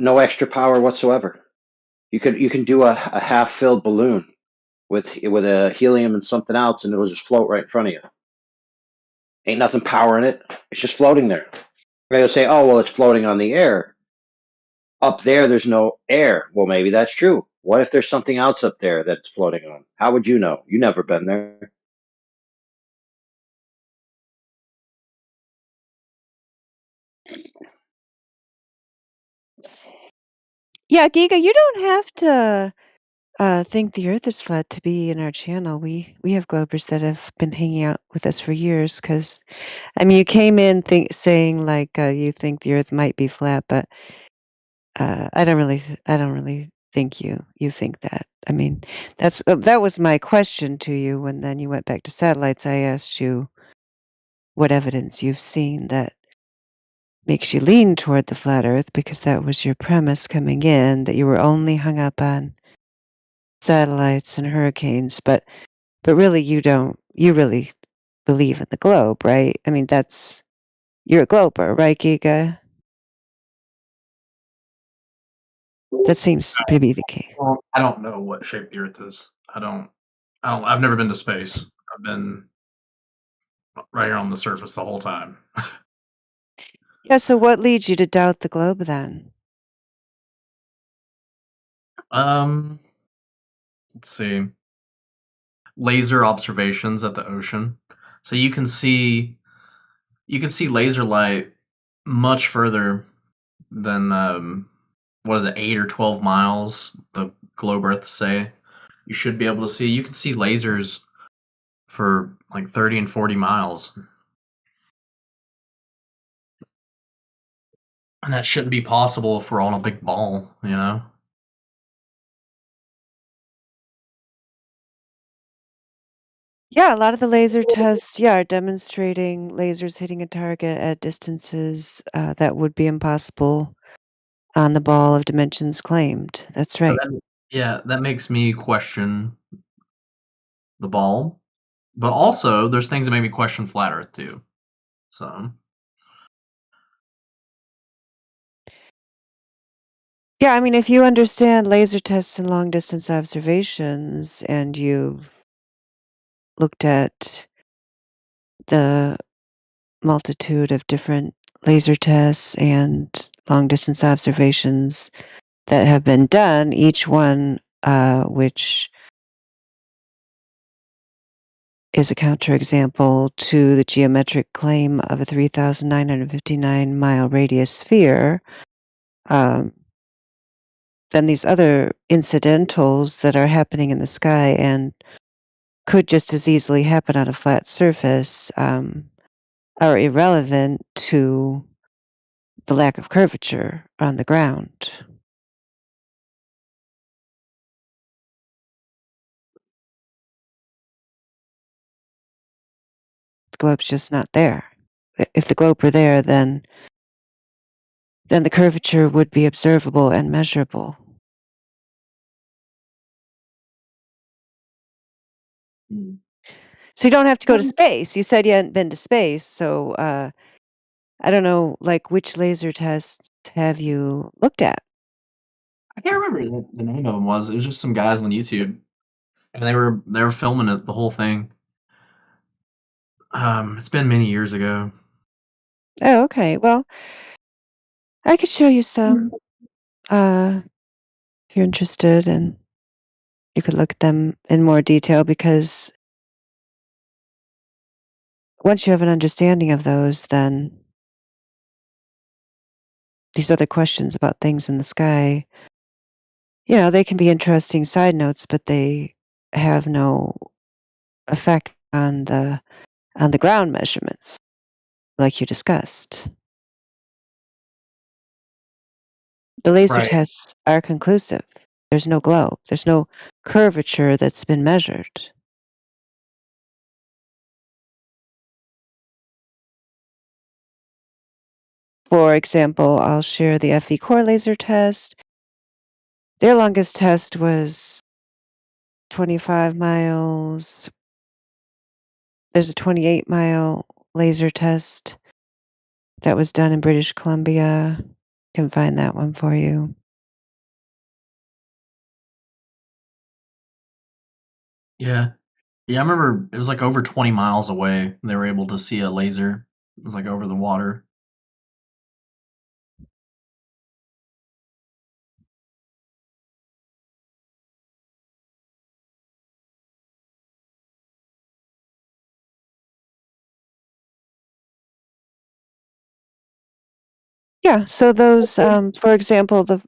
no extra power whatsoever. You can do a half filled balloon with a helium and something else, and it'll just float right in front of you. Ain't nothing powering it. It's just floating there. They'll say, "Oh, well, it's floating on the air." Up there, there's no air. Well, maybe that's true. What if there's something else up there that's floating on? How would you know? You never been there. Yeah, Giga, you don't have to think the Earth is flat to be in our channel. We have Globers that have been hanging out with us for years. Because I mean, you came in saying like you think the Earth might be flat, but I don't really think you think that. I mean, that was my question to you when then you went back to satellites. I asked you what evidence you've seen that makes you lean toward the flat Earth, because that was your premise coming in, that you were only hung up on satellites and hurricanes, but really you really believe in the globe, right? I mean, you're a glober, right, Giga? That seems to be the case. Well, I don't know what shape the Earth is. I've never been to space. I've been right here on the surface the whole time. Yeah, so what leads you to doubt the globe then? Um, let's see. Laser observations at the ocean. So you can see laser light much further than what is it, 8 or 12 miles, the globe Earth say. You should be able to see. You can see lasers for like 30 and 40 miles. And that shouldn't be possible if we're on a big ball, you know? Yeah, a lot of the laser tests, yeah, are demonstrating lasers hitting a target at distances that would be impossible on the ball of dimensions claimed. That's So right. that makes me question the ball. But also, there's things that make me question flat Earth too. So Yeah, I mean, if you understand laser tests and long distance observations, and you've looked at the multitude of different laser tests and long distance observations that have been done, each one which is a counterexample to the geometric claim of a 3,959-mile radius sphere, um, then these other incidentals that are happening in the sky and could just as easily happen on a flat surface are irrelevant to the lack of curvature on the ground. The globe's just not there. If the globe were there, then the curvature would be observable and measurable. mm. So you don't have to go to space. You said you hadn't been to space, so I don't know, like, which laser tests have you looked at? I can't remember what the name of them was. It was just some guys on YouTube, and they were filming it, the whole thing. It's been many years ago. Oh, okay. Well, I could show you some if you're interested, and you could look at them in more detail, because once you have an understanding of those, then these other questions about things in the sky, they can be interesting side notes, but they have no effect on the ground measurements like you discussed. The laser Right. tests are conclusive. There's no globe. There's no curvature that's been measured. For example, I'll share the FE core laser test. Their longest test was 25 miles. There's a 28-mile laser test that was done in British Columbia. Can find that one for you. Yeah. Yeah, I remember it was like over 20 miles away. They were able to see a laser. It was like over the water. Yeah, so those, for example, the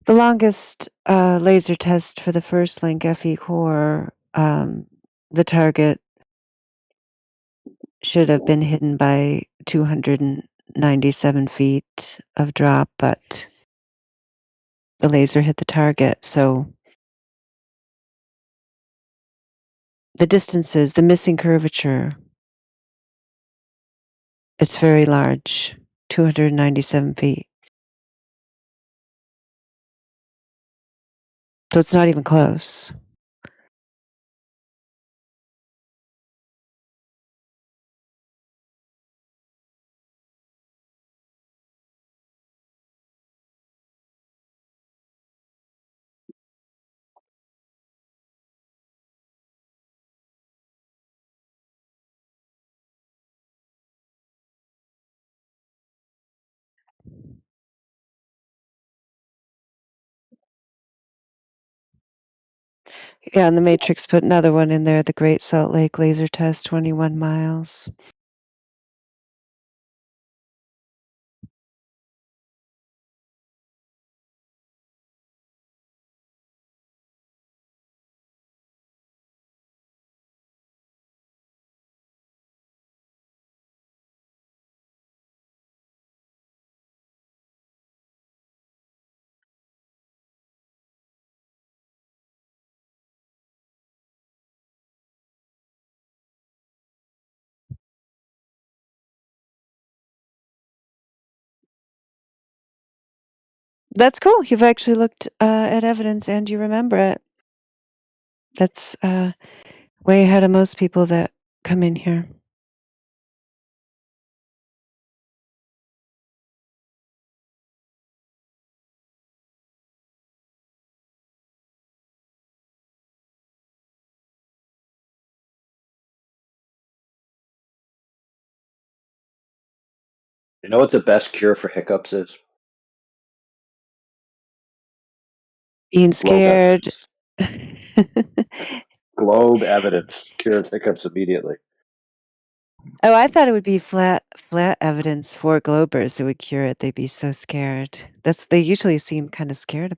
longest laser test for the first link, FE core, the target should have been hidden by 297 feet of drop, but the laser hit the target. So the distances, the missing curvature, it's very large, 297 feet. So it's not even close. Yeah, and the Matrix put another one in there, the Great Salt Lake laser test, 21 miles. That's cool. You've actually looked at evidence and you remember it. That's way ahead of most people that come in here. You know what the best cure for hiccups is? Being Globe scared. evidence. Globe evidence cures hiccups immediately. Oh, I thought it would be flat evidence for Globers who would cure it. They'd be so scared. They usually seem kind of scared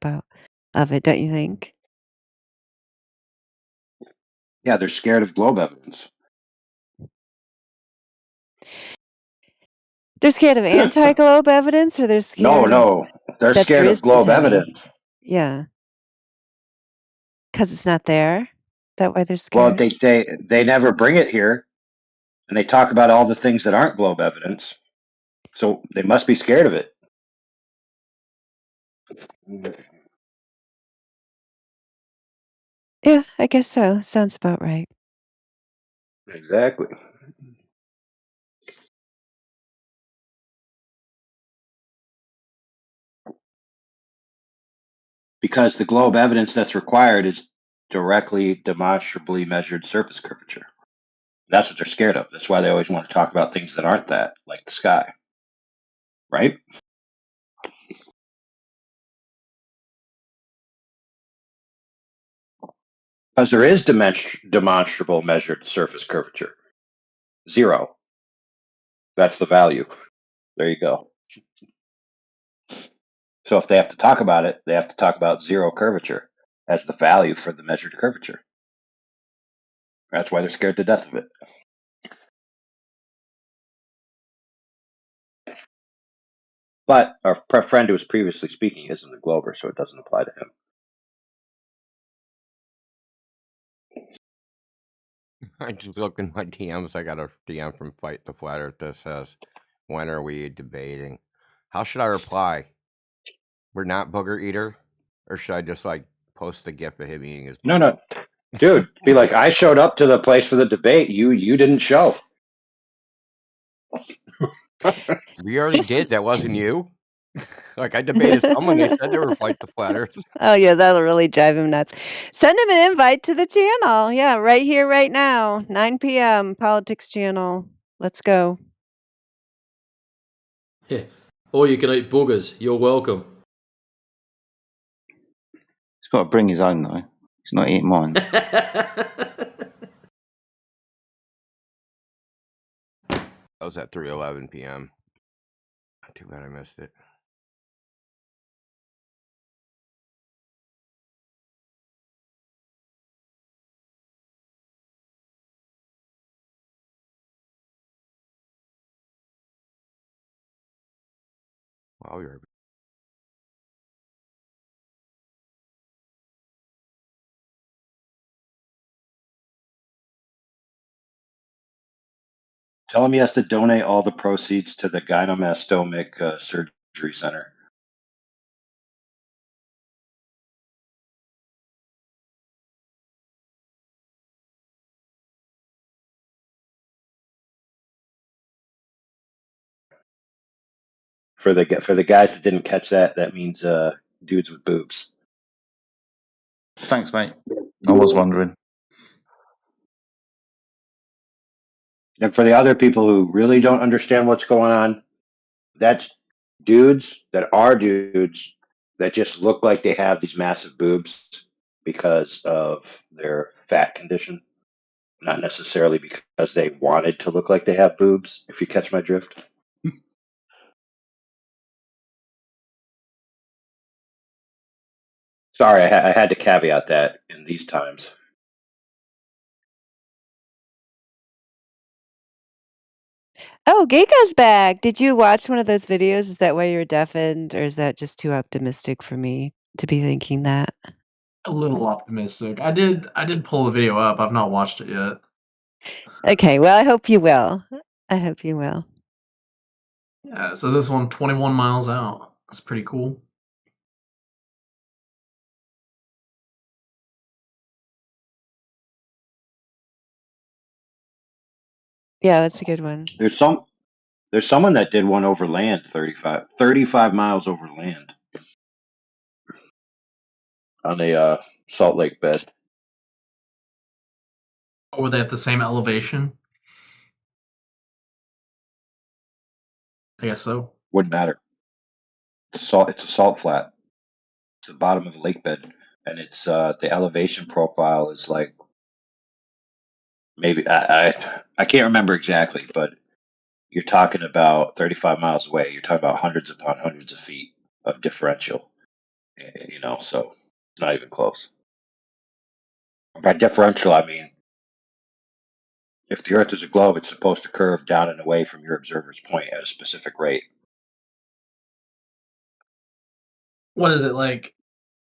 of it, don't you think? Yeah, they're scared of globe evidence. They're scared of anti-globe evidence, or they're scared of No, they're that there scared of isn't globe any? evidence. Yeah, because it's not there. That why they're Well, scared. they never bring it here, and they talk about all the things that aren't globe evidence. So they must be scared of it. Yeah, I guess so. Sounds about right. Exactly. Because the globe evidence that's required is directly demonstrably measured surface curvature. That's what they're scared of. That's why they always want to talk about things that aren't that, like the sky. Right? Because there is demonstrable measured surface curvature. 0. That's the value. There you go. So if they have to talk about it, they have to talk about 0 curvature as the value for the measured curvature. That's why they're scared to death of it. But our friend who was previously speaking isn't a Glober, so it doesn't apply to him. I just looked in my DMs. I got a DM from Fight the Flat Earth that says, "When are we debating?" How should I reply? We're not booger eater, or should I just like post the gif of him eating his? No, dude. Be like, I showed up to the place for the debate. You didn't show. We already This did. That wasn't you. Like, I debated someone, they said they were Fight the Flat Earth. Oh, yeah, that'll really drive him nuts. Send him an invite to the channel. Yeah, right here, right now, 9 PM, Politics Channel. Let's go. Yeah. Or you can eat boogers. You're welcome. He's got to bring his own, though. He's not eating mine. That was at 3:11 p.m. Too bad I missed it. Wow, you're Tell him he has to donate all the proceeds to the gynecomastomic surgery center. For the guys that didn't catch that, that means dudes with boobs. Thanks, mate. I was wondering. And for the other people who really don't understand what's going on, that's dudes that just look like they have these massive boobs because of their fat condition, not necessarily because they wanted to look like they have boobs, if you catch my drift. Sorry, I had to caveat that in these times. Oh, Geika's back. Did you watch one of those videos? Is that why you're deafened, or is that just too optimistic for me to be thinking that? A little optimistic. I did pull the video up. I've not watched it yet. Okay, well, I hope you will. I hope you will. Yeah, it says this one 21 miles out. That's pretty cool. Yeah, that's a good one. There's someone that did one over land, 35 miles over land on a Salt Lake bed. Or were they at the same elevation? I guess so. Wouldn't matter. It's a salt flat. It's the bottom of a lake bed, and it's the elevation profile is like maybe I can't remember exactly, but you're talking about 35 miles away. You're talking about hundreds upon hundreds of feet of differential. So it's not even close. By differential, I mean if the Earth is a globe, it's supposed to curve down and away from your observer's point at a specific rate. What is it, like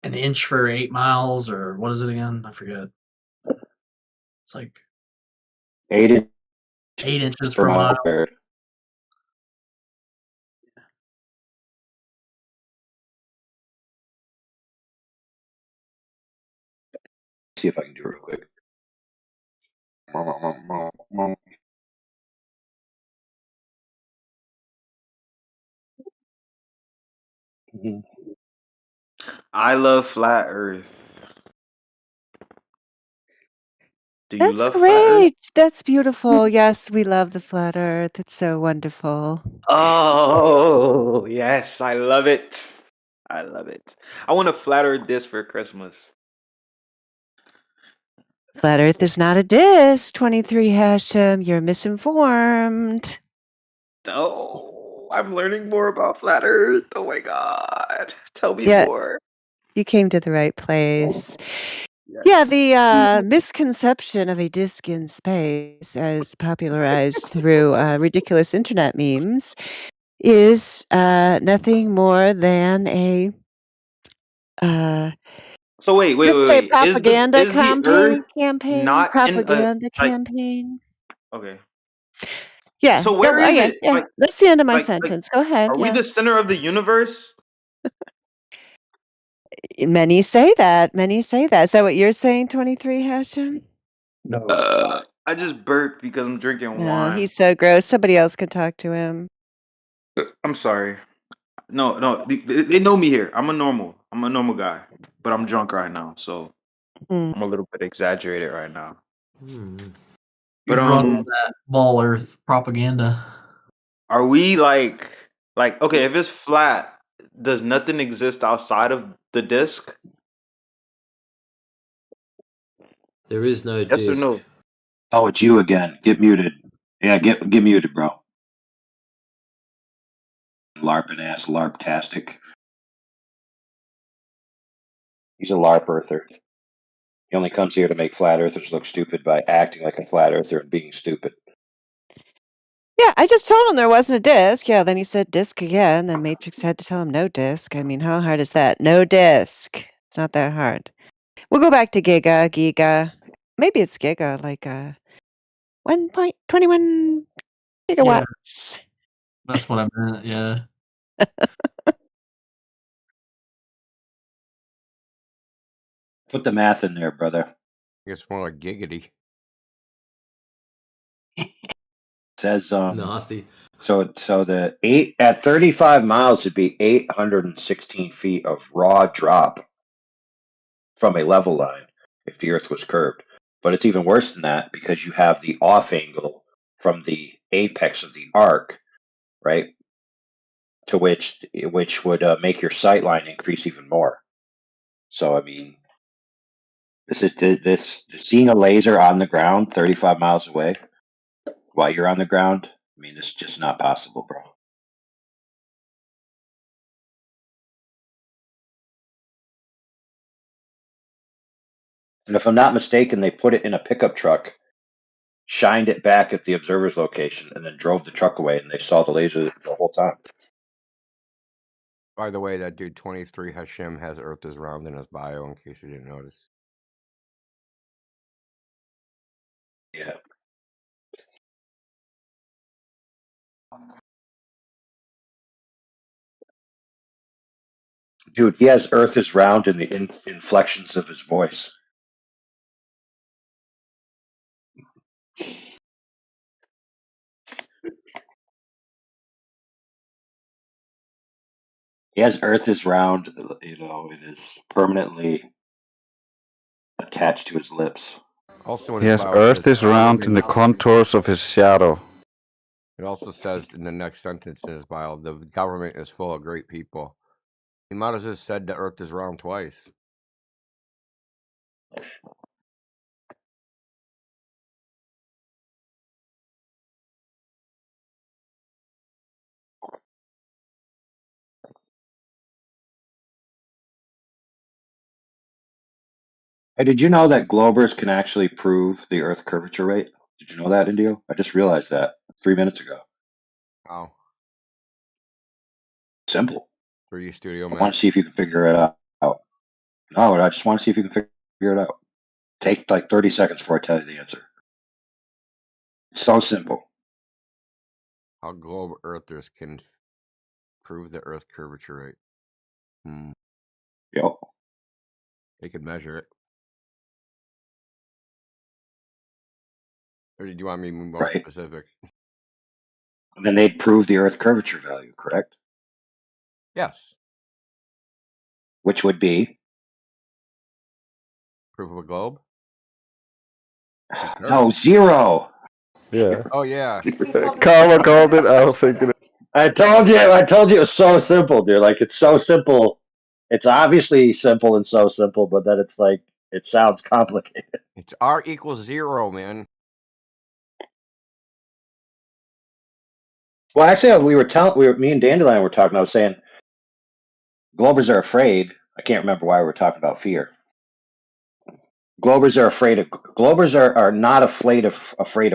an inch for 8 miles, or what is it again? I forget. It's like 8 inches per per mile. mile. See if I can do it real quick. I love flat Earth. Do you That's love flat Earth? great. That's beautiful. Yes, we love the flat Earth. It's so wonderful. Oh, yes, I love it. I love it. I want a flat Earth disc for Christmas. Flat Earth is not a disc, 23 Hashem. You're misinformed. Oh, I'm learning more about flat Earth. Oh my God. Tell me Yeah, more. you came to the right place. Yeah, Yes. the misconception of a disc in space, as popularized through ridiculous internet memes, is nothing more than a So wait. let's say propaganda Is the Earth campaign. not in a Propaganda like? Okay. Okay. Yeah. So where is it? Yeah. Like, That's the end of my like, sentence. Go ahead. are we Yeah. the center of the universe? Many say that. Many say that. Is that what you're saying, 23 Hashem? No. I just burped because I'm drinking No, wine. he's so gross. Somebody else could talk to him. I'm sorry. No, they know me here. I'm a normal guy, but I'm drunk right now, so Mm. I'm a little bit exaggerated right now. Hmm. But You run all that ball Earth propaganda. are we like okay? If it's flat, does nothing exist outside of the disc? There is no Yes or disc. no? Oh, it's you again. Get muted. Yeah, get muted, bro. LARPing ass, LARP-tastic. He's a LARP earther. He only comes here to make flat earthers look stupid by acting like a flat earther and being stupid. Yeah, I just told him there wasn't a disc. Yeah, then he said disc again. Then Matrix had to tell him no disc. I mean, how hard is that? No disc. It's not that hard. We'll go back to Giga. Maybe it's Giga, like 1.21 Yeah, gigawatts. that's what I meant. Yeah. Put the math in there, brother. I guess more like giggity. Says Nasty. so the 8 at 35 miles would be 816 feet of raw drop from a level line if the earth was curved. But it's even worse than that because you have the off angle from the apex of the arc, right? To which would make your sight line increase even more. So I mean, this seeing a laser on the ground 35 miles away while you're on the ground. I mean, it's just not possible, bro. And if I'm not mistaken, they put it in a pickup truck, shined it back at the observer's location, and then drove the truck away, and they saw the laser the whole time. By the way, that dude 23 Hashem has Earth is round in his bio, in case you didn't notice. Yeah. Dude, he has Earth is round in the inflections of his voice. He has Earth is round, it is permanently attached to his lips. Also in his Yes, bio, it Earth says is round in the contours of his shadow. It also says in the next sentence in his bio, the government is full of great people. He might as well have said the Earth is round twice. Hey, did you know that Globers can actually prove the Earth curvature rate? Did you know that, Indio? I just realized that 3 minutes ago. Oh, Simple. 3D Studio I want Max. to see if you can figure it out. No, I just want to see if you can figure it out. Take like 30 seconds before I tell you the answer. So simple. How globe earthers can prove the Earth curvature rate. Yep. They could measure it. Or did you want me to be more Right. specific? And then they'd prove the Earth curvature value, correct? Yes. Which would be Proof of a globe? no 0. Yeah. Oh, yeah. Karma called it. I was thinking. I told you it was so simple, dude. Like it's so simple. It's obviously simple and so simple, but then it's like it sounds complicated. It's R equals 0, man. Well, actually, me and Dandelion were talking. I was saying Globers are afraid. I can't remember why we were talking about fear. Globers are not afraid of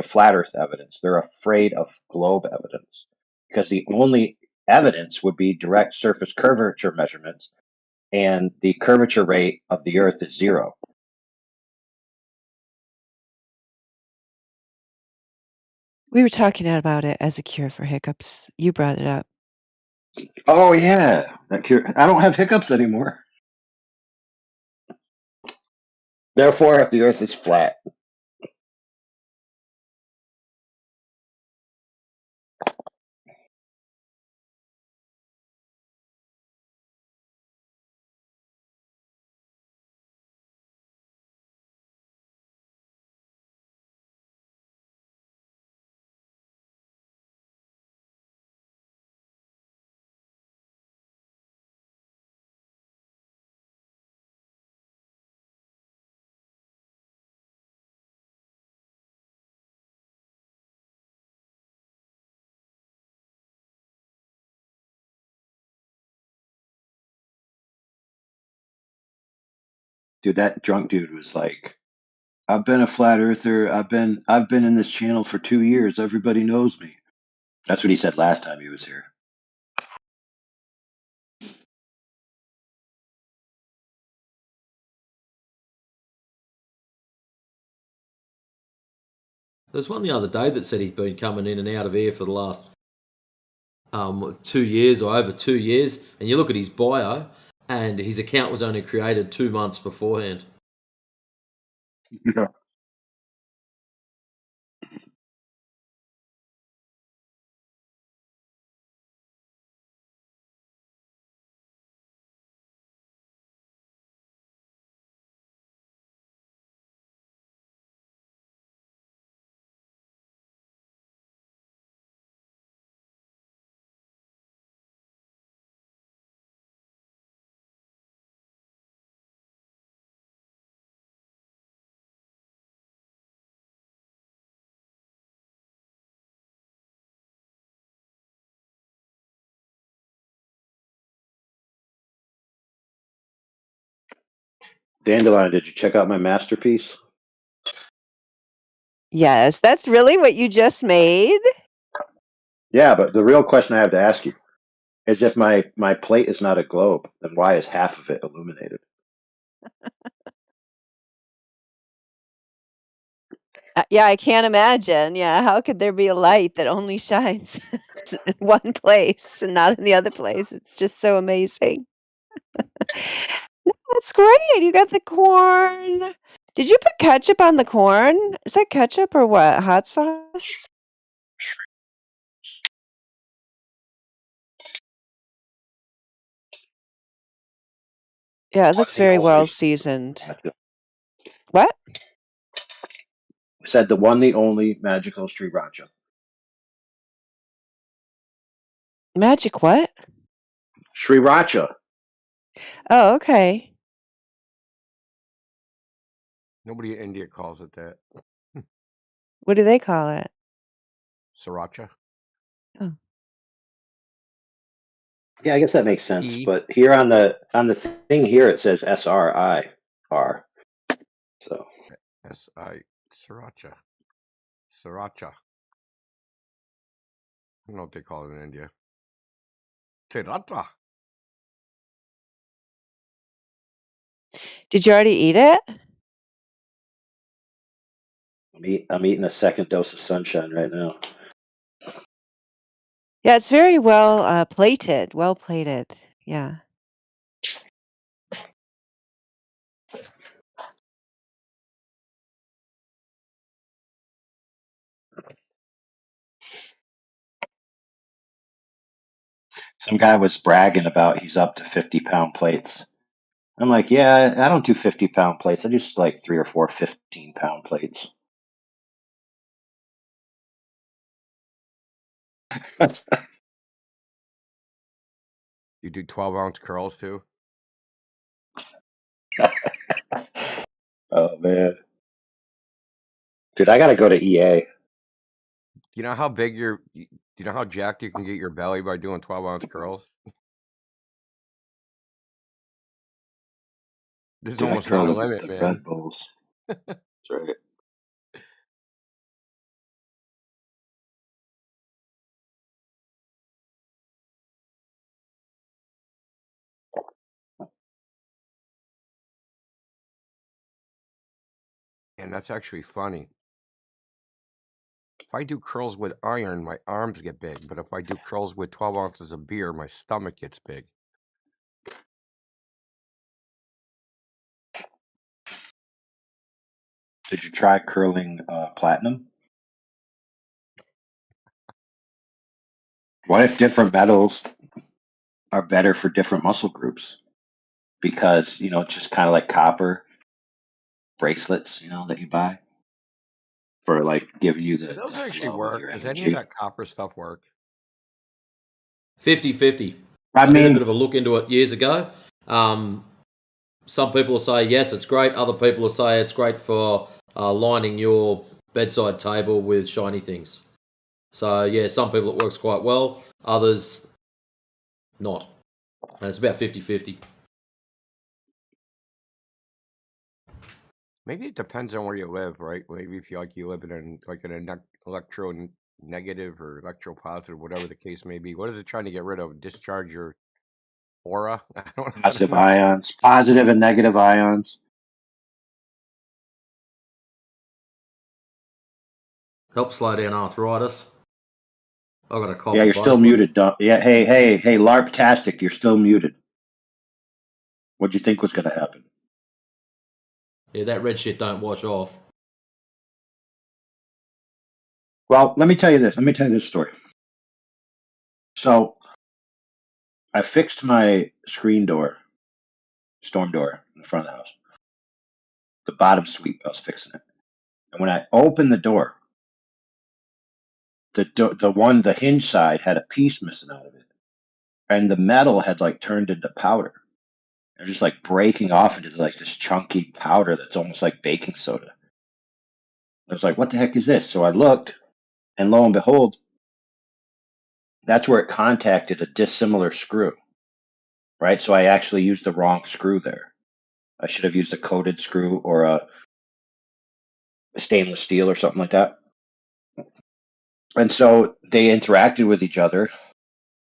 flat Earth evidence. They're afraid of globe evidence because the only evidence would be direct surface curvature measurements, and the curvature rate of the Earth is 0. We were talking about it as a cure for hiccups. You brought it up. Oh yeah, I don't have hiccups anymore. Therefore, the Earth is flat. Dude, that drunk dude was like, I've been a flat earther. I've been in this channel for 2 years. Everybody knows me. That's what he said last time he was here. There's one the other day that said he'd been coming in and out of here for the last 2 years or over 2 years, and you look at his bio, and his account was only created 2 months beforehand. Yeah. Dandelion, did you check out my masterpiece? Yes, that's really what you just made? Yeah, but the real question I have to ask you is if my plate is not a globe, then why is half of it illuminated? Yeah, I can't imagine. Yeah, how could there be a light that only shines in one place and not in the other place? It's just so amazing. That's great. You got the corn. Did you put ketchup on the corn? Is that ketchup or what? Hot sauce? Yeah, it looks The very well only seasoned. What? said the one, the only magical sriracha. Magic what? Sriracha. Oh, okay. Nobody in India calls it that. What do they call it? Sriracha. Oh. Yeah, I guess that makes sense. E. But here on the thing here it says SRIR. So S-I. Sriracha. Sriracha. I don't know what they call it in India. Sriracha. Did you already eat it? I'm eating a second dose of sunshine right now. Yeah, it's very well plated. Well plated. Yeah. Some guy was bragging about he's up to 50-pound plates. I'm like, yeah, I don't do 50-pound plates. I just like 3 or 4 15-pound plates. You do 12-ounce curls too? Oh man, dude, I gotta go to EA. Do you know how big do you know how jacked you can get your belly by doing 12-ounce curls? This is Dude, I almost not curl a them with limit, the man. Red Bulls. That's right. And that's actually funny. If I do curls with iron, my arms get big. But if I do curls with 12 ounces of beer, my stomach gets big. Did you try curling platinum? What if different metals are better for different muscle groups? Because it's just kind of like copper bracelets, that you buy for like giving you Do the those actually flow of work? your Does any of energy. that copper stuff work? 50-50. I I did a bit mean, of a look into it years ago. Some people will say, yes, it's great. Other people will say it's great for lining your bedside table with shiny things. So, yeah, some people it works quite well. Others, not. And it's about 50-50. Maybe it depends on where you live, right? Maybe if you live in an electronegative or electropositive, whatever the case may be. What is it trying to get rid of? Discharge your aura? I don't Positive know. ions, positive and negative ions. Help slow down arthritis. I got a cough Yeah, you're still mostly. muted. Yeah, hey, LARP-tastic, you're still muted. What'd you think was going to happen? Yeah, that red shit don't wash off. Well, let me tell you this. Let me tell you this story. So I fixed my screen door, storm door in the front of the house. The bottom sweep, I was fixing it. And when I opened the door, the hinge side had a piece missing out of it. And the metal had like turned into powder. It was just like breaking off into like this chunky powder that's almost like baking soda. I was like, what the heck is this? So I looked, and lo and behold, that's where it contacted a dissimilar screw, right? So I actually used the wrong screw there. I should have used a coated screw or a stainless steel or something like that. And so they interacted with each other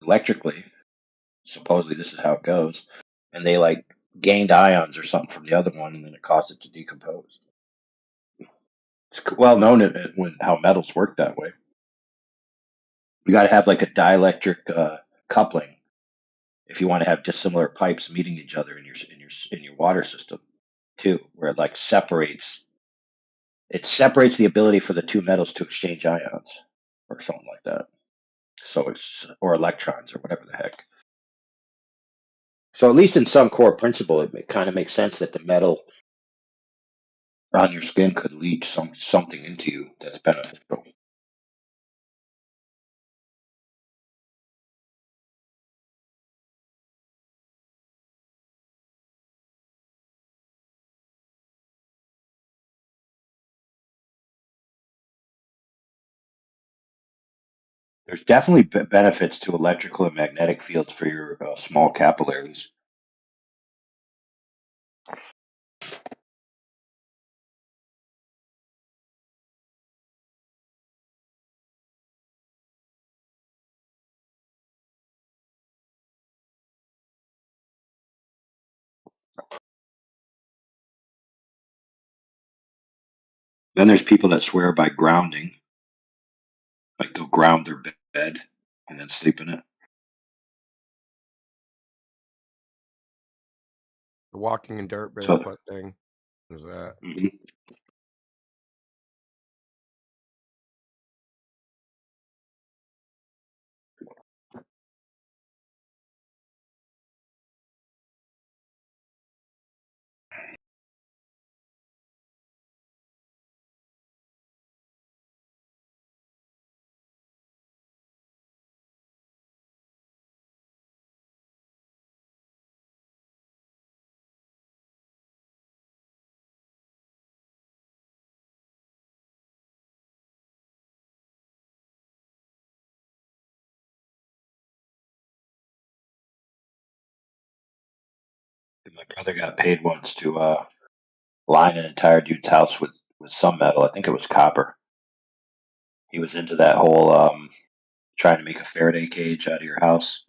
electrically. Supposedly, this is how it goes. And they like gained ions or something from the other one, and then it caused it to decompose. It's well known when how metals work that way. You got to have like a dielectric coupling if you want to have dissimilar pipes meeting each other in your water system too, where it like separates. It separates the ability for the two metals to exchange ions or something like that. So it's or electrons or whatever the heck. So at least in some core principle, it kind of makes sense that the metal on your skin could leach something into you that's beneficial. There's definitely benefits to electrical and magnetic fields for your small capillaries. Then there's people that swear by grounding, like they'll ground their bed and then sleep in it. The walking in dirt So, barefoot thing. What is that? mhm. My brother got paid once to line an entire dude's house with some metal. I think it was copper. He was into that whole trying to make a Faraday cage out of your house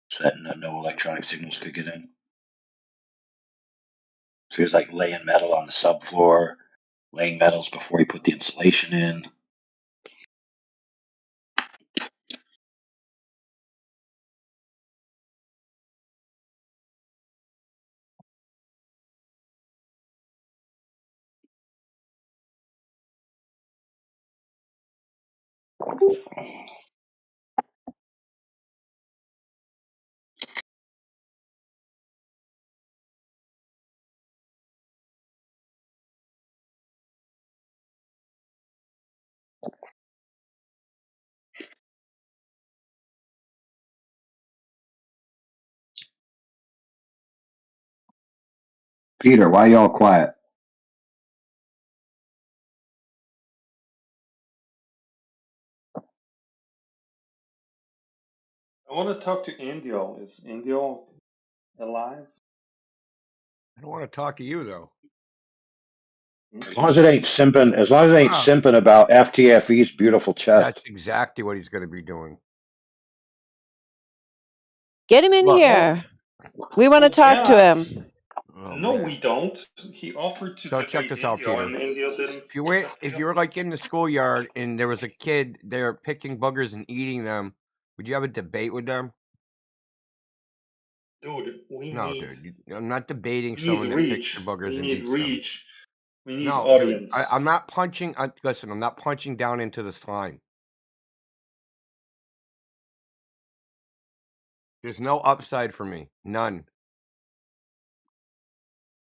so that no electronic signals could get in. So he was like laying metal on the subfloor, laying metals before he put the insulation in. Peter, why y'all quiet? I want to talk to Indio. Is Indio alive? I don't want to talk to you though. As long as it ain't simping about FTFE's beautiful That's chest. exactly what he's going to be doing. Get him in Look. here. We want to talk to him. Oh, No, man. we don't. He offered to So check debate this out, Indio, Peter. and Indio didn't. If you were like in the schoolyard and there was a kid there picking boogers and eating them, would you have a debate with them? Dude, No, dude. I'm not debating we someone need that picks reach. their boogers We and need eats them. reach. We need No, dude. audience. I'm not punching. Listen, I'm not punching down into the slime. There's no upside for me. None.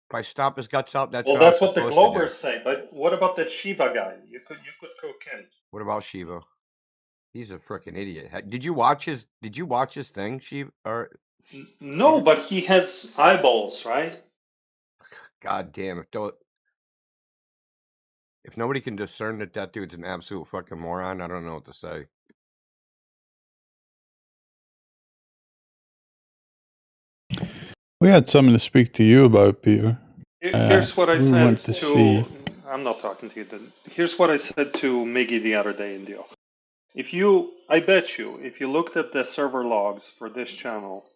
If I stomp his guts out, that's Well, what I was that's what the supposed to do. Globers say. But what about that Shiva guy? You could cook him. What about Shiva? He's a freaking idiot. Did you watch his thing, Shiva? Or No, but he has eyeballs, right? God damn it! If nobody can discern that dude's an absolute fucking moron, I don't know what to say. We had something to speak to you about, Peter. Here's what I we said wanted to see. I'm not talking to you. Here's what I said to Miggy the other day, Indio. I bet you, if you looked at the server logs for this channel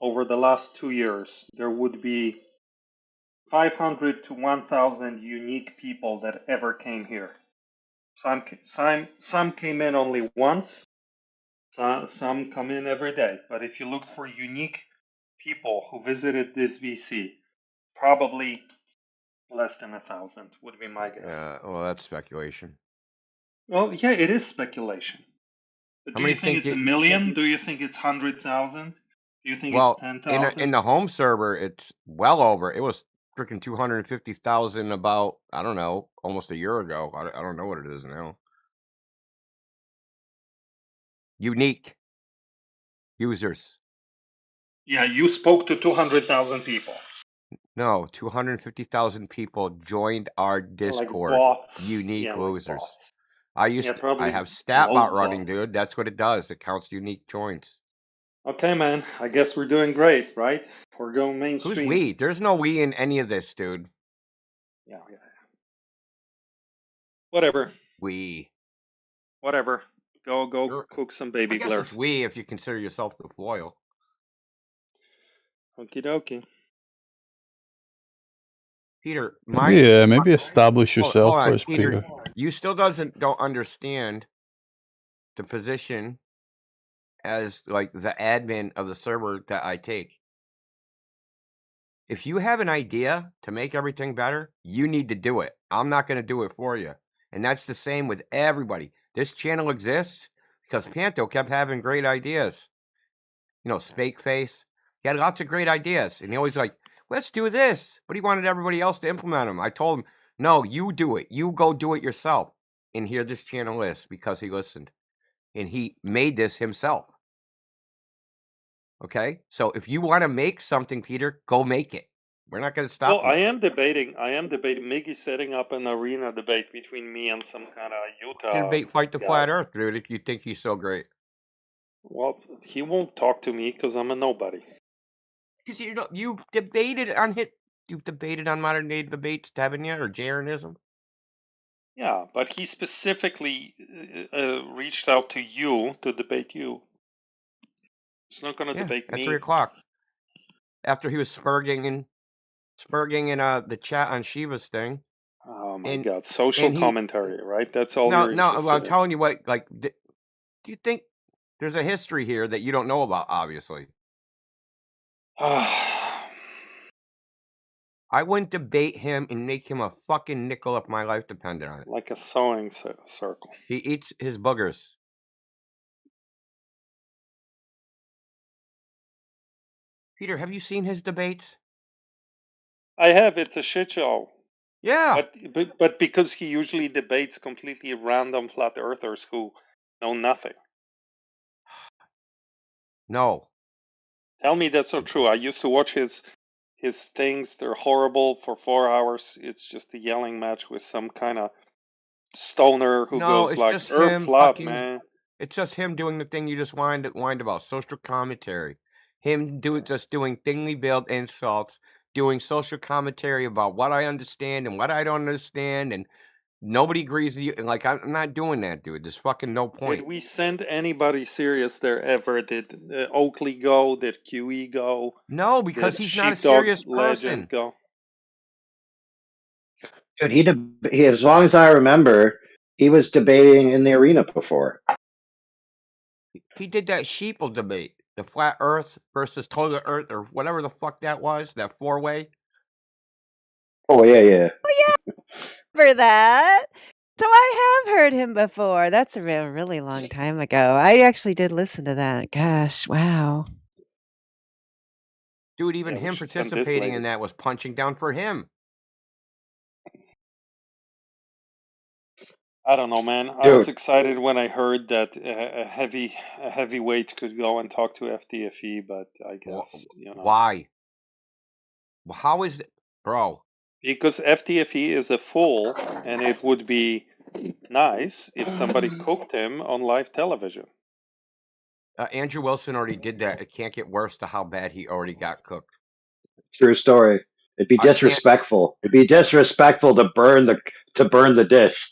over the last 2 years, there would be 500 to 1,000 unique people that ever came here. Some came in only once. Some come in every day. But if you look for unique people who visited this VC, probably less than 1,000 would be my guess. Well, that's speculation. Well, yeah, it is speculation. But How do many you think think it's a million? Do you think it's 100,000? Do you think it's 10,000? In the home server, it's well over. It was freaking 250,000 about, I don't know, almost a year ago. I don't know what it is now. Unique users. Yeah, you spoke to 200,000 people. No, 250,000 people joined our Discord. Like bots. Unique Yeah, losers. Like I probably have StatBot most running, bots. dude. That's what it does. It counts unique joins. Okay, man. I guess we're doing great, right? We're going mainstream. Who's we? There's no we in any of this, dude. Yeah. Whatever. We. Whatever. Go cook some baby I guess blur. it's we if you consider yourself the foil. Okie dokie. Peter, maybe establish yourself hold on, first, Peter. You still don't understand the position as like the admin of the server that I take. If you have an idea to make everything better, you need to do it. I'm not going to do it for you. And that's the same with everybody. This channel exists because Panto kept having great ideas. You know, Spake Face. He had lots of great ideas. And he always like, let's do this. But he wanted everybody else to implement them. I told him, no, you do it. You go do it yourself. And here this channel is because he listened. And he made this himself. Okay? So if you want to make something, Peter, go make it. We're not going to stop you. I am debating. Miggy's setting up an arena debate between me and some kind of Utah Debate Fight the guy. Flat Earth, dude, if you think he's so great. Well, he won't talk to me because I'm a nobody. Because you've debated on modern day debates, haven't you, or Jainism? Yeah, but he specifically reached out to you to debate you. He's not going to debate me. At 3 o'clock. After he was spurging in the chat on Shiva's thing. Oh my God! Social commentary, right? That's all. No. Well, I'm telling you what. Like, do you think there's a history here that you don't know about? Obviously. I wouldn't debate him and make him a fucking nickel if my life depended on it. Like a sewing circle. He eats his boogers. Peter, have you seen his debates? I have. It's a shit show. Yeah. But because he usually debates completely random flat earthers who know nothing. No. Tell me that's not true. I used to watch his things. They're horrible for 4 hours. It's just a yelling match with some kind of stoner who goes like, "Earth flat, man." It's just him doing the thing you just whined about, social commentary. Him doing thinly veiled insults, doing social commentary about what I understand and what I don't understand, and nobody agrees with you. And like, I'm not doing that, dude. There's fucking no Did point. we send anybody serious there ever? Did Oakley go? Did QE go? No, because Did he's not a Sheepdog serious Legend person. go? Dude, he, as long as I remember, he was debating in the arena before. He did that sheeple debate, the flat Earth versus total Earth, or whatever the fuck that was, that 4-way. Oh yeah. Oh yeah, for that. So I have heard him before. That's a really long time ago. I actually did listen to that. Gosh, wow. Dude, even Yeah, we him should send this participating lady. in that was punching down for him. I don't know, man. I was excited when I heard that a heavyweight could go and talk to FDFE, but I guess Why? How is it, bro? Because FDFE is a fool, and it would be nice if somebody cooked him on live television. Andrew Wilson already did that. It can't get worse to how bad he already got cooked. True story. It'd be disrespectful. It'd be disrespectful to burn the dish.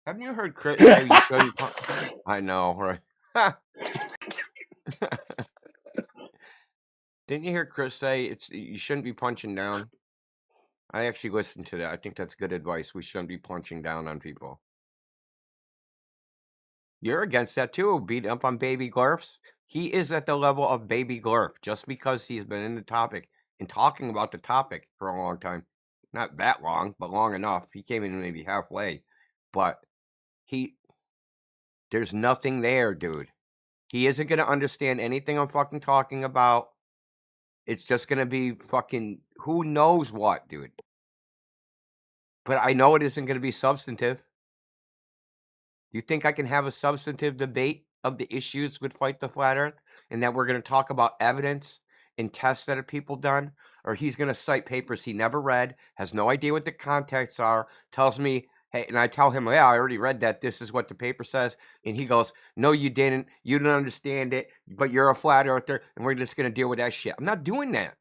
Haven't you heard Chris say you shouldn't? I know, right? Didn't you hear Chris say you shouldn't be punching down? I actually listened to that. I think that's good advice. We shouldn't be punching down on people. You're against that too. Beat up on Baby Glurfs. He is at the level of Baby Glurf just because he's been in the topic and talking about the topic for a long time. Not that long, but long enough. He came in maybe halfway, but there's nothing there, dude. He isn't going to understand anything I'm fucking talking about. It's just going to be fucking who knows what, dude. But I know it isn't going to be substantive. You think I can have a substantive debate of the issues with Fight the Flat Earth and that we're going to talk about evidence and tests that people done? Or he's going to cite papers he never read, has no idea what the contexts are, tells me, hey, and I tell him, yeah, I already read that. This is what the paper says. And he goes, no, you didn't. You didn't understand it, but you're a flat earther and we're just going to deal with that shit. I'm not doing that.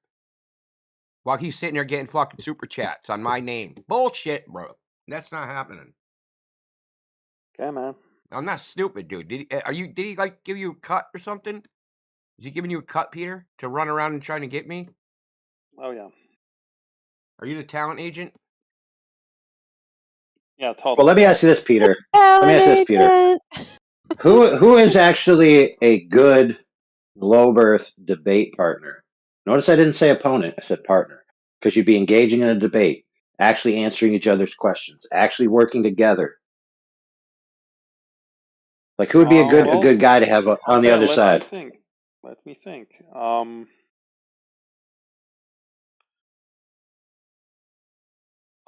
While he's sitting there getting fucking super chats on my name. Bullshit, bro. That's not happening. Okay, man. I'm not stupid, dude. Did he like give you a cut or something? Is he giving you a cut, Peter, to run around and trying to get me? Oh yeah. Are you the talent agent? Yeah, totally. Well, let me ask you this, Peter. Let me ask you this, Peter. Who is actually a good globe Earth debate partner? Notice I didn't say opponent. I said partner, because you'd be engaging in a debate, actually answering each other's questions, actually working together. Like, who would be a good guy to have on the other side? Let me think.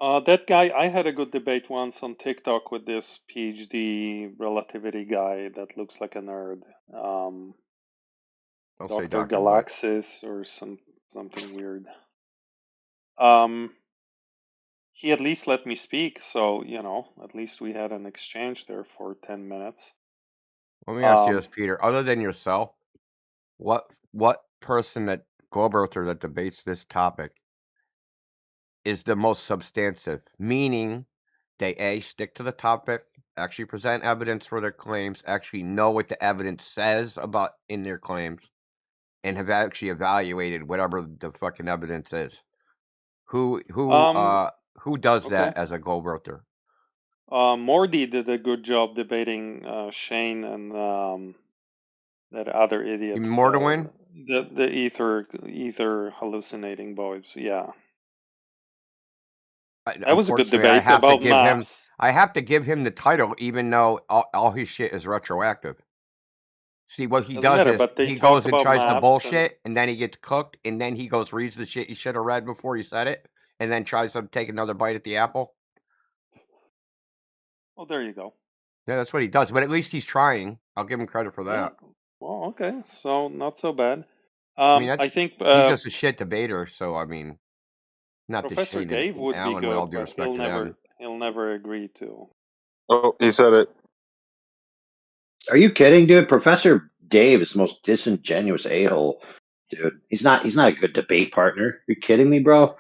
That guy, I had a good debate once on TikTok with this PhD relativity guy that looks like a nerd. Dr. Galaxis or something weird. He at least let me speak, so at least we had an exchange there for 10 minutes. Let me ask you this, Peter. Other than yourself, what person that globe earther that debates this topic is the most substantive? Meaning, they stick to the topic, actually present evidence for their claims, actually know what the evidence says about in their claims, and have actually evaluated whatever the fucking evidence is. Who does that as a globe earther? Mordy did a good job debating Shane and that other idiot. Mortwin? The ether hallucinating boys. Yeah. That was a good debate about maps. I have to give him the title, even though all his shit is retroactive. See, what he does is he goes and tries the bullshit, and then he gets cooked, and then he goes reads the shit he should have read before he said it, and then tries to take another bite at the apple. Well, there you go. Yeah, that's what he does. But at least he's trying. I'll give him credit for that. Yeah. Well, okay, so not so bad. I mean, I think he's just a shit debater. So I mean, not Professor to Shane Dave would Allen, be good, with all due but respect to them. he'll never agree to. Oh, he said it. Are you kidding, dude? Professor Dave is the most disingenuous a-hole dude. He's not a good debate partner. You kidding me, bro?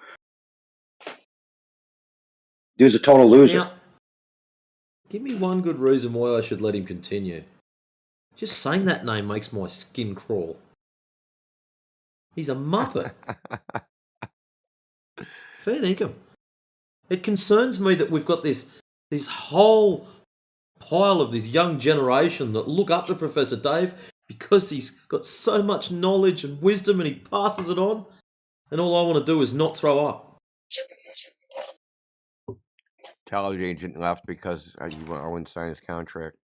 Dude's a total loser. Now, give me one good reason why I should let him continue. Just saying that name makes my skin crawl. He's a muppet. Fair dinkum. It concerns me that we've got this whole pile of this young generation that look up to Professor Dave because he's got so much knowledge and wisdom and he passes it on. And all I want to do is not throw up. College agent left because I wouldn't sign his contract.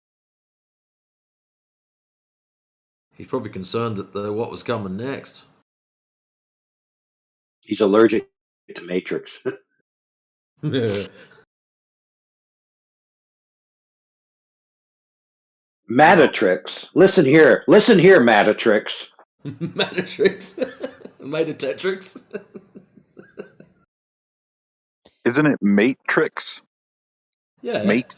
He's probably concerned that what was coming next. He's allergic to Matrix. Matatrix. Listen here, Matatrix. Matatrix. Matatrix. Isn't it Matrix? Yeah. Mate.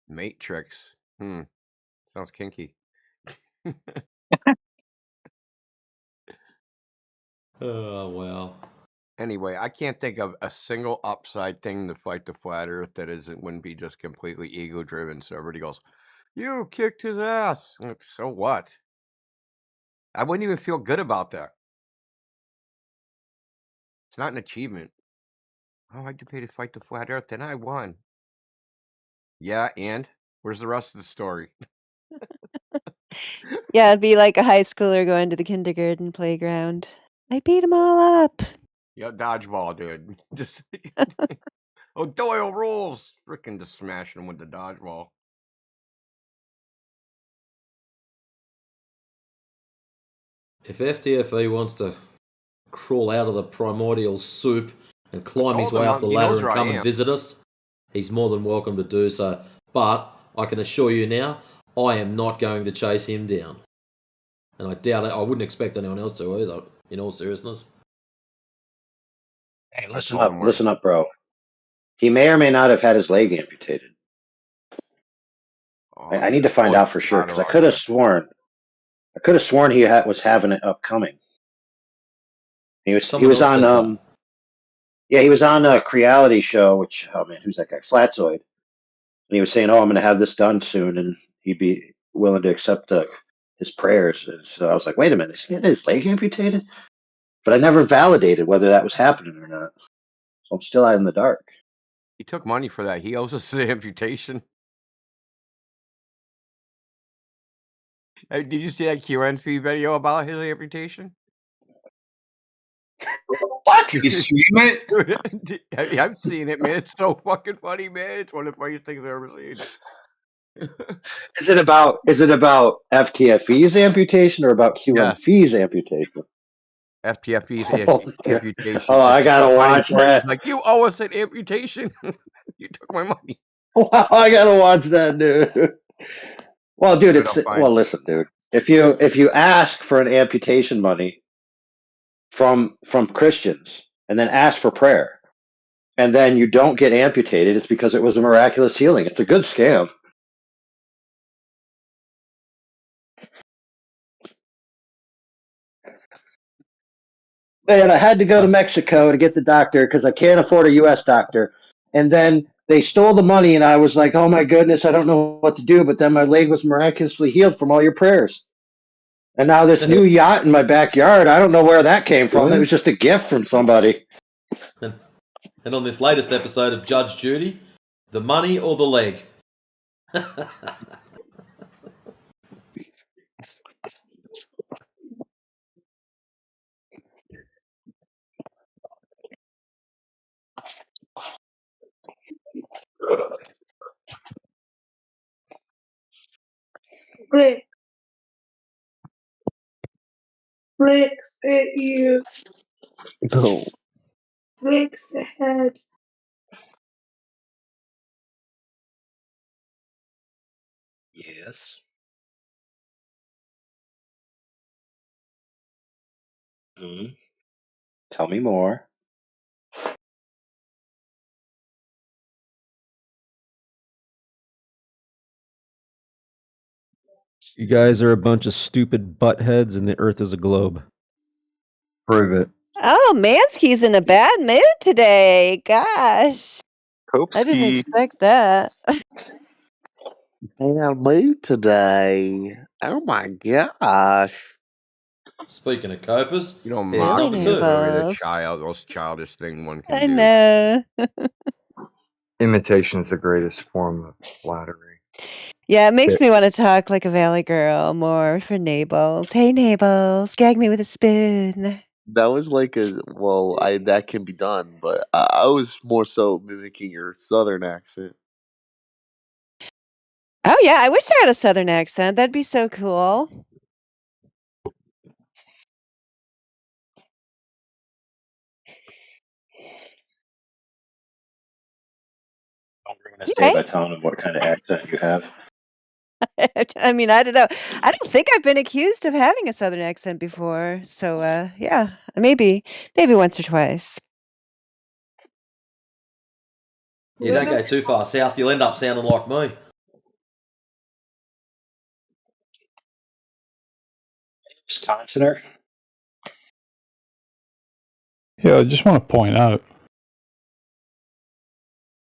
Matrix. Sounds kinky. Oh, wow. Anyway, I can't think of a single upside thing to fight the flat earth that wouldn't be just completely ego driven. So everybody goes, "You kicked his ass." I'm like, so what? I wouldn't even feel good about that. It's not an achievement. Oh, I debated fight the flat earth, then I won. Yeah, and where's the rest of the story? Yeah, it'd be like a high schooler going to the kindergarten playground. I beat them all up. Yeah, dodgeball, dude. Just oh, Doyle rules. Freaking just smashing him with the dodgeball. If FTFE wants to crawl out of the primordial soup and climb his way up the ladder and come and visit us, he's more than welcome to do so. But I can assure you now, I am not going to chase him down. And I doubt it. I wouldn't expect anyone else to either, in all seriousness. Hey, listen up, bro. He may or may not have had his leg amputated. I need to find out for sure because I could have sworn he was having it upcoming. He was on he was on a Creality show, which, oh man, who's that guy? Flatzoid. And he was saying, "Oh, I'm going to have this done soon," and he'd be willing to accept his prayers. And so I was like, "Wait a minute, is he getting his leg amputated?" But I never validated whether that was happening or not. So I'm still out in the dark. He took money for that. He owes us the amputation. Hey, did you see that QNF video about his amputation? What? You stream it? I've seen it, man. It's so fucking funny, man. It's one of the funniest things I've ever seen. Is it about FTFE's amputation or about QNF's amputation? FTFE's amputation. Oh, I gotta watch that. Like, you owe us an amputation. You took my money. Wow, I gotta watch that, dude. Well, dude, listen, dude. If you ask for an amputation money from Christians and then ask for prayer, and then you don't get amputated, it's because it was a miraculous healing. It's a good scam. Man, I had to go to Mexico to get the doctor because I can't afford a U.S. doctor. And then they stole the money, and I was like, oh my goodness, I don't know what to do. But then my leg was miraculously healed from all your prayers. And now this new yacht in my backyard, I don't know where that came from. It was just a gift from somebody. And on this latest episode of Judge Judy, the money or the leg? Bricks at you. No. Bricks ahead. Yes. Tell me more. You guys are a bunch of stupid buttheads, and the Earth is a globe. Prove it. Oh, Mansky's in a bad mood today. Gosh. I didn't Kopsky. expect that. Bad mood today. Oh my gosh. Speaking of copers, You know, here's mocking number is 2. really the Noodles. most childish thing one can I do. know. Imitation is the greatest form of flattery. Yeah, it makes It- me want to talk like a valley girl more for Nables. Hey, Nables, gag me with a spoon. That was like that can be done, but I was more so mimicking your southern accent. Oh, yeah, I wish I had a southern accent. That'd be so cool. Don't ruin his day Okay. by telling him what kind of accent you have. I mean, I don't know. I don't think I've been accused of having a southern accent before. So, yeah, maybe once or twice. You don't go too far south, you'll end up sounding like me. Wisconsinner. Yeah, I just want to point out.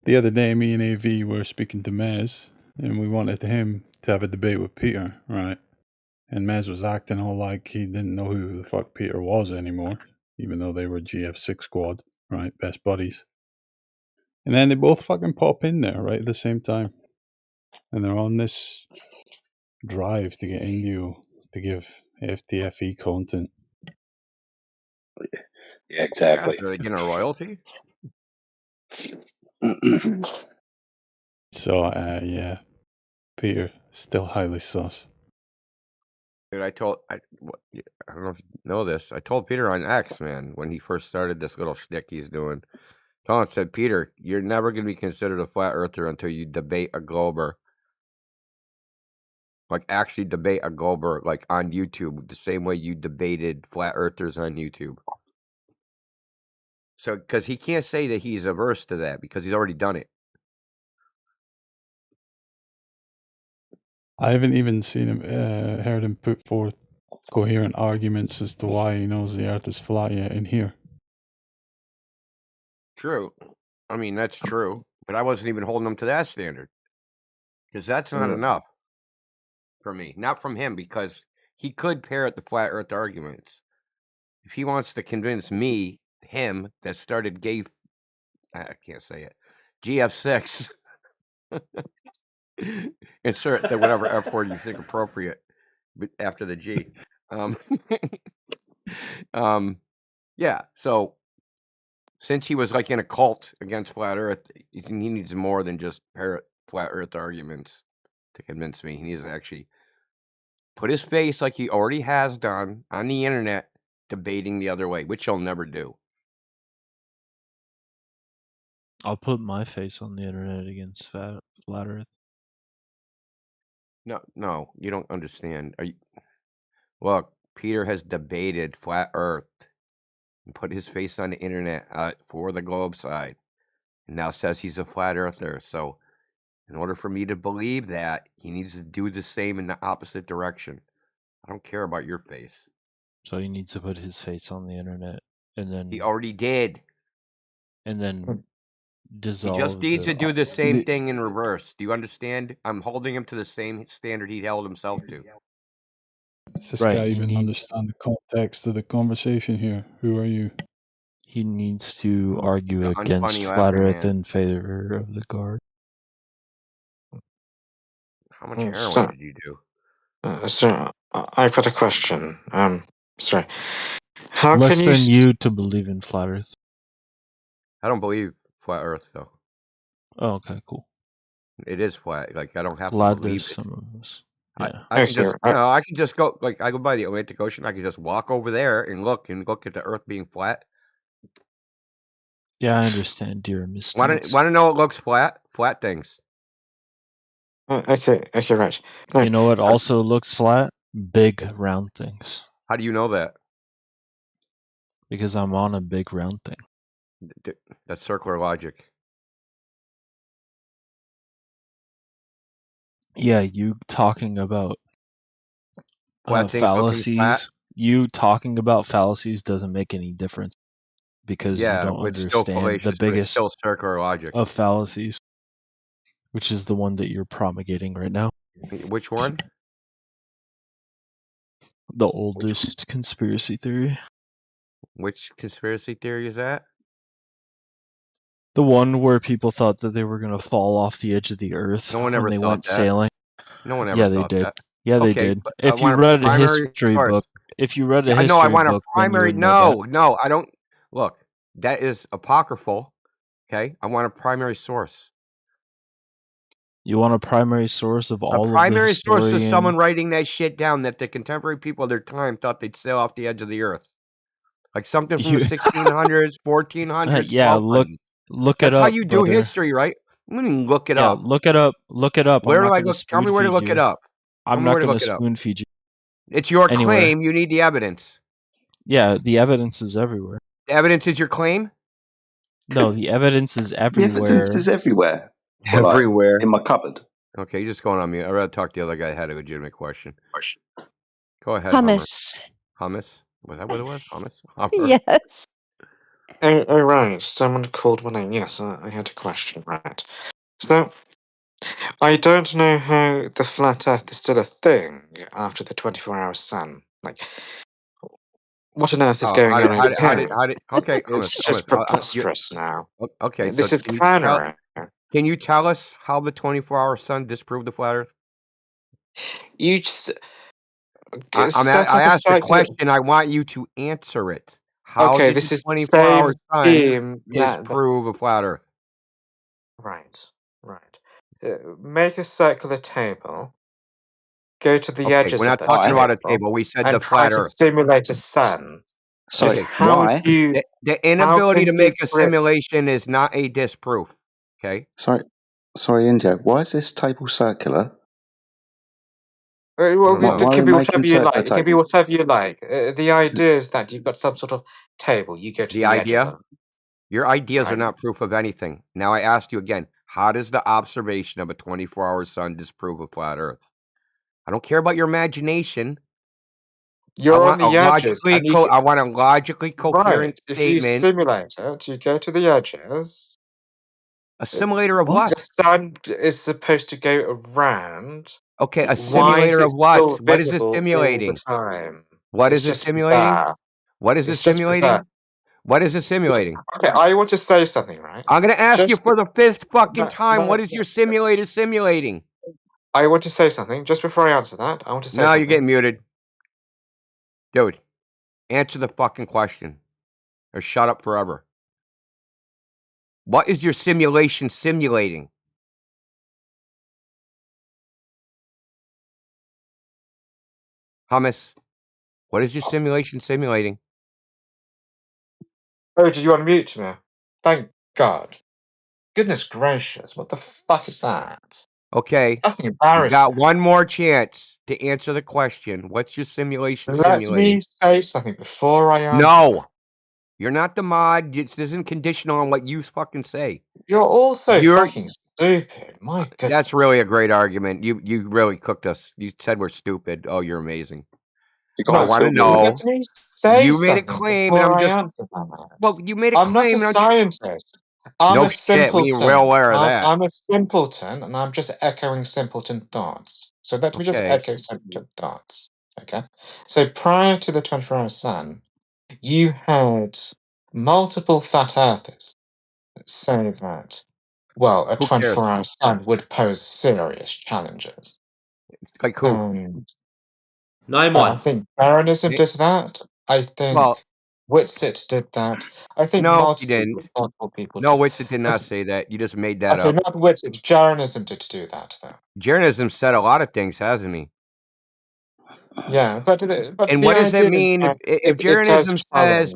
The other day, me and AV were speaking to Maz, and we wanted him to have a debate with Peter, right? And Maz was acting all like he didn't know who the fuck Peter was anymore, even though they were GF6 squad, right? Best buddies. And then they both fucking pop in there, right, at the same time. And they're on this drive to get Indio to give FTFE content. Yeah, exactly. Are they getting a royalty? So, yeah, Peter, still highly sus. Dude, I don't know if you know this. I told Peter on X, man, when he first started this little shtick he's doing. Tom said, Peter, you're never going to be considered a flat earther until you debate a glober. Like, actually debate a glober, like, on YouTube, the same way you debated flat earthers on YouTube. So, because he can't say that he's averse to that, because he's already done it. I haven't even seen him, heard him put forth coherent arguments as to why he knows the earth is flat yet in here. True. I mean, that's true. But I wasn't even holding him to that standard. Because that's not enough for me. Not from him, because he could parrot the flat earth arguments. If he wants to convince me, him, that started gay... I can't say it. GF6. Insert the whatever F word you think appropriate after the G. Yeah, so... Since he was like in a cult against flat Earth, he needs more than just parrot flat Earth arguments to convince me. He needs to actually put his face, like he already has done, on the internet, debating the other way, which he'll never do. I'll put my face on the internet against flat Earth. No, you don't understand. Look, Peter has debated flat Earth and put his face on the internet for the globe side, and now says he's a flat earther. So, in order for me to believe that, he needs to do the same in the opposite direction. I don't care about your face. So he needs to put his face on the internet, and then He already did. And then dissolve. He just needs to do the same thing in reverse. Do you understand? I'm holding him to the same standard he held himself to. Does this guy even understand the context of the conversation here? Who are you? He needs to argue The against unfunny flat laughing Earth man. in favor of the guard. How much heroin did you do? Sir, I've got a question. Sorry. How Less can you... than you to believe in flat Earth. I don't believe flat Earth, though. Oh, okay, cool. It is flat. Like, I don't have Glad to believe there's it. some of us. Yeah. I can just, I can just go, like, I go by the Atlantic Ocean. I can just walk over there and look at the Earth being flat. Yeah, I understand, dear Miss. Want to know what looks flat? Flat things. Okay, right. You know what also looks flat? Big round things. How do you know that? Because I'm on a big round thing. That's circular logic. Yeah, you talking about Flat things looking flat. Fallacies. You talking about fallacies doesn't make any difference because you Yeah, don't it's still understand the fallacious, but it's still biggest circular logic. of fallacies, which is the one that you're promulgating right now. Which one? The oldest conspiracy theory. Which conspiracy theory is that? The one where people thought that they were going to fall off the edge of the earth No one when ever they thought went that. sailing. No one ever Yeah, they thought did. that. Yeah, they Okay, did. but I If you want a read a primary history source. book, if you read a No, I history want a book, then you primary. would know that. No, I don't. Look, that is apocryphal. Okay, I want a primary source. You want a primary source of A all of the primary source is historian. someone writing that shit down that the contemporary people of their time thought they'd sail off the edge of the earth. Like something from the 1600s, 1400s, Yeah, 1200s. look it That's how up, you do brother. history, right? I mean, look it Yeah, up. look it up. Look it up. Where I'm do not I going to look? Tell me spoon where to feed look you. it up. Tell I'm me not where to going look to it up. spoon feed you. It's your Anywhere. claim. You need the evidence. Yeah, the evidence is everywhere. The evidence is your claim? No, the evidence is The everywhere. evidence is everywhere. Well, like, Everywhere. in my cupboard. Okay, you're just going on mute. I'd rather talk to the other guy that had a legitimate question. Go ahead, hummus. Hummus? Was that what it was? Hummus? Hummer? Yes. Oh, right. Someone called my name. Yes, I had a question. Right. So, I don't know how the flat Earth is still a thing after the 24-hour sun. Like, what on earth is Oh, going on over how here? did? Okay, It's hummus. just preposterous now. Okay, so This is planar. can you tell us how the 24-hour sun disproved the flat Earth? You just I set up a asked the site. question. I want you to answer it. How Okay, did this the is the 24-hour same sun beam that. disprove a flat Earth? Right. Make a circular table. Go to the Okay, edges we're of not the talking about a table, table. We said and the try flat to Earth. simulate a sun. Sorry, Okay, How do you? the How inability can to you make a grip? simulation is not a disproof. Okay. Sorry, India. Why is this table circular? Well, No. it Why are can we be making whatever you circular like. It can be tables? whatever you like. The idea is that you've got some sort of table. You go to The the edges idea? of. Your ideas are Right. not proof of anything. Now I asked you again, how does the observation of a 24-hour sun disprove a flat Earth? I don't care about your imagination. You're on the edges, and you I want a logically coherent right. If you statement. simulate it, you go to the edges. A simulator of The what? sun is supposed to go around. Okay, a Why is simulator it of what? still What is it visible all the simulating? time? What It's is it just simulating? bizarre. What is it It's just bizarre. simulating? What is it simulating? Okay, I want to say something, right? I'm going to ask you Just for the 5th fucking no, time. What no, is your simulator simulating? I want to say something. Just before I answer that, I want to say No, something. you're getting muted. Dude, answer the fucking question. Or shut up forever. What is your simulation simulating? Hummus, what is your simulation simulating? Oh, did you unmute me? Thank God. Goodness gracious, what the fuck is that? Okay, Fucking you embarrassing. got one more chance to answer the question. What's your simulation Let simulating? me say something before I answer. No! You're not the mod. This isn't conditional on what you fucking say. You're also fucking stupid. My goodness. That's really a great argument. You really cooked us. You said we're stupid. Oh, you're amazing. I want to know. Let me say You made a something claim, and before I'm I just. answer that. Well, you made a I'm not claim. a And scientist. I'm no a shit. We simpleton. well aware of that. I'm a simpleton, and I'm just echoing simpleton thoughts. So let me just Okay. echo simpleton thoughts. Okay. So prior to the 24-hour sun, you had multiple flat earthers say that, well, a Who cares? 24-hour sun would pose serious challenges. Like who? Name I one. think Baronism did that. I think Whitsitt did that. I think No, he multiple didn't. people No, did. Whitsitt did not say that. You just made that Okay, up. not Whitsitt. Jeranism did do that, though. Jeranism said a lot of things, hasn't he? Yeah, but And the what does that idea is mean that if it does Jeranism follow. says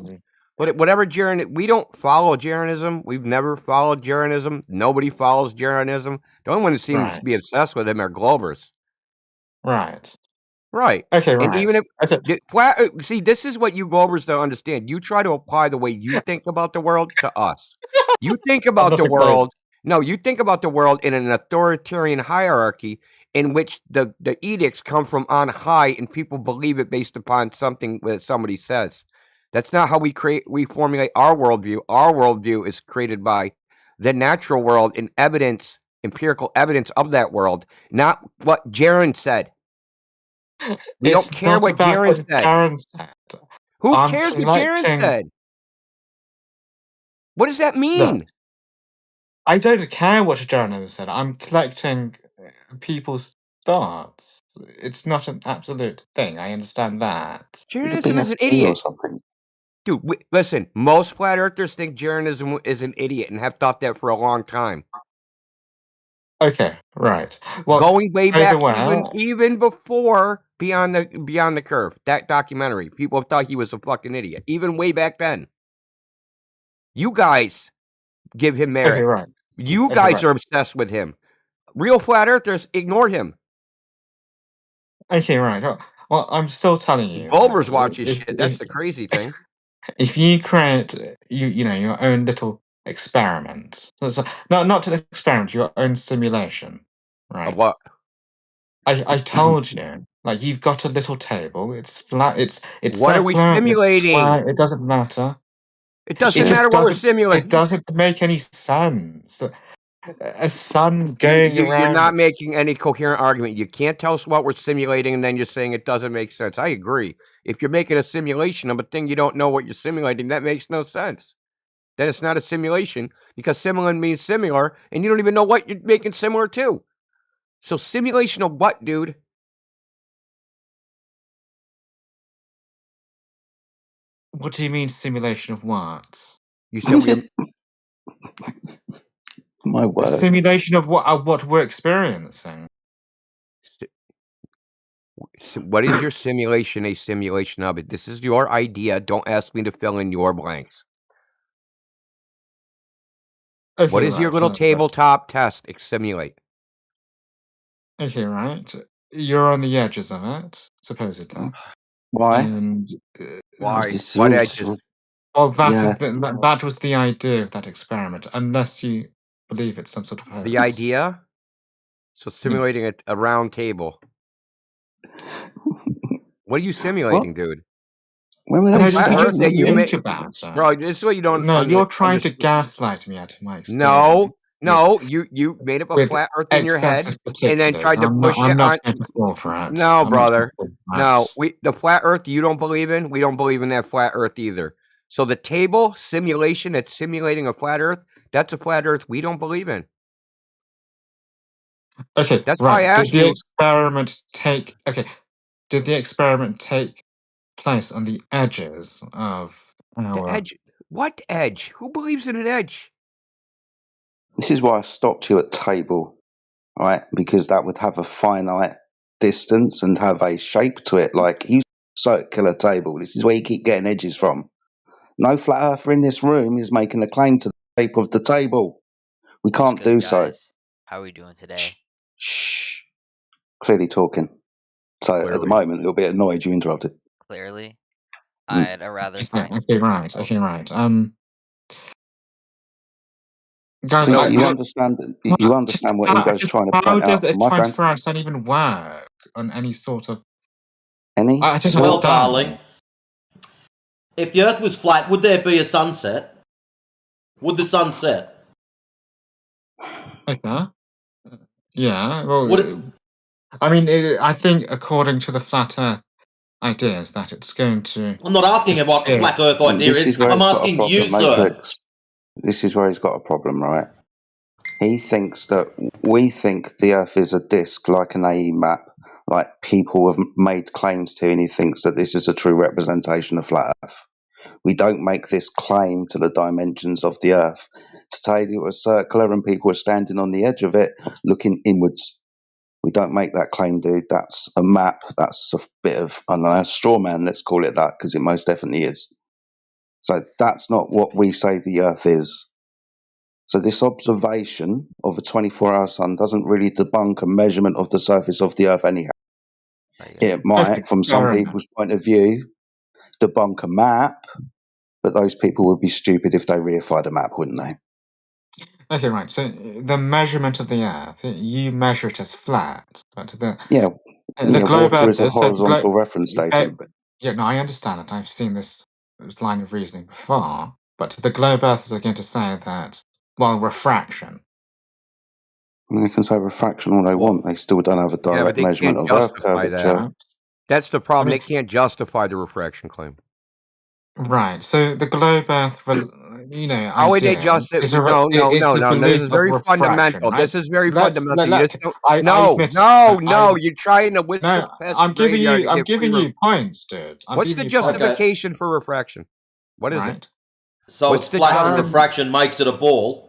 whatever Jeranism? We don't follow Jeranism. We've never followed Jeranism. Nobody follows Jeranism. The only one who seems to be obsessed with him are Glovers. Right. Right. Okay, And right. even if see, this is what you Glovers don't understand. You try to apply the way you think about the world to us. You think about the world. No, you think about the world in an authoritarian hierarchy, in which the edicts come from on high and people believe it based upon something that somebody says. That's not how we formulate our worldview. Our worldview is created by the natural world and evidence, empirical evidence of that world, not what Jaren said. We don't care what Jaren said. Jaren said. Who I'm cares what Jaren collecting. said? What does that mean? Look, I don't care what Jaren said. I'm collecting people's thoughts. It's not an absolute thing. I understand that. Jeranism is an idiot. Dude, listen, most flat earthers think Jeranism is an idiot and have thought that for a long time. Okay, right. Well, going way either back, way, even before Beyond the Curve, that documentary, people thought he was a fucking idiot, even way back then. You guys give him merit. Okay, right. You guys are obsessed with him. Real flat earthers ignore him. Okay, right. Well, I'm still telling you. Bulbers watch his shit. That's the crazy thing. If you create, you know, your own little experiment, so not an experiment, your own simulation, right? Of what? I told you, like you've got a little table. It's flat. It's What are we circular, it's simulating? square, it doesn't matter. It doesn't matter what we're simulating. It doesn't make any sense. A sun going around. You're not making any coherent argument. You can't tell us what we're simulating, and then you're saying it doesn't make sense. I agree. If you're making a simulation of a thing you don't know what you're simulating, that makes no sense. Then it's not a simulation, because similar means similar, and you don't even know what you're making similar to. So simulation of what, dude? What do you mean simulation of what? You said My word. A simulation of what we're experiencing. What is your simulation a simulation of it? This is your idea. Don't ask me to fill in your blanks. Okay, what is your little tabletop test? Simulate. Okay, right. You're on the edges of it, supposedly. Why? And Why? What edges? Well, that was the idea of that experiment, unless you believe it's some sort of hoax. The idea? So simulating a round table. What are you simulating, dude? When were they flat Earth that you think about it? Bro, this is what you don't. No, you're trying to gaslight me out of my experience. No, you made up a flat Earth in your head and then tried to push it on. I'm not going to fall for it. No, brother. No, the flat Earth you don't believe in. We don't believe in that flat Earth either. So the table simulation that's simulating a flat Earth, that's a flat Earth we don't believe in. Okay, that's why I asked you. Did the experiment take place on the edges of our... The edge? What edge? Who believes in an edge? This is why I stopped you at table, right? Because that would have a finite distance and have a shape to it. Like, you circular table. This is where you keep getting edges from. No flat earther in this room is making a claim to the shape of the table. We can't do so. How are we doing today? Shh. Clearly talking. So at the moment, you'll be annoyed you interrupted. Clearly? I'd rather find Okay, right. Guys, so you understand what Ingo's trying to point out, my friend? How does it not even work on any sort of... Well, darling, if the Earth was flat, would there be a sunset? Would the sun set? Okay. Yeah, well... I think according to the flat Earth idea is that it's going to... I'm not asking about what a flat Earth idea is. I'm asking you, sir. This is where he's got a problem, right? He thinks that we think the Earth is a disc, like an AE map, like people have made claims to, and he thinks that this is a true representation of flat Earth. We don't make this claim to the dimensions of the Earth. To tell you it was circular and people were standing on the edge of it, looking inwards. We don't make that claim, dude. That's a map. That's a bit of, I don't know, a straw man, let's call it that, because it most definitely is. So that's not what we say the Earth is. So this observation of a 24-hour sun doesn't really debunk a measurement of the surface of the Earth anyhow. It might, from some people's point of view, debunk a map, but those people would be stupid if they reified a map, wouldn't they? Okay, right. So the measurement of the Earth, you measure it as flat, but the Yeah, the yeah. globe Water Earth is a is so horizontal reference datum. yeah, no, I understand that. I've seen this line of reasoning before, but the globe Earth is going to say that, well, refraction. They can say refraction all they want. They still don't have a Yeah, but direct they measurement can't of Earth justify that. curvature. That's the problem. I mean- They can't justify the refraction claim. Right. So the globe Earth, How would they idea just is no. the This belief is of very refraction, fundamental. right? This is very Let's fundamental. let, You let just don't, I admit you're trying to whisk no. past I'm the giving graveyard you. to I'm get free giving room. you points, dude. I'm What's giving the you points. justification for refraction? What is it? Right. So What's it's the flat and justi- refraction makes it a ball.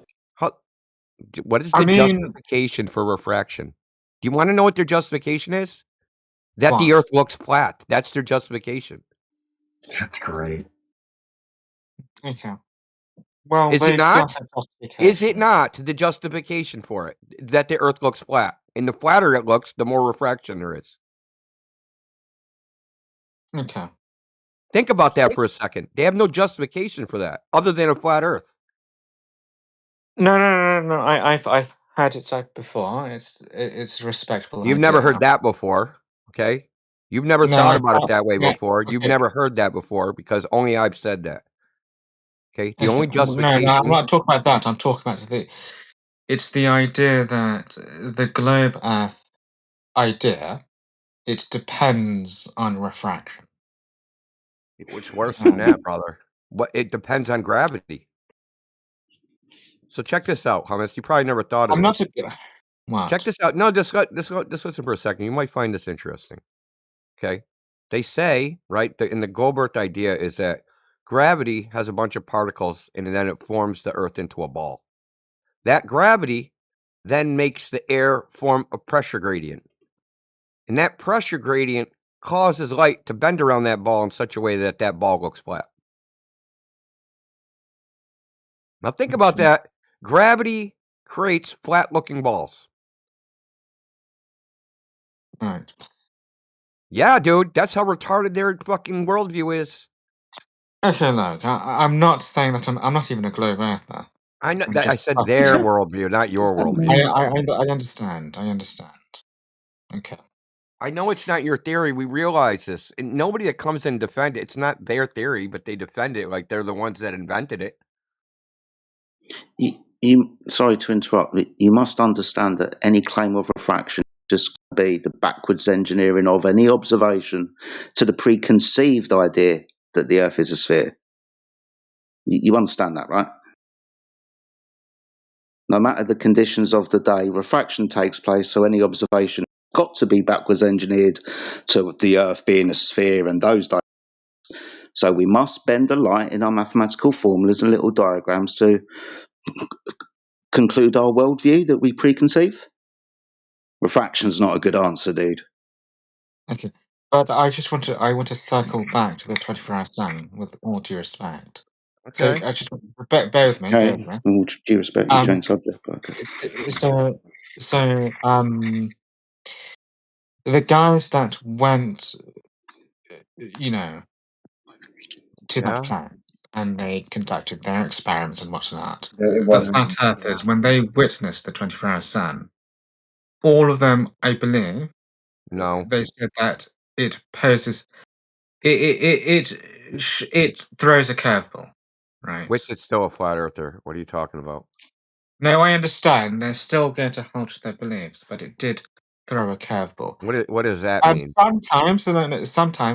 What is I the mean, justification for refraction? Do you want to know what their justification is? That the what? Earth looks flat. That's their justification. That's great. Okay. Well, Is it they've got not? a Is justification. it not the justification for it that the Earth looks flat? And the flatter it looks, the more refraction there is. Okay. Think about that for a second. They have no justification for that other than a flat Earth. No. I've had it like before. It's a respectable You've idea. never heard that before, okay? You've never No, thought I about it can't. that way Yeah. before. You've Okay. never heard that before because only I've said that. Okay? The Okay. only No, I'm justification. not talking about that. I'm talking about it's the idea that the globe Earth idea, it depends on refraction. It's worse than that, brother. It depends on gravity. So check this out, Hummus. You probably never thought of I'm this. not. What? Check this out. No, just listen for a second. You might find this interesting. Okay? They say, right, in the Goldberg idea is that gravity has a bunch of particles and then it forms the Earth into a ball. That gravity then makes the air form a pressure gradient. And that pressure gradient causes light to bend around that ball in such a way that that ball looks flat. Now think about that. Gravity creates flat-looking balls. Right. Yeah, dude. That's how retarded their fucking worldview is. Okay, look. I'm not saying that I'm not even a globe Earther. I know I'm that I just said talking their about- worldview, not your that worldview. mean? I understand. I understand. Okay. I know it's not your theory. We realize this. And nobody that comes in and defend it, it's not their theory, but they defend it like they're the ones that invented it. Sorry to interrupt. But you must understand that any claim of refraction is just going to be the backwards engineering of any observation to the preconceived idea that the Earth is a sphere. You understand that, right? No matter the conditions of the day, refraction takes place, so any observation has got to be backwards engineered to the Earth being a sphere and those diagrams. So we must bend the light in our mathematical formulas and little diagrams to conclude our worldview that we preconceive. Refraction's not a good answer, dude. Okay. But I want to circle back to the 24-hour sun with all due respect. So Okay. I just bear with me. Bear Okay, with me. with all due respect, you change subject. Okay. So the guys that went, to that Yeah. planet and they conducted their experiments and whatnot, It the wasn't flat earthers, when they witnessed the 24-hour sun, all of them, I believe, No. they said that it poses, it throws a curveball, right? Which is still a flat earther. What are you talking about? No, I understand. They're still going to hold to their beliefs, but it did throw a curveball. What does that And mean? sometimes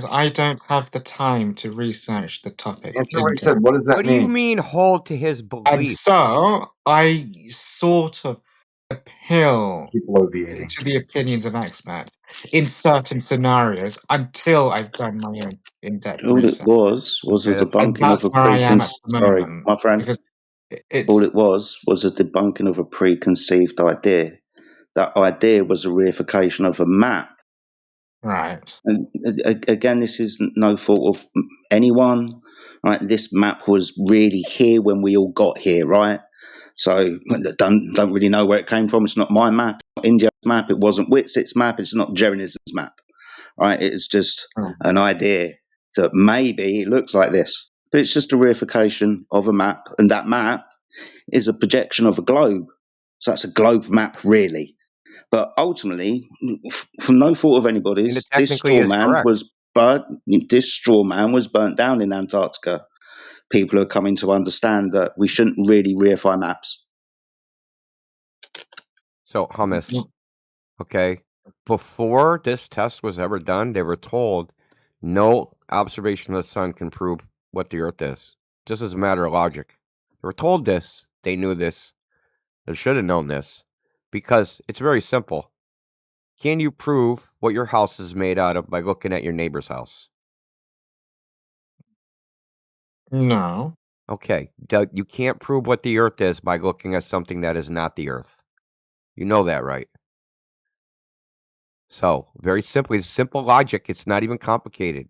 I don't have the time to research the topic Answer what he into. said. What does that What do you mean? mean hold to his And belief? so I sort of appeal Keep bloviating. to the opinions of experts in certain scenarios until I've done my own in-depth All it research. was a Okay, that's And debunking of that's a where I am at the sorry, moment. my friend. Because All it's it was a debunking of a preconceived idea. That idea was a reification of a map. right. And again, this is no fault of anyone. Right, this map was really here when we all got here, right? So don't really know where it came from. It's not my map, not India's map. It wasn't Whitsit's map. It's not Jerry's map, right? It's just an idea that maybe it looks like this, but it's just a reification of a map, and that map is a projection of a globe. So that's a globe map, really. But ultimately, from no fault of And anybody's, it technically is correct. this straw man was burnt down in Antarctica. People are coming to understand that we shouldn't really reify maps. So, hummus. Okay. Before this test was ever done, they were told no observation of the sun can prove what the Earth is. Just as a matter of logic. They were told this. They knew this. They should have known this. Because it's very simple. Can you prove what your house is made out of by looking at your neighbor's house? No. Okay. You can't prove what the Earth is by looking at something that is not the Earth. You know that, right? So, very simply, simple logic. It's not even complicated.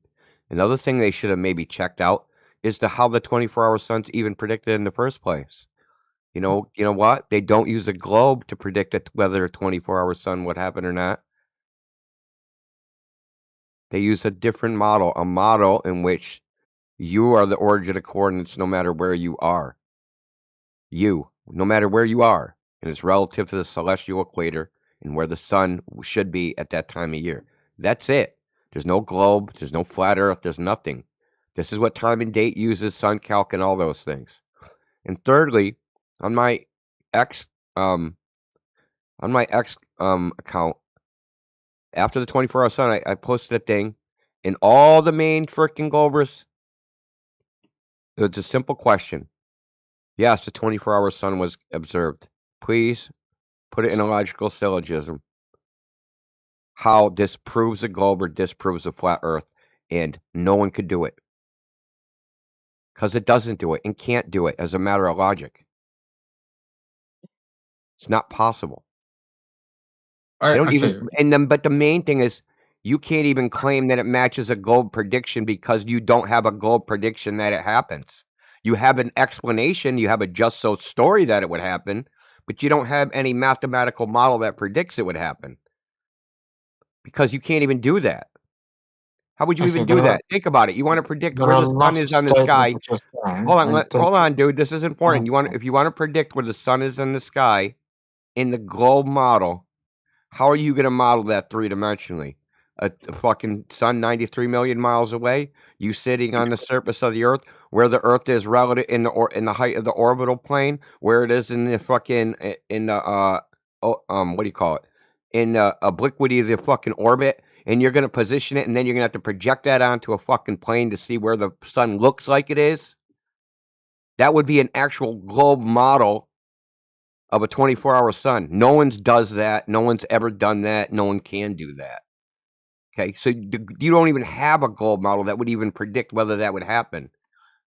Another thing they should have maybe checked out is how the 24-hour sun's even predicted in the first place. You know what? They don't use a globe to predict whether a 24-hour sun would happen or not. They use a different model, a model in which you are the origin of coordinates no matter where you are. No matter where you are, and it's relative to the celestial equator and where the sun should be at that time of year. That's it. There's no globe, there's no flat earth, there's nothing. This is what time and date uses, sun calc, and all those things. And thirdly, on my X account, after the 24-hour sun, I posted a thing, and all the main freaking Globers, it's a simple question. Yes, the 24-hour sun was observed. Please put it in a logical syllogism. How this proves a globe or disproves a flat earth, and no one could do it. Because it doesn't do it and can't do it as a matter of logic. It's not possible. They don't even, but the main thing is, you can't even claim that it matches a globe prediction because you don't have a globe prediction that it happens. You have an explanation, you have a just so story that it would happen, but you don't have any mathematical model that predicts it would happen. Because you can't even do that. How would you even do that? Think about it. You want to predict where the sun is on the sky. Hold on, dude. This is important. If you want to predict where the sun is in the sky in the globe model, how are you going to model that three-dimensionally? A fucking sun 93 million miles away, you sitting on the surface of the Earth, where the Earth is relative in the height of the orbital plane, where it is in the fucking what do you call it? In the obliquity of the fucking orbit, and you're going to position it, and then you're going to have to project that onto a fucking plane to see where the sun looks like it is. That would be an actual globe model of a 24-hour sun. No one's does that. No one's ever done that. No one can do that. Okay, so you don't even have a globe model that would even predict whether that would happen.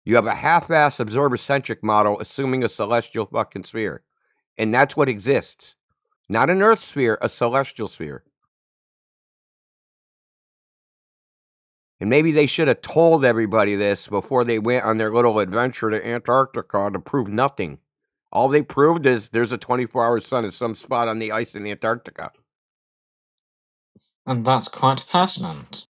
You have a half-ass observer-centric model assuming a celestial fucking sphere. And that's what exists. Not an Earth sphere, a celestial sphere. And maybe they should have told everybody this before they went on their little adventure to Antarctica to prove nothing. All they proved is there's a 24-hour sun at some spot on the ice in Antarctica. And that's quite pertinent.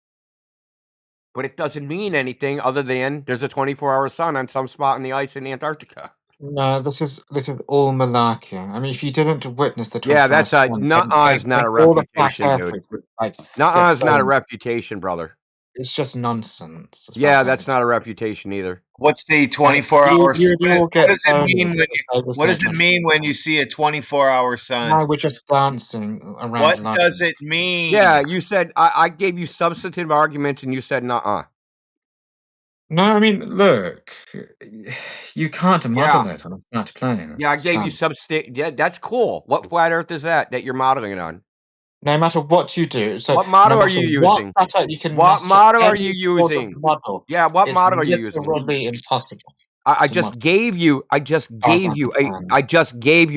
But it doesn't mean anything other than there's a 24-hour sun on some spot on the ice in Antarctica. No, this is all malarkey. I mean, if you didn't witness the 24-hour Yeah, that's sun, nuh-uh is not a all the flat reputation, dude. earthers would, like, Nuh-uh is not a defend. reputation, brother. It's just nonsense. As far Yeah, as I'm that's not a reputation either. What's the 24-hour? You What does it mean what does it mean when you see a 24-hour sun? Why we're just dancing around? What London. does it mean? Yeah, you said I gave you substantive arguments, and you said nuh-uh. No, I mean, look, you can't model it on a flat plane. Yeah, I gave you yeah, that's cool. What flat Earth is that you're modeling it on? No matter what you do. So what model no are you what using? satellite you can What model are any you sort of using? model Yeah, what is model are you using? literally impossible. I just gave you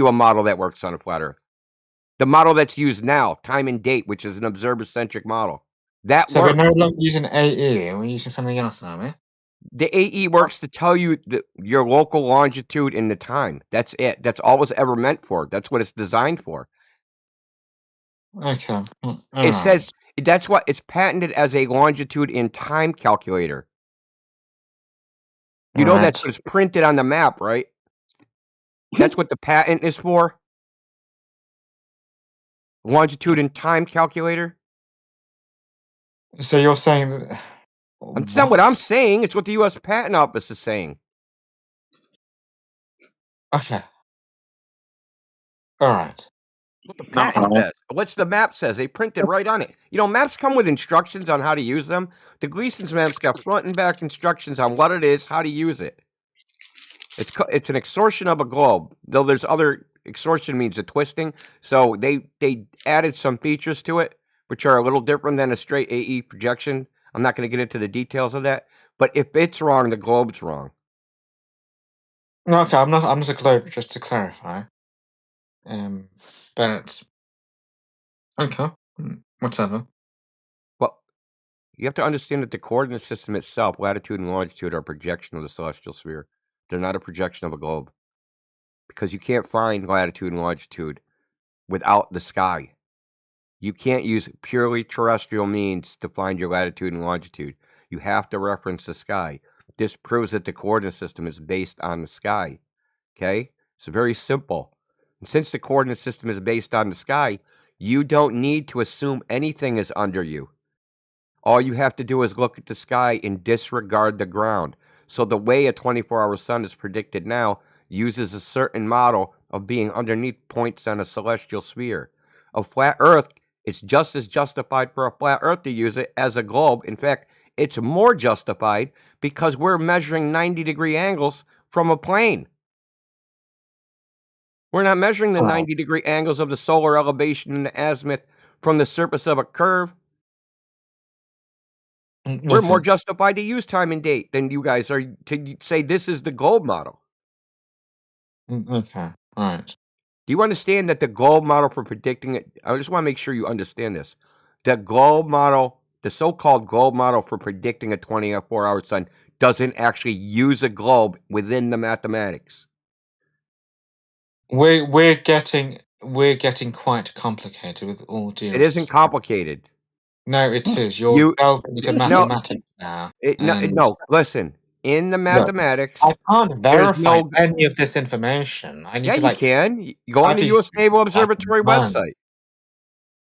a model that works on a flat Earth. The model that's used now, time and date, which is an observer-centric model. That So works. we're no longer using AE, we're using something else, are we? The AE works to tell you your local longitude and the time. That's it. That's all it's ever meant for. That's what it's designed for. Okay. It says that's what it's patented as a longitude and time calculator. You know that's what it's printed on the map, right? That's what the patent is for. Longitude and time calculator. So you're saying that? It's not what I'm saying. It's what the U.S. Patent Office is saying. Okay. All right. What the patent says. What's the map says. They printed right on it. You know, maps come with instructions on how to use them. The Gleason's map's got front and back instructions on what it is, how to use it. It's an extortion of a globe, though there's other extortion means a twisting. So they added some features to it, which are a little different than a straight AE projection. I'm not going to get into the details of that. But if it's wrong, the globe's wrong. No, okay, I'm not a globe, just to clarify. But okay, whatever. Well, you have to understand that the coordinate system itself, latitude and longitude, are a projection of the celestial sphere. They're not a projection of a globe. Because you can't find latitude and longitude without the sky. You can't use purely terrestrial means to find your latitude and longitude. You have to reference the sky. This proves that the coordinate system is based on the sky. Okay? It's very simple. And since the coordinate system is based on the sky, you don't need to assume anything is under you. All you have to do is look at the sky and disregard the ground. So the way a 24-hour sun is predicted now uses a certain model of being underneath points on a celestial sphere. A flat Earth, it's just as justified for a flat Earth to use it as a globe. In fact, it's more justified because we're measuring 90-degree angles from a plane. We're not measuring the 90-degree angles of the solar elevation and the azimuth from the surface of a curve. We're more justified to use time and date than you guys are to say this is the globe model. Okay, all right. Do you understand that the globe model for predicting it? I just want to make sure you understand this. The globe model, the so-called globe model for predicting a 24-hour sun, doesn't actually use a globe within the mathematics. We're getting quite complicated with all due It isn't complicated. No, it is. You're delving into mathematics now. No, listen. In the Look, mathematics, I can't there's verify no. any of this information. I need Yeah, to you like. can. You go on the U.S. Naval Observatory website.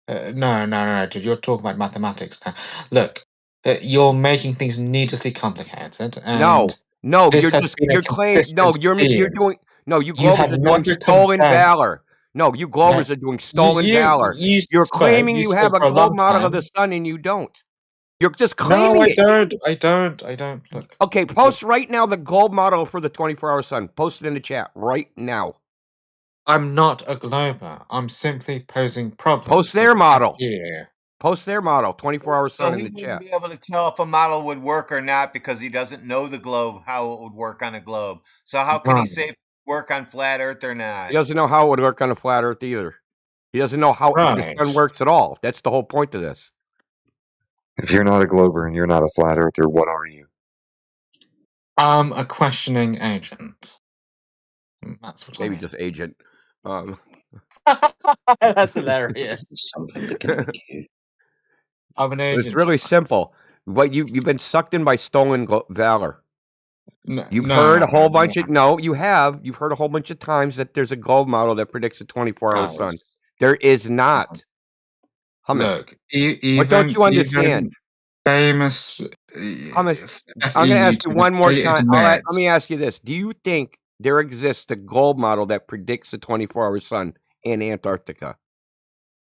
No, dude. You're talking about mathematics now. Look, you're making things needlessly complicated, and No, this you're has just been a you're claiming. No, consistent you're theme. doing. No, you You have Glovers are doing never stolen condemned. valor. No, you Glovers are doing stolen valor. You're claiming you have a for a globe long model of time. the sun and you don't. You're just No, claiming I it. don't. Look. Okay, post right now the globe model for the 24-hour sun. Post it in the chat right now. I'm not a glober. I'm simply posing problems. Post their model. Yeah. Post their model. 24-hour sun So in he the wouldn't chat. be able to tell if a model would work or not because he doesn't know the globe, how it would work on a globe. So how can he say if it work on flat Earth or not? He doesn't know how it would work on a flat Earth either. He doesn't know how the sun works at all. That's the whole point of this. If you're not a glober and you're not a flat earther, what are you? I'm a questioning agent. That's what Maybe I am. just agent. That's hilarious. Something to get you. I'm an agent. It's really simple. What you've been sucked in by stolen valor. You've heard a whole bunch of you have. You've heard a whole bunch of times that there's a globe model that predicts a 24-hour sun. There is not. Hummus. Look, even, what don't you understand? Famous. Hummus. I'm going to ask you one more time. Let me ask you this: do you think there exists a globe model that predicts a 24-hour sun in Antarctica?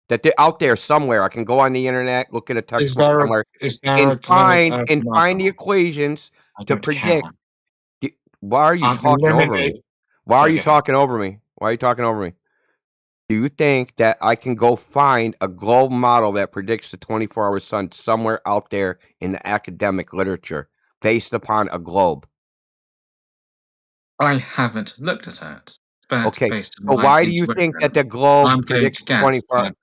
That they're out there somewhere. I can go on the internet, look at a textbook somewhere, and find the equations to predict. Why are you talking over me? Why are you talking over me? Why are you talking over me? Do you think that I can go find a globe model that predicts the 24-hour sun somewhere out there in the academic literature based upon a globe? I haven't looked at it. But okay, based on so what why I've do you think that intuited, the globe I'm going predicts to guess 24 that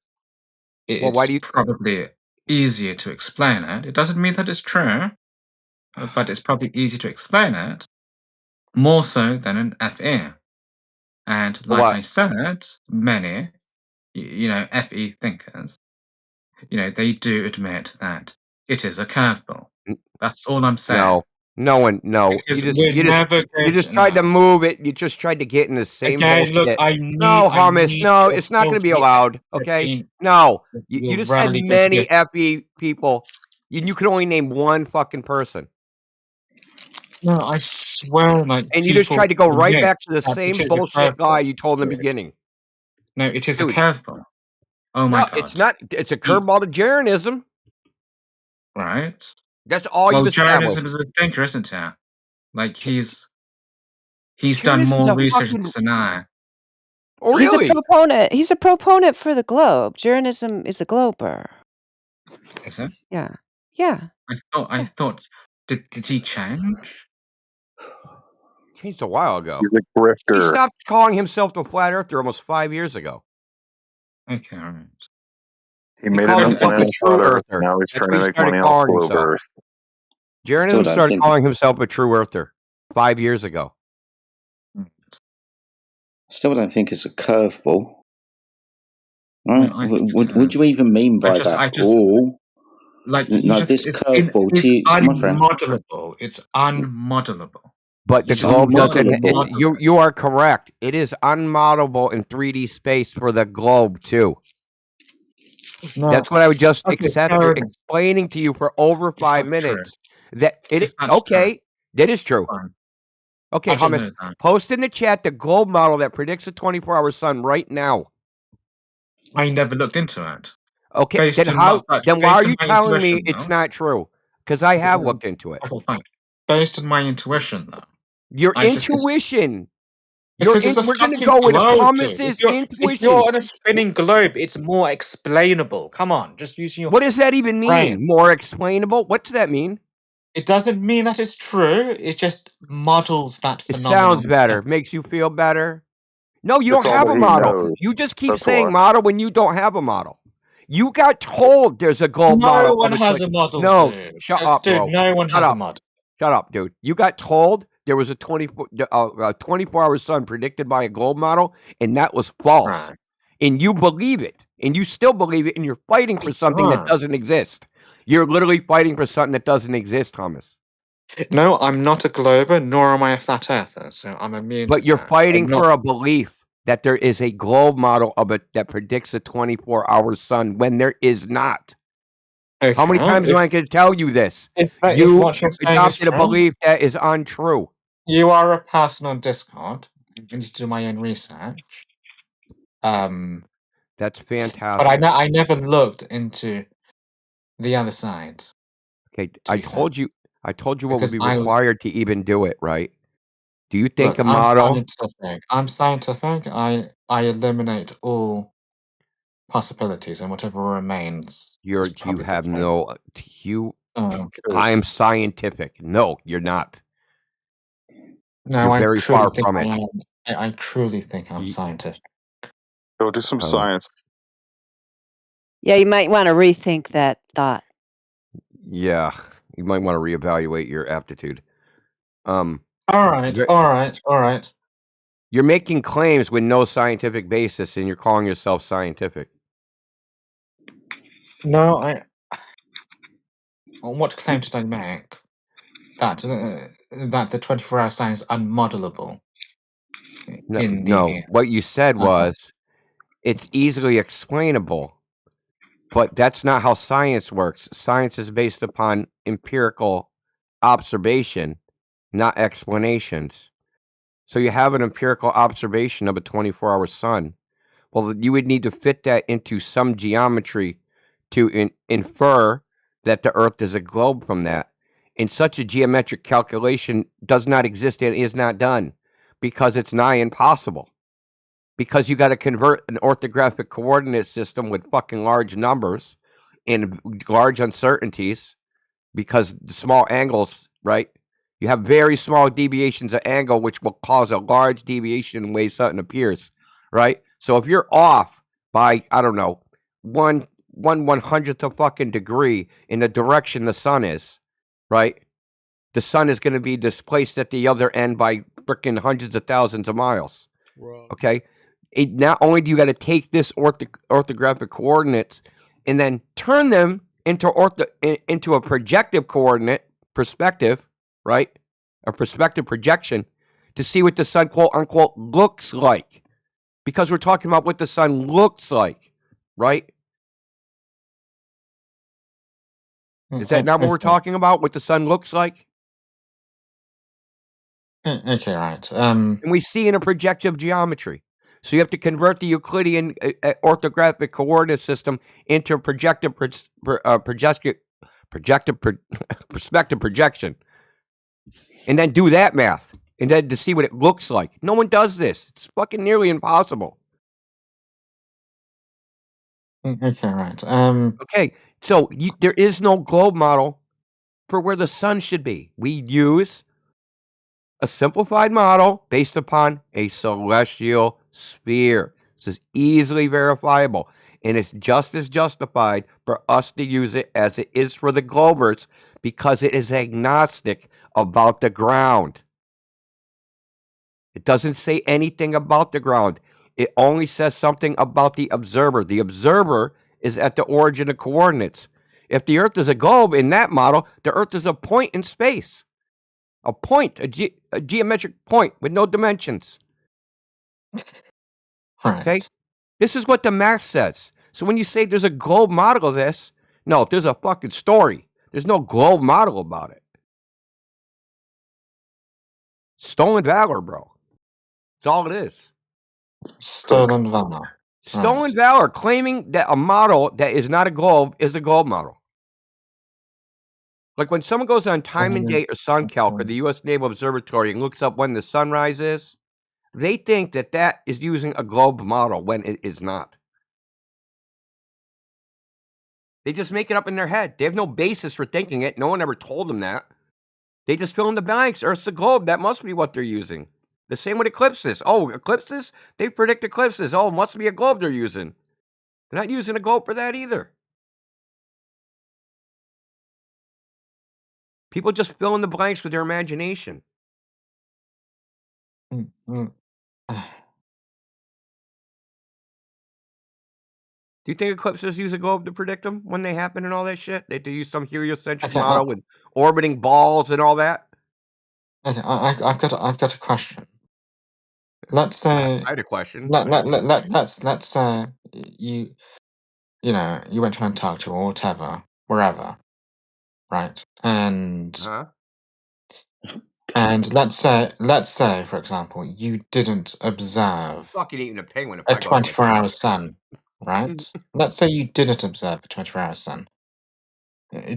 well, why it's do you probably easier to explain it. It doesn't mean that it's true, but it's probably easy to explain it more so than an FE. And like what? I said, many, FE thinkers, they do admit that it is a curveball. That's all I'm saying. No, No one, no. Because we're never You going just to. tried to No. move it. You just tried to get in the same Okay, look, bullshit. I No, need hummus. No, to it's not going to be filter allowed. the Okay. being. No, you You're just said rarely going to many get. effing people. You could only name one fucking person, No, I swear, like and you just people tried to go right admit back to the that it same is a bullshit lie curveball. you told in the Dude. beginning. No, it is a Dude. curveball. Oh my No, god. it's not. It's a curveball to Jeranism. Right. That's all Well, you've established. Jeranism is a thinker, isn't it? Like he's done Jeranism's more a research fucking. than I. Oh, He's a really? proponent. He's a proponent for the globe. Jeranism is a glober. Is it? Yeah. Yeah. I thought. Did he change? Changed a while ago. He's a He grifter. stopped calling himself the flat earther almost 5 years ago. Okay, alright. He He made called enough himself money a on true Flat Earth. earther. Now he's That's trying what to he make started money off calling Globe himself. Earth. Still Jeranism don't started think. calling himself a true earther 5 years ago. Still don't think it's a curveball. No, Right? I think What it do you is. even mean by I that? just Oh, like no, this it's curveball to you, my friend. unmodelable. It's unmodelable. But the It's globe doesn't. unmodelable. You are correct. It is unmodelable in 3D space for the globe too. No. That's what I would just Okay, accept fair enough. explaining to you for over 5 That's true. minutes. That it If is that's true. okay. That is true. Fine. Okay, I didn't hummus. know that. Post in the chat the globe model that predicts a 24-hour sun right now. I never looked into it. Okay, Based then on how? Then why based are on you my telling me intuition, it's though. not true? Because I have looked into it. Okay, fine. Based on my intuition, though. Your I just intuition. because it's a We're gonna fucking go with globe, dude. hummus's If you're intuition. on a spinning globe, it's more explainable. Come on, just using your What does that even mean? brain. More explainable? What does that mean? It doesn't mean that it's true. It just models that It phenomenon. sounds better. Makes you feel better. No, you That's don't all have that a he model. knows. You just keep That's saying why. model when you don't have a model. You got told there's a globe No model. one has a model, No, dude. shut up, Dude, bro. no one Shut has a up. model. Shut up, dude. You got told there was a 24-hour sun predicted by a globe model, and that was false. Right. And you believe it. And you still believe it, and you're fighting for something that Right. doesn't exist. You're literally fighting for something that doesn't exist, Thomas. No, I'm not a glober, nor am I a flat earther, so I'm immune But to you're that. fighting I'm not. for a belief that there is a globe model of it that predicts a 24-hour sun when there is not. Okay. How many times am I going to tell you this? If You what you're saying is adopted a true, belief that is untrue. you are a person on Discord. I need to do my own research. That's But fantastic. I never looked into the other side. Okay, To I be fair. told you what would Because be I was required to even do it, right? Do you think look. a I'm model? scientific. I'm scientific. I eliminate all possibilities, and whatever remains is You probably the have truth. no. Truth. I am scientific. No, you're not. No, You're I very truly far think from I it. am. I truly think I'm scientific. Go do some science. Yeah, you might want to rethink that thought. Yeah, you might want to reevaluate your aptitude. All right. You're making claims with no scientific basis, and you're calling yourself scientific. No, what claim did I make? That the 24-hour sign is unmodelable. No, what you said was it's easily explainable, but that's not how science works. Science is based upon empirical observation, not explanations. So you have an empirical observation of a 24-hour sun. Well, you would need to fit that into some geometry to infer that the Earth is a globe from that. And such a geometric calculation does not exist and is not done because it's nigh impossible. Because you got to convert an orthographic coordinate system with fucking large numbers and large uncertainties because the small angles, right? You have very small deviations of angle, which will cause a large deviation in the way something appears, right? So if you're off by, I don't know, one 1/100th of fucking degree in the direction the sun is, right? The sun is going to be displaced at the other end by freaking hundreds of thousands of miles. Okay? Not only do you got to take this orthographic coordinates and then turn them into a projective coordinate perspective, right? A perspective projection to see what the sun, quote unquote, looks like. Because we're talking about what the sun looks like, right? Is that not what we're talking about? What the sun looks like? Okay, right. And we see in a projective geometry. So you have to convert the Euclidean orthographic coordinate system into a perspective projection, and then do that math, and then to see what it looks like. No one does this. It's fucking nearly impossible. Okay, right. Okay, so there is no globe model for where the sun should be. We use a simplified model based upon a celestial sphere. This is easily verifiable, and it's just as justified for us to use it as it is for the globers because it is agnostic about the ground. It doesn't say anything about the ground. It only says something about the observer. The observer is at the origin of coordinates. If the Earth is a globe in that model, the Earth is a point in space. A point, a geometric point with no dimensions. Right. Okay? This is what the math says. So when you say there's a globe model of this, no, there's a fucking story. There's no globe model about it. Stolen valor, bro. That's all it is. Stolen valor. Stolen valor, claiming that a model that is not a globe is a globe model. Like when someone goes on Time and Date or SunCalc or the U.S. Naval Observatory and looks up when the sunrise is, they think that that is using a globe model when it is not. They just make it up in their head. They have no basis for thinking it. No one ever told them that. They just fill in the blanks. Earth's a globe. That must be what they're using. The same with eclipses. Oh, eclipses? They predict eclipses. Oh, it must be a globe they're using. They're not using a globe for that either. People just fill in the blanks with their imagination. Do you think eclipses use a globe to predict them when they happen and all that shit? They use some heliocentric model with orbiting balls and all that? Okay, I've got a question. Let's say I had a question. let's say you know you went to Antarctica or whatever, wherever, right? And let's say for example you didn't observe Fucking eating a penguin if a I go to 24-hour sun, right? Let's say you didn't observe a 24-hour sun.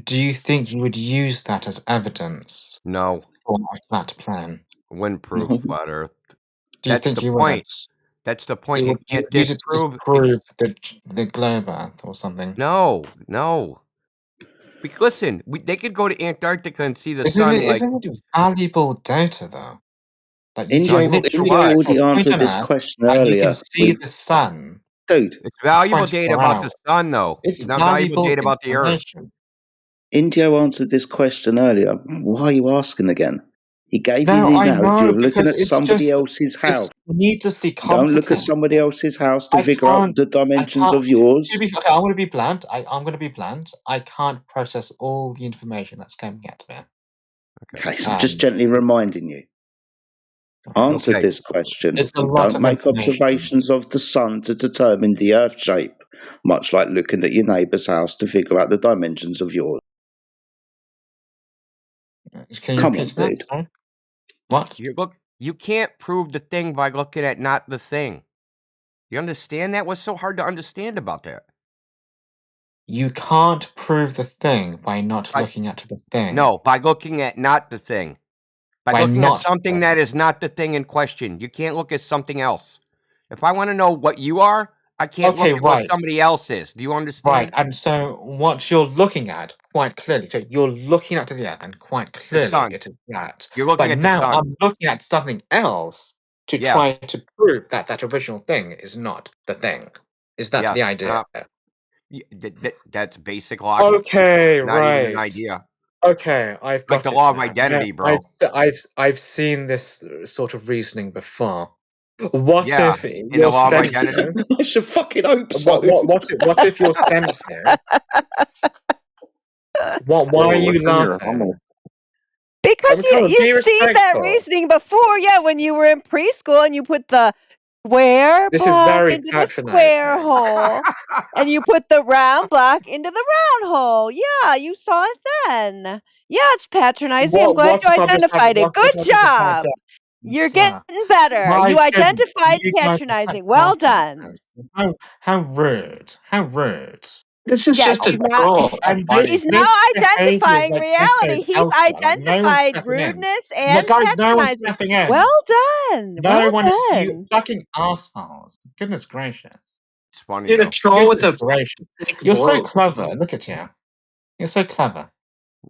Do you think you would use that as evidence? No. For a flat plane? Wouldn't prove flat Earth. Do you That's think the you point. would? That's the point. You It can't would use it to disprove. disprove the globe Earth or something? No. Listen, they could go to Antarctica and see the sun. Isn't it valuable data though? That you India, can literally India go to already a point answered on this Earth question and you can earlier. see the sun. Dude, it's valuable data 24 about the hours. sun, though. It's It's not valuable valuable data about the Earth. information. India answered this question earlier. Why are you asking again? He gave you No, the I analogy know of looking because at somebody else's house. it's needlessly Don't look at complicated. somebody else's house to I figure out can't. the I dimensions can't. of yours. Okay, I'm going to be blunt. I'm going to be blunt. I can't process all the information that's coming at me. Okay, so I'm just gently reminding you. Answer this question. It's a And lot don't of make information. observations of the sun to determine the Earth shape, much like looking at your neighbour's house to figure out the dimensions of yours. Can you Come repeat on, that? dude. Sorry? What? You can't prove the thing by looking at not the thing. You understand that? What's so hard to understand about that? You can't prove the thing by not looking at the thing. No, by looking at not the thing. By looking at something that is not the thing in question. You can't look at something else. If I want to know what you are, I can't look at what somebody else is. Do you understand? Right, and so what you're looking at quite clearly, so you're looking at the Earth, and quite clearly sun. it is that. You're looking but at the now sun. I'm looking at something else to try to prove that that original thing is not the thing. Is that the idea? That's basic logic. Okay, not even an right. idea. Okay, I've got Like the it law of now. identity, bro. I've seen this sort of reasoning before. What if in your the law of senses? identity? I should fucking hope so. What if your senses? Why are you laughing? Because Come on, be you've seen that respectful. reasoning before, yeah, when you were in preschool and you put the square This is block very into the square patronizing. hole and you put the round block into the round hole. Yeah, you saw it then. Yeah, it's patronizing. I'm glad What you if I just have identified it. what if Good I just have my job. You're getting better. My You goodness, identified you guys are such patronizing. Well done. patronizers. How rude. How rude. This is Yes, just a he's now troll. And he's now this behavior is identifying like echoed reality. He's elsewhere. Like no one's identified stepping in. rudeness No, and guys, no one's patronizing. stepping in. Well done. No Well one is you done. fucking assholes. Goodness gracious. It's funny You're a though. troll with a gracious. thick You're so voice. clever. Look at you. You're so clever.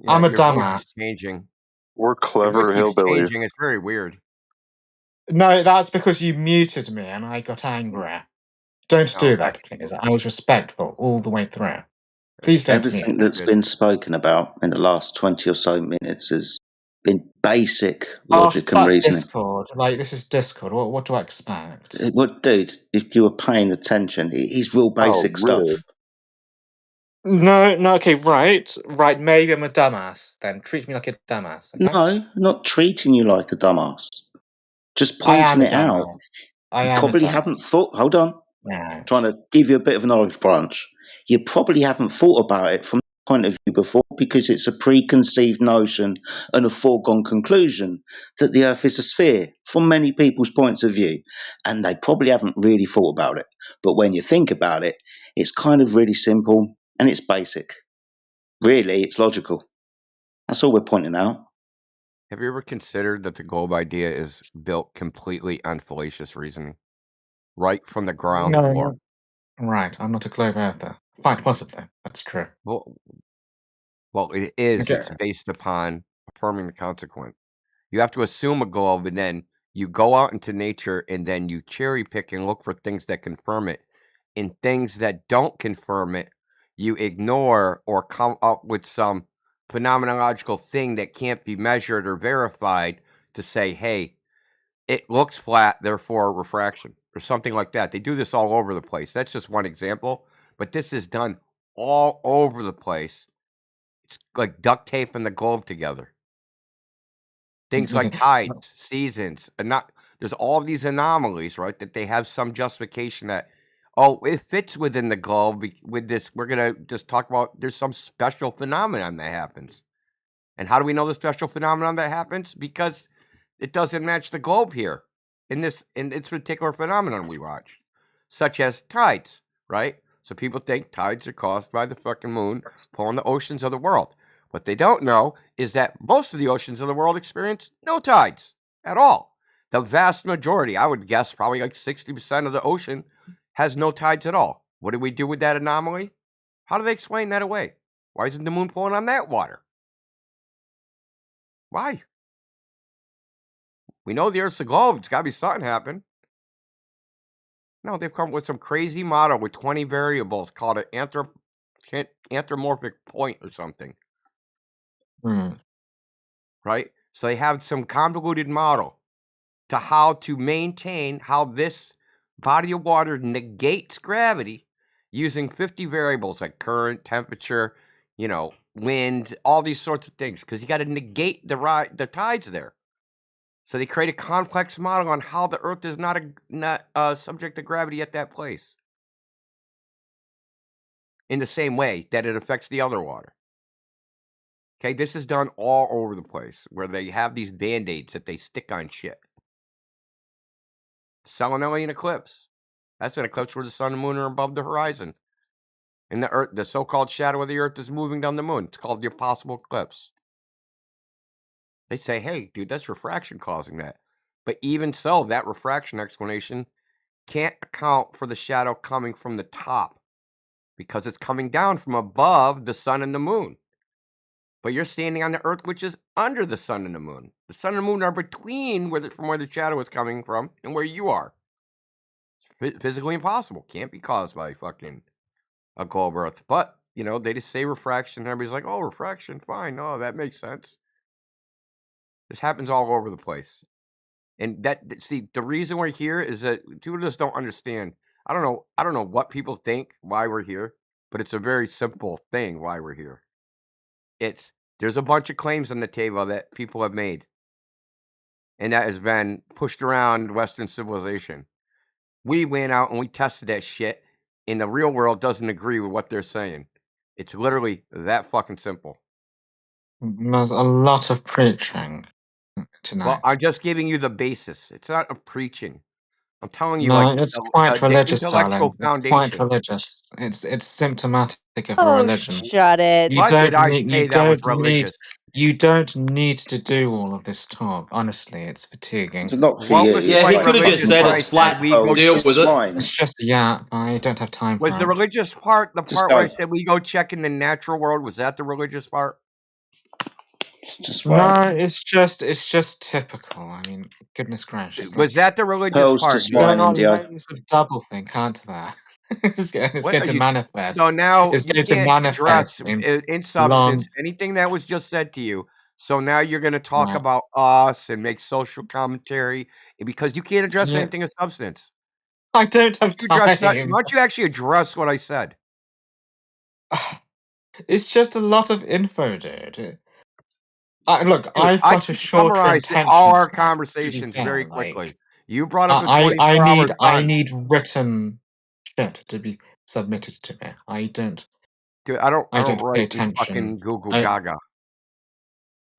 Yeah, I'm a your voice is dumbass. changing. We're Your voice clever keeps hillbillies. changing. It's very weird. No, that's because you muted me and I got angry. Don't Oh, do okay. that, please. I was respectful all the way through. Please don't mute Everything me. that's been spoken about in the last 20 or so minutes has been basic Oh, logic and fuck reasoning. Discord. Like, this is Discord. What do I expect? Well, dude, if you were paying attention, it is real basic stuff. No, okay, right. Right, maybe I'm a dumbass, then. Treat me like a dumbass, okay? No, not treating you like a dumbass. Just I am pointing a it out. dumbass. I You am a probably dumbass. haven't thought. Hold on. Right. Trying to give you a bit of an olive branch. You probably haven't thought about it from that point of view before because it's a preconceived notion and a foregone conclusion that the Earth is a sphere from many people's points of view. And they probably haven't really thought about it. But when you think about it, it's kind of really simple and it's basic. Really, it's logical. That's all we're pointing out. Have you ever considered that the globe idea is built completely on fallacious reasoning? Right from the ground No, floor. right. I'm not a globe earther. Quite possibly. That's true. Well, it is. Okay. It's based upon affirming the consequent. You have to assume a globe, and then you go out into nature, and then you cherry pick and look for things that confirm it. And things that don't confirm it, you ignore or come up with some phenomenological thing that can't be measured or verified to say, hey, it looks flat, therefore refraction, or something like that. They do this all over the place. That's just one example, but this is done all over the place. It's like duct taping the globe together. Things like tides, seasons, and not there's all these anomalies, right? That they have some justification that, oh, it fits within the globe with this. We're gonna just talk about there's some special phenomenon that happens. And how do we know the special phenomenon that happens? Because it doesn't match the globe here in this particular phenomenon we watch, such as tides, right? So people think tides are caused by the fucking moon pulling the oceans of the world. What they don't know is that most of the oceans of the world experience no tides at all. The vast majority, I would guess probably like 60% of the ocean has no tides at all. What do we do with that anomaly? How do they explain that away? Why isn't the moon pulling on that water? Why? We know the Earth's a globe. It's got to be something happen. No, they've come up with some crazy model with 20 variables called an anthropomorphic point or something. Right? So they have some convoluted model to how to maintain how this body of water negates gravity using 50 variables like current, temperature, wind, all these sorts of things, because you got to negate the tides there. So they create a complex model on how the Earth is not subject to gravity at that place, in the same way that it affects the other water. Okay, this is done all over the place, where they have these band-aids that they stick on shit. Selenelian eclipse. That's an eclipse where the sun and moon are above the horizon, and the Earth, the so-called shadow of the Earth, is moving down the moon. It's called the impossible eclipse. They say, hey, dude, that's refraction causing that. But even so, that refraction explanation can't account for the shadow coming from the top because it's coming down from above the sun and the moon. But you're standing on the Earth, which is under the sun and the moon. The sun and the moon are between from where the shadow is coming from and where you are. It's physically impossible. Can't be caused by fucking a globe Earth. But, they just say refraction. And everybody's like, oh, refraction, fine. Oh, that makes sense. This happens all over the place. And the reason we're here is that people just don't understand. I don't know what people think why we're here, but it's a very simple thing why we're here. It's There's a bunch of claims on the table that people have made, and that has been pushed around Western civilization. We went out and we tested that shit, and the real world doesn't agree with what they're saying. It's literally that fucking simple. There's a lot of preaching tonight. Well, I'm just giving you the basis. It's not a preaching. I'm telling you, No, like, it's the quite religious, intellectual darling. It's quite foundation. religious. It's symptomatic of a Oh, religion. shut it. You What did don't I need say you that was don't need religious? you don't need to do all of this talk. Honestly, it's fatiguing. It's not for What you. was It's Yeah, he quite like could have just religious fucking said when like I it's said flat. we oh, go it's Deal check? just with it. swine. It's just yeah, I don't have time Was for the it. religious part the Just part where I go. said we go check in the natural world? Was that the religious part? It's just No, swine. it's just typical. I mean, goodness gracious. Was that the religious Pearls to part? Do you swine, There think? are Indio. ways of doublethink, aren't there? It's What going are to you? manifest. So now It's you going to can't manifest address in in long. substance anything that was just said to you. So now you're going to talk Right. about us and make social commentary because you can't address Yeah, anything of substance. I don't have You address that. time. Why don't you actually address what I said? It's just a lot of info, dude. Look, Dude, I've I got a can shorter summarize all attention our span. To be conversations very fair, quickly. like You brought up the 24 hour I sun. need written shit to be submitted to me. Dude, I don't I don't pay write, you attention. fucking Google I Gaga.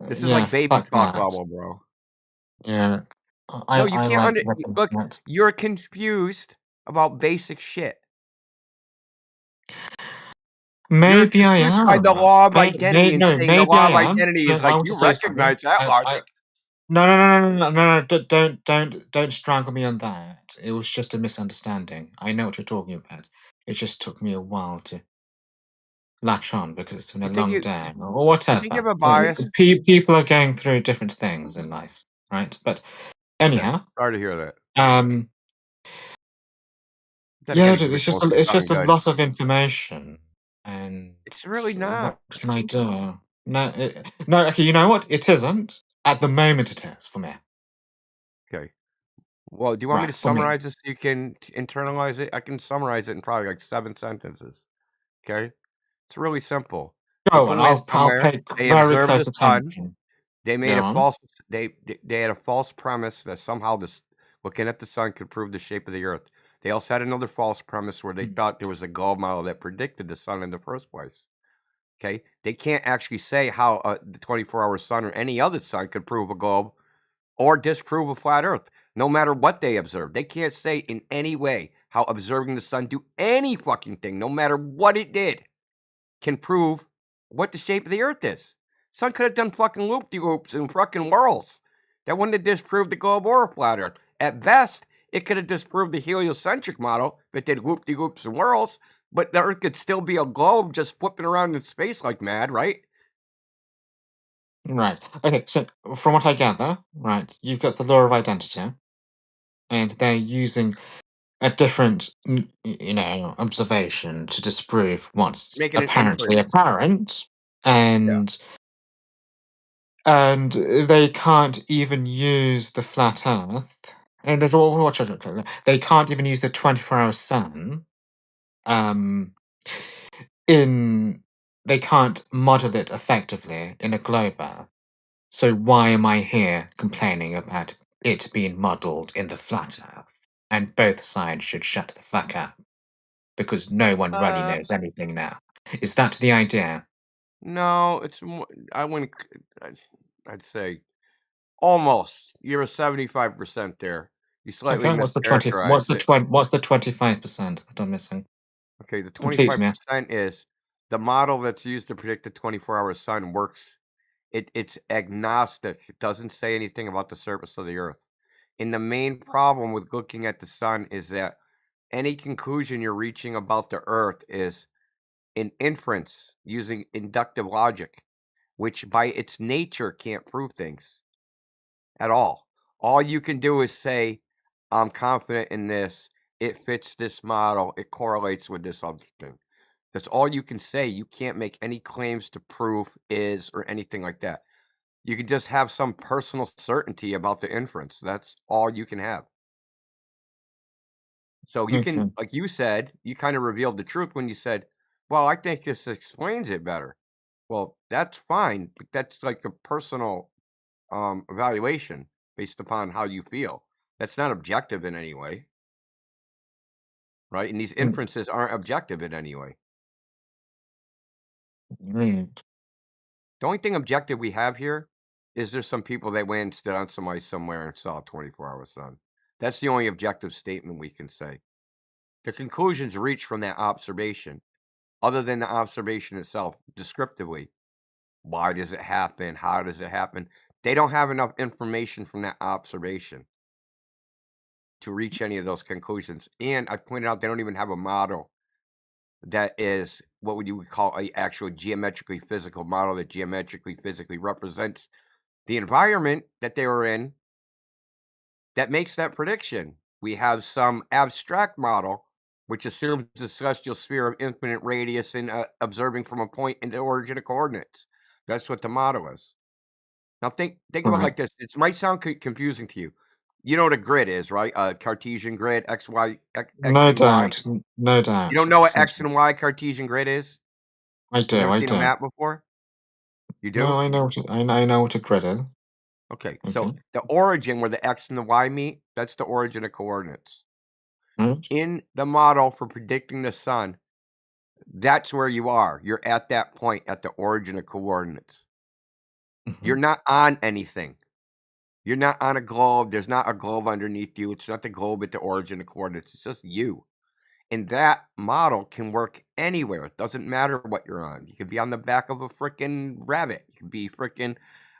This is yeah, like baby fuck talk that. level, bro. Yeah, No, you I can't like written look, shit. you're confused about basic shit. You're Maybe I confused by the am. law of identity and No, saying the maybe law I of am. identity So is I like, want to you say something. recognize that logic. No, don't strangle me on that. It was just a misunderstanding. I know what you're talking about. It just took me a while to latch on because it's been a You think long you day or you think you whatever. have a bias? People are going through different things in life, right? But Okay. anyhow, Sorry to hear that. um, Then again, yeah, it could dude, be going through it's something just a good. lot of information, and It's really what not. can I do? No. Okay, you know what? It isn't at the moment. It is for me. Okay. Well, do you want me to Right, for me. summarize this so you can internalize it? I can summarize it in probably like 7 sentences. Okay? It's really simple. Go People on. went I'll somewhere, pay they very observed the close sun, attention. they made Go a on. false they had a false premise that somehow this looking at the sun could prove the shape of the earth. They also had another false premise where they thought there was a globe model that predicted the sun in the first place. Okay? They can't actually say how the 24-hour sun or any other sun could prove a globe or disprove a flat earth, no matter what they observe. They can't say in any way how observing the sun do any fucking thing, no matter what it did, can prove what the shape of the earth is. Sun could have done fucking loop-de-loops and fucking whirls. That wouldn't have disproved the globe or a flat earth. At best, it could have disproved the heliocentric model if it did loop-de-loops and whirls, but the earth could still be a globe just flipping around in space like mad, right? Right. Okay. So from what I gather, right, you've got the law of identity, and they're using a different, observation to disprove what's Making an apparently inference. apparent, Yeah. and they can't even use the flat Earth. And there's what should I call it? They can't even use the 24-hour sun. Um, they can't model it effectively in a globe Earth. So why am I here complaining about it being modelled in the flat Earth? And both sides should shut the fuck up because no one really knows anything now. Is that the idea? No, it's more, I wouldn't. I'd say almost. You're a 75% there. You slightly Okay, mischaracterized it. what's the 25% that I'm missing? Okay, the Complete me. 25% is the model that's used to predict the 24-hour sun works. It's agnostic. It doesn't say anything about the surface of the earth. And the main problem with looking at the sun is that any conclusion you're reaching about the earth is an inference using inductive logic, which by its nature can't prove things at all. All you can do is say, I'm confident in this. It fits this model. It correlates with this other thing. That's all you can say. You can't make any claims to prove is or anything like that. You can just have some personal certainty about the inference. That's all you can have. So you Okay. can, like you said, you kind of revealed the truth when you said, well, I think this explains it better. Well, that's fine, but that's like a personal evaluation based upon how you feel. That's not objective in any way, right? And these inferences aren't objective in any way. Right. The only thing objective we have here is there's some people that went and stood on some ice somewhere and saw a 24-hour sun. That's the only objective statement we can say. The conclusions reached from that observation, other than the observation itself, descriptively. Why does it happen? How does it happen? They don't have enough information from that observation to reach any of those conclusions. And I pointed out they don't even have a model that is what would you call a actual geometrically physical model that geometrically physically represents the environment that they were in that makes that prediction. We have some abstract model which assumes a celestial sphere of infinite radius and observing from a point in the origin of coordinates. That's what the model is. Now think about it like this. It might sound confusing to you. You know what a grid is, right? A Cartesian grid, X, Y, X No and Y. doubt. No You doubt. don't know what X Essentially. and Y Cartesian grid is? I do. Never I seen a do. map before? You No, do? I know. I know what a grid is. Okay, Okay. so the origin where the X and the Y meet, that's the origin of coordinates. Right. In the model for predicting the sun, that's where you are. You're at that point at the origin of coordinates. You're not on anything. You're not on a globe. There's not a globe underneath you. It's not the globe at the origin of coordinates. It's just you. And that model can work anywhere. It doesn't matter what you're on. You could be on the back of a freaking rabbit. You could be freaking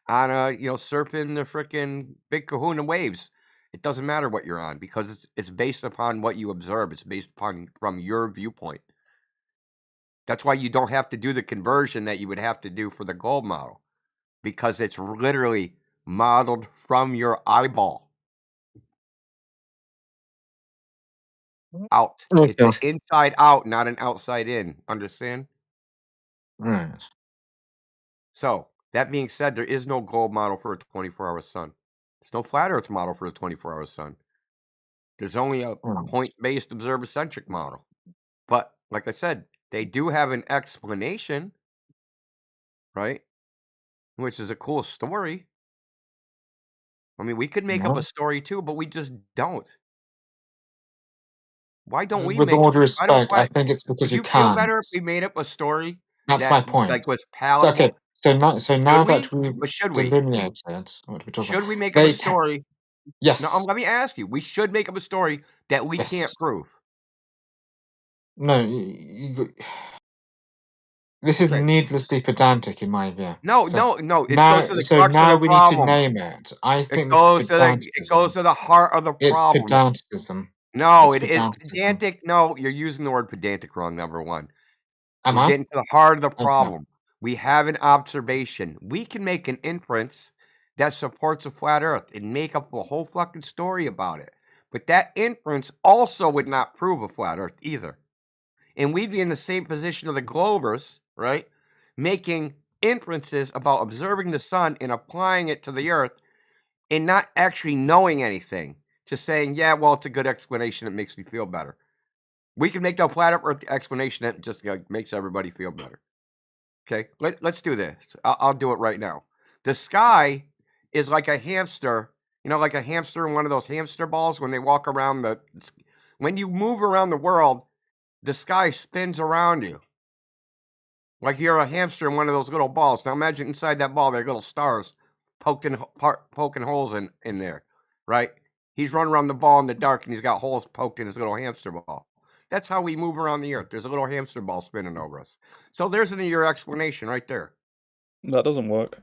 on a, surfing the freaking big kahuna waves. It doesn't matter what you're on because it's based upon what you observe. It's based upon from your viewpoint. That's why you don't have to do the conversion that you would have to do for the globe model because it's literally modeled from your eyeball out. It's an Okay. inside out, not an outside in. Understand? Right. So, that being said, there is no globe model for a 24-hour sun. There's no flat Earth model for a 24-hour sun. There's only a point-based observer-centric model. But, like I said, they do have an explanation, right? Which is a cool story. I mean, we could make up a story too, but we just don't. Why don't we With make all up? due respect, I Why? think it's because Would you you feel better if can't. we made up a story That's my that point. like was So, okay. palatable? So now Should we? that we've Or should we? delineated what we're talking Should about, we make up a they can. story? No, Yes. let me ask you. We should make up a story that we can't Yes. prove. No. This is Okay. needlessly pedantic in my view. No. It goes to the crux of Now the we need to problem. name it. I It think this is goes to pedanticism. the heart of the It's problem. pedanticism. No, It's it is pedanticism. pedantic. No, you're using the word pedantic wrong, number one. Am We're I? getting to the heart of the Okay. problem. We have an observation. We can make an inference that supports a flat Earth and make up a whole fucking story about it. But that inference also would not prove a flat Earth either. And we'd be in the same position of the Globers, right? Making inferences about observing the sun and applying it to the Earth and not actually knowing anything. Just saying, yeah, well, it's a good explanation. It makes me feel better. We can make the flat Earth explanation that just makes everybody feel better. Okay, let's do this. I'll do it right now. The sky is like a hamster, like a hamster in one of those hamster balls when they walk around when you move around the world, the sky spins around you. Like you're a hamster in one of those little balls. Now imagine inside that ball, there are little stars poking holes in there, right? He's running around the ball in the dark and he's got holes poked in his little hamster ball. That's how we move around the earth. There's a little hamster ball spinning over us. So there's your explanation right there. That doesn't work.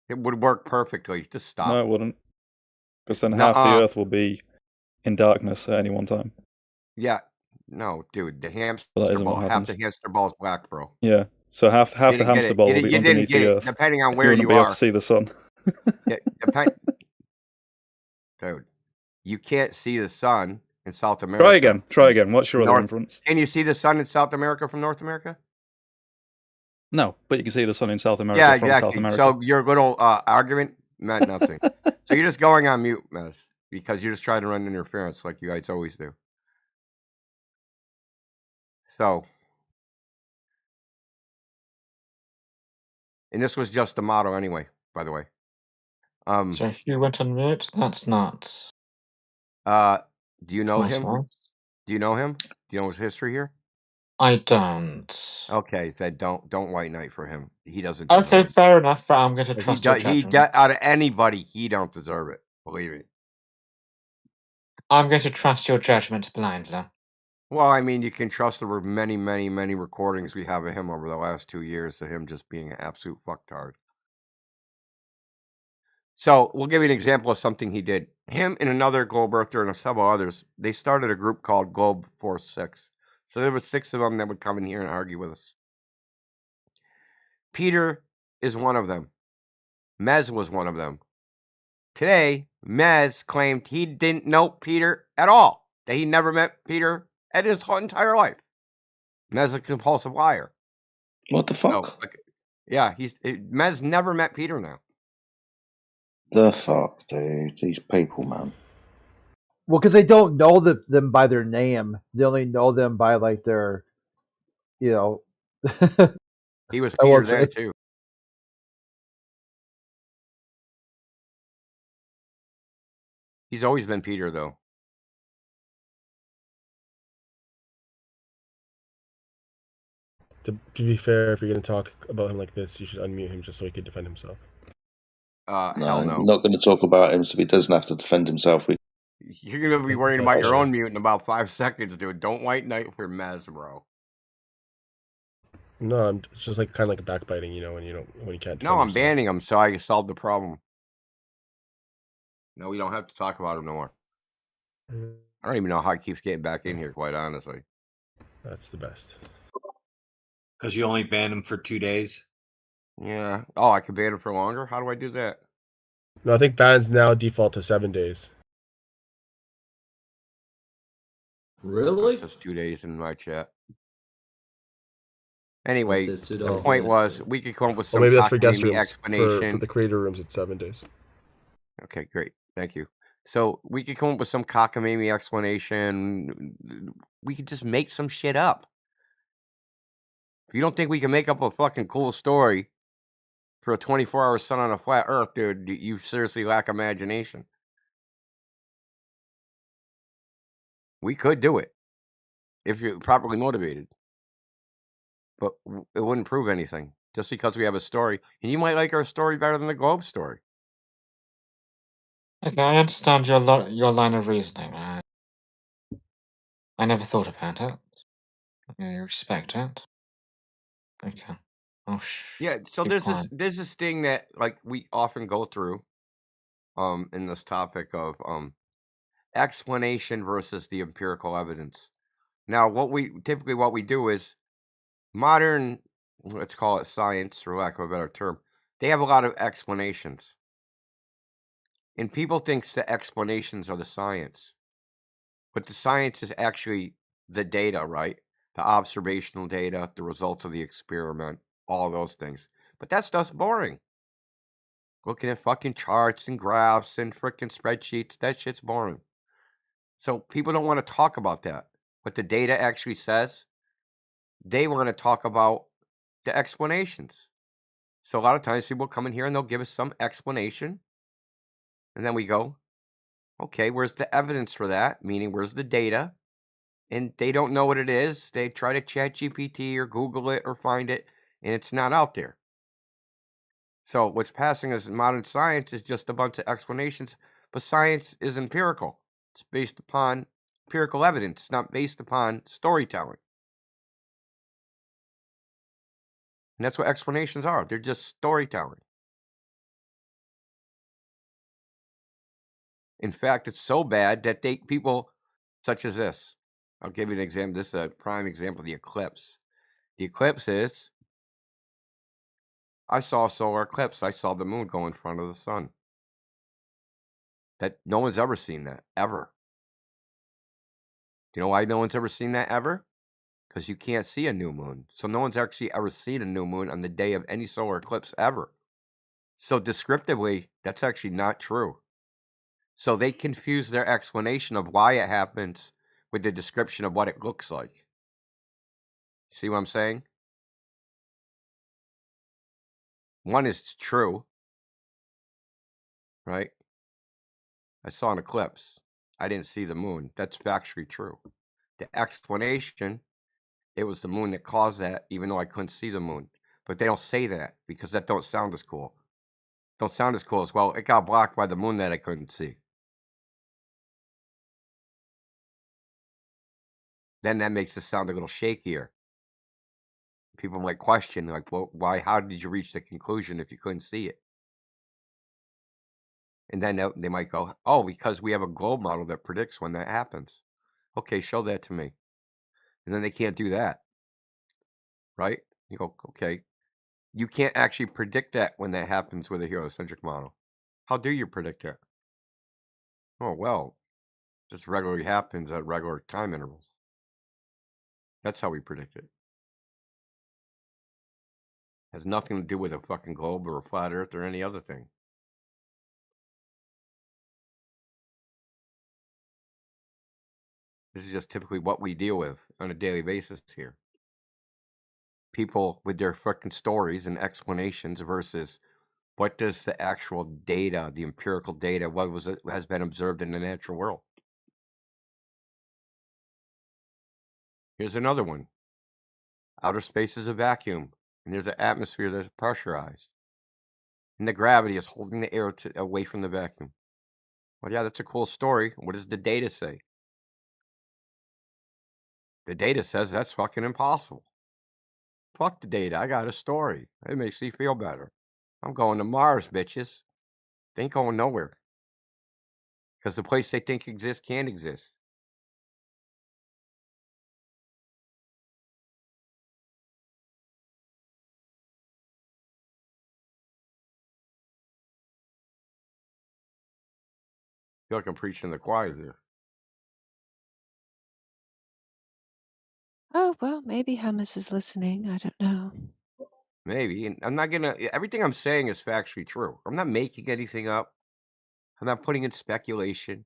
It would work perfectly. Just stop. No, it wouldn't. Because then half the Earth will be in darkness at any one time. Yeah. No, dude. The hamster But that isn't ball. what Half happens. the hamster ball is black, bro. Yeah. So half the hamster ball will be You didn't underneath get the it. Earth. Depending on You where wouldn't you be able are. to see the sun. Yeah, dude, you can't see the sun in South America. Try again. What's your other inference? Can you see the sun in South America from North America? No, but you can see the sun in South America Yeah, from South exactly. America. So your little argument meant nothing. So you're just going on mute, Mez, because you're just trying to run interference like you guys always do. So And this was just a model anyway, by the way. So if you went on mute, that's nuts. Do you know Quite him? nice. Do you know him? Do you know his history here? I don't. Okay, then don't white knight for him. He doesn't deserve Okay, it. fair enough. But I'm going to He trust your he judgment. out of anybody, he don't deserve it. Believe me. I'm going to trust your judgment blindly. Well, I mean, you can trust there were many, many, many recordings we have of him over the last 2 years of him just being an absolute fucktard. So we'll give you an example of something he did. Him and another globe earther and several others, they started a group called Globe Force 6. So there were 6 of them that would come in here and argue with us. Peter is one of them. Mez was one of them. Today, Mez claimed he didn't know Peter at all, that he never met Peter in his whole entire life. Mez is a compulsive liar. What the fuck? So, yeah, Mez never met Peter now. The fuck, dude? These people, man. Well, because they don't know them by their name. They only know them by like their, you know. He was I Peter won't then say. too. He's always been Peter, though. To be fair, if you're going to talk about him like this, you should unmute him just so he can defend himself. Hell no. I'm not going to talk about him, so he doesn't have to defend himself. You're going to be worrying about your own mute in about 5 seconds, dude. Don't white knight for Mez, bro. No, it's just like kind of like backbiting, you know, when you can't. No, I'm banning him so I can solve the problem. No, we don't have to talk about him no more. I don't even know how he keeps getting back in here, quite honestly. That's the best. Because you only banned him for 2 days? Yeah. Oh, I can ban him for longer? How do I do that? No, I think bans now default to 7 days. Really? It says 2 days in my chat. Anyway, It says the 2 days. point was we could come up with Or some maybe that's for guest cockamamie rooms. explanation. For the creator rooms, it's 7 days. Okay, great. Thank you. So we could come up with some cockamamie explanation. We could just make some shit up. If you don't think we can make up a fucking cool story for a 24-hour sun on a flat earth, dude, you seriously lack imagination. We could do it if you're properly motivated. But it wouldn't prove anything just because we have a story. And you might like our story better than the Globe story. Okay, I understand your line of reasoning. I never thought about it. I respect it. Okay. Oh, Yeah, so be there's quiet. this thing that like we often go through in this topic of explanation versus the empirical evidence. Now, what we do is modern, let's call it science for lack of a better term, they have a lot of explanations. And people think the explanations are the science. But the science is actually the data, right? The observational data, the results of the experiment, all those things. But that stuff's boring. Looking at fucking charts and graphs and freaking spreadsheets, that shit's boring. So people don't want to talk about that. What the data actually says, they want to talk about the explanations. So a lot of times people come in here and they'll give us some explanation. And then we go, okay, where's the evidence for that? Meaning, where's the data? And they don't know what it is. They try to chat GPT or Google it or find it, and it's not out there. So what's passing as modern science is just a bunch of explanations, but science is empirical. It's based upon empirical evidence. It's not based upon storytelling. And that's what explanations are. They're just storytelling. In fact, it's so bad that people such as this. I'll give you an example. This is a prime example of the eclipse. The eclipse is, I saw a solar eclipse. I saw the moon go in front of the sun. That no one's ever seen that, ever. Do you know why no one's ever seen that ever? Because you can't see a new moon. So no one's actually ever seen a new moon on the day of any solar eclipse ever. So descriptively, that's actually not true. So they confuse their explanation of why it happens with the description of what it looks like. See what I'm saying? One is true, right? I saw an eclipse. I didn't see the moon. That's factually true. The explanation, it was the moon that caused that, even though I couldn't see the moon. But they don't say that because that don't sound as cool. Don't sound as cool as, well, it got blocked by the moon that I couldn't see. Then that makes it sound a little shakier. People might question, like, well, why? How did you reach the conclusion if you couldn't see it? And then they might go, oh, because we have a globe model that predicts when that happens. Okay, show that to me. And then they can't do that, right? You go, okay, you can't actually predict that when that happens with a heliocentric model. How do you predict it? Oh, well, just regularly happens at regular time intervals. That's how we predict it. Has nothing to do with a fucking globe or a flat earth or any other thing. This is just typically what we deal with on a daily basis here. People with their fucking stories and explanations versus what does the actual data, the empirical data, what was it has been observed in the natural world. Here's another one. Outer space is a vacuum, and there's an atmosphere that's pressurized. And the gravity is holding the air away from the vacuum. Well, yeah, that's a cool story. What does the data say? The data says that's fucking impossible. Fuck the data. I got a story. It makes me feel better. I'm going to Mars, bitches. They ain't going nowhere. Because the place they think exists can't exist. I feel like I'm preaching to the choir here. Oh, well, maybe Hummus is listening. I don't know. Maybe. And I'm not going to, everything I'm saying is factually true. I'm not making anything up. I'm not putting in speculation.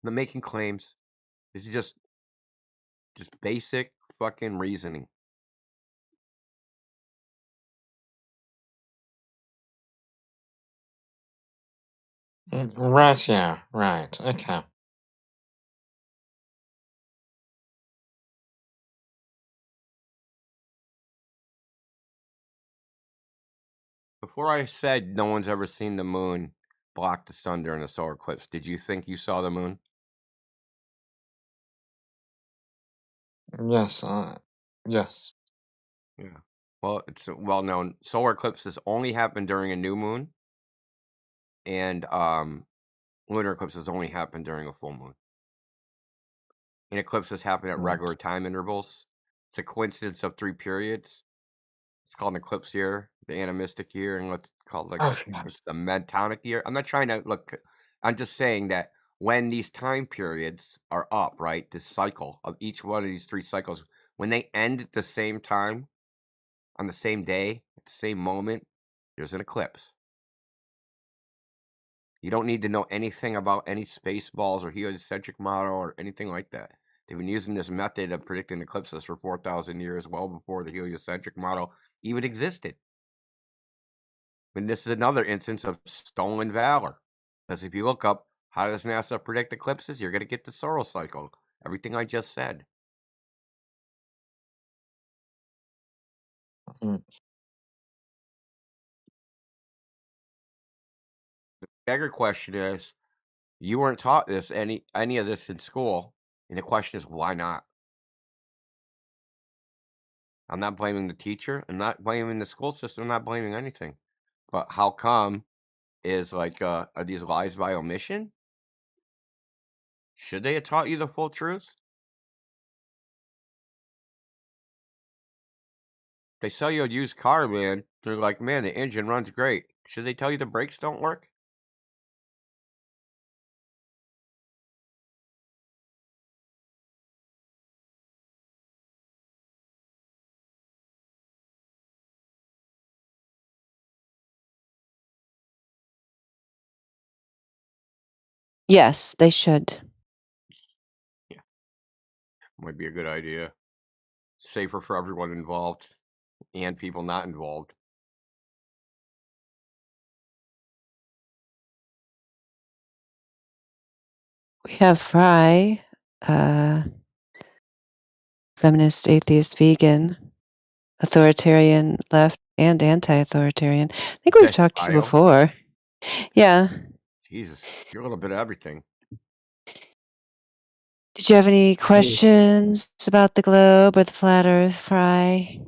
I'm not making claims. This is just basic fucking reasoning. Right, yeah, right, okay. Before I said no one's ever seen the moon block the sun during a solar eclipse, did you think you saw the moon? Yes, yes. Yeah. Well, it's well known. Solar eclipses only happen during a new moon, and lunar eclipses only happen during a full moon. And eclipses happen at Right. regular time intervals. It's a coincidence of 3 periods. It's called an eclipse year, the animistic year, and what's called like Okay. the metonic year. I'm not trying to look. I'm just saying that when these time periods are up, right? This cycle of each one of these 3 cycles, when they end at the same time, on the same day, at the same moment, there's an eclipse. You don't need to know anything about any space balls or heliocentric model or anything like that. They've been using this method of predicting eclipses for 4,000 years, well before the heliocentric model even existed. And this is another instance of stolen valor. Because if you look up how does NASA predict eclipses, you're going to get the Soros cycle. Everything I just said. Mm. The bigger question is, you weren't taught this any of this in school, and the question is why not? I'm not blaming the teacher. I'm not blaming the school system. I'm not blaming anything. But how come is like are these lies by omission? Should they have taught you the full truth? They sell you a used car, man. They're like, man, the engine runs great. Should they tell you the brakes don't work? Yes, they should. Yeah, might be a good idea. Safer for everyone involved. and people not involved. We have Fry, feminist, atheist, vegan, authoritarian, left, and anti-authoritarian. I think Is we've that talked to you bio? before. Yeah. Jesus, you're a little bit of everything. Did you have any questions about the globe or the flat Earth, Fry?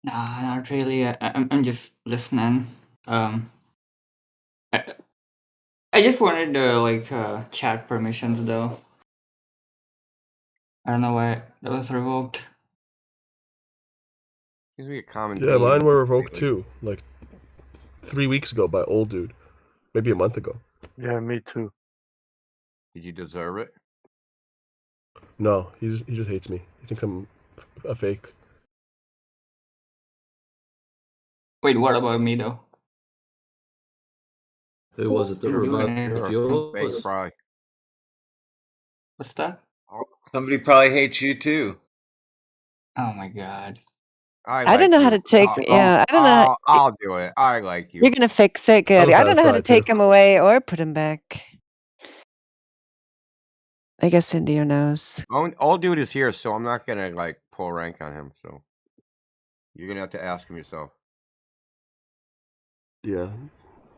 Nah, not really. I'm just listening. I, I just wanted chat permissions though. I don't know why that was revoked. Seems to be a common Yeah, theme mine were revoked lately. too. Like 3 weeks ago by old dude, maybe a month ago. Yeah, me too. Did you deserve it? No, he just hates me. He thinks I'm a fake. Wait, what about me though? Who was it that I'm doing revoked it. You're fake yours? Fry. What's that? Somebody probably hates you too. Oh my god. I don't know how to take. Yeah, I don't know. I'll do it. I like you. You're gonna fix it, good. I don't know how to take him away or put him back. I guess India knows. Old dude is here, so I'm not gonna like pull rank on him. So you're gonna have to ask him yourself. Yeah,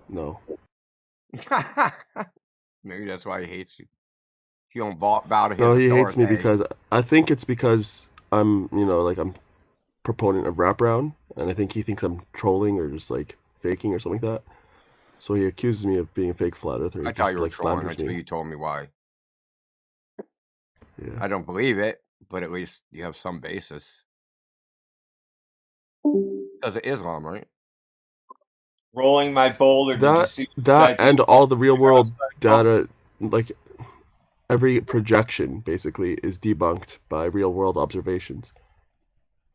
no. Maybe that's why he hates you. You don't bow to his No, he authority. hates me because I think it's because I'm, I'm proponent of wraparound, and I think he thinks I'm trolling or just like faking or something like that. So he accuses me of being a fake flat earther. He I thought just you were like trolling slanders until me. you told me why. Yeah. I don't believe it, but at least you have some basis. Because of Islam, right? Rolling my boulder. Did you see That and all the real world data, like every projection basically is debunked by real world observations.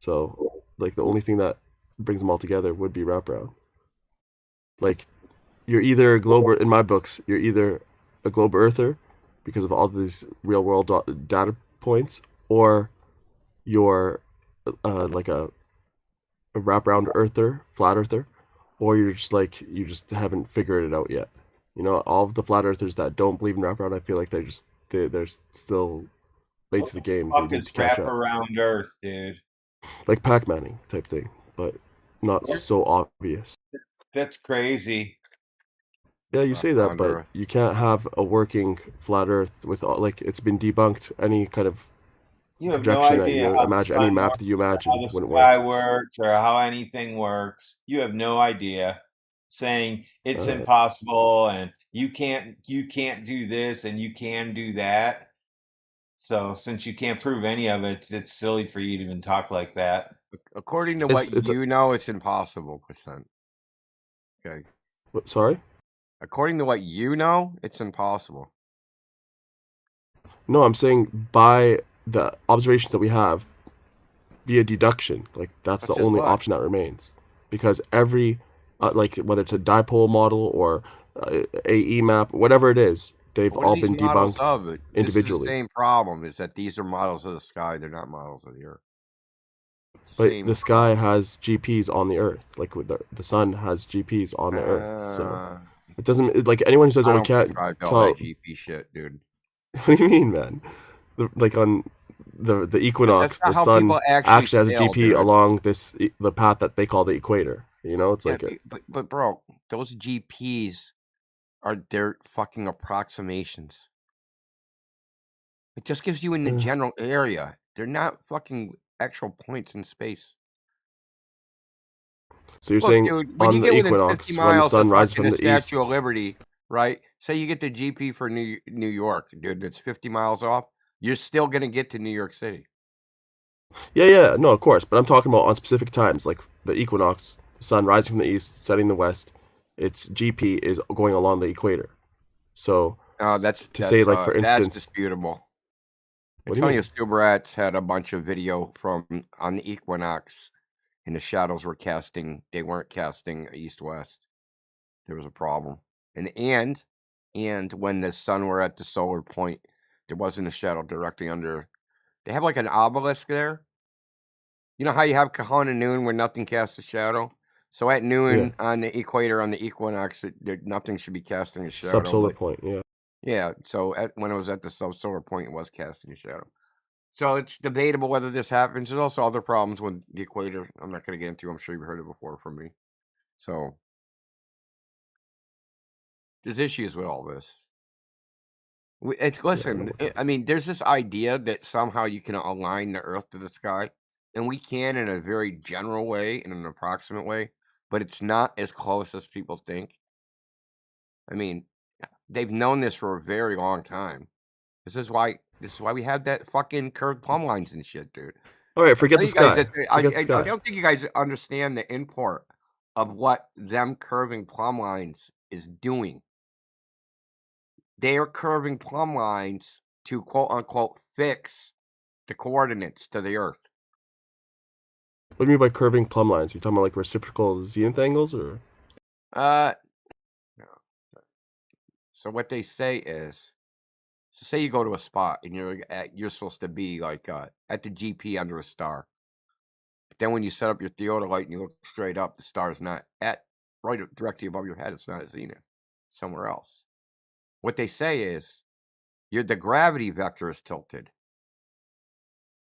So like the only thing that brings them all together would be wraparound. Like you're either a globe, in my books, you're either a globe earther because of all these real world data points, or you're like a wraparound earther, flat earther, or you're just like you just haven't figured it out yet. All of the flat earthers that don't believe in wraparound, I feel like they're still late to the game. They Fuck need is to catch wrap up, around Earth, dude? like Pac-Manning type thing, but not so obvious. That's crazy. Yeah, you say that, Wraparound but Earth. you can't have a working flat Earth with all, like it's been debunked. Any kind of You have no projection that idea you how the imagine, any sun map works, that you or imagine how the wouldn't work. sky works, or how anything works. You have no idea. Saying it's impossible and you can't do this and you can do that. So since you can't prove any of it, it's silly for you to even talk like that. According to It's- what it's a- you know, it's impossible, percent. Okay. Sorry? According to what you know, it's impossible. No, I'm saying by the observations that we have via deduction, like that's Such the as only what? option that remains. Because every, like whether it's a dipole model or AE map, whatever it is, they've What are all these been models debunked of? This is the individually. same problem, is that these are models of the sky, they're not models of the Earth. But Same the sky has GPS on the Earth, like with the sun has GPS on the Earth. So it doesn't like anyone who says, I "Oh, we don't can't subscribe to all tell." that GP shit, dude. What do you mean, man? Like on the equinox, That's not the how sun people actually actually has a sail, GP dude. along the path that they call the equator. It's Yeah, like a, but bro, those GPs they're fucking approximations. It just gives you in the general area. They're not fucking actual points in space. so you're Look, saying dude, when on you the get within 50 equinox when the miles sun of rises fucking from the the east. Statue of Liberty, right? Say you get the GP for New York, dude, that's 50 miles off, you're still gonna get to New York City. Yeah, no, of course, but I'm talking about on specific times, like the equinox, the sun rising from the east, setting the west. Its GP is going along the equator. So That's say, like for that's instance, disputable. What do you Antonio mean? Stubratz had a bunch of video from on the equinox, and the shadows were casting. They weren't casting east-west. There was a problem, and when the sun were at the solar point, there wasn't a shadow directly under. They have like an obelisk there, You know how you have Kahana noon where nothing casts a shadow? So at noon on the equator, on the equinox, nothing should be casting a shadow. Subsolar point, yeah. Yeah, so when it was at the subsolar point, it was casting a shadow. So it's debatable whether this happens. There's also other problems with the equator. I'm not going to get into. I'm sure you've heard it before from me. So there's issues with all this. Listen. I mean, there's this idea that somehow you can align the Earth to the sky, and we can in a very general way, in an approximate way, but it's not as close as people think. I mean, they've known this for a very long time. This is why we have that fucking curved plumb lines and shit, dude. All right, forget the sky. I Forget the sky. don't think you guys understand the import of what them curving plumb lines is doing. They are curving plumb lines to quote unquote fix the coordinates to the Earth. What do you mean by curving plumb lines? You talking about like reciprocal zenith angles, or? No. So what they say is, so say you go to a spot and you're supposed to be like at the GP under a star. But then when you set up your theodolite and you look straight up, the star's not right directly above your head. It's not at zenith. It's somewhere else. What they say is, the gravity vector is tilted.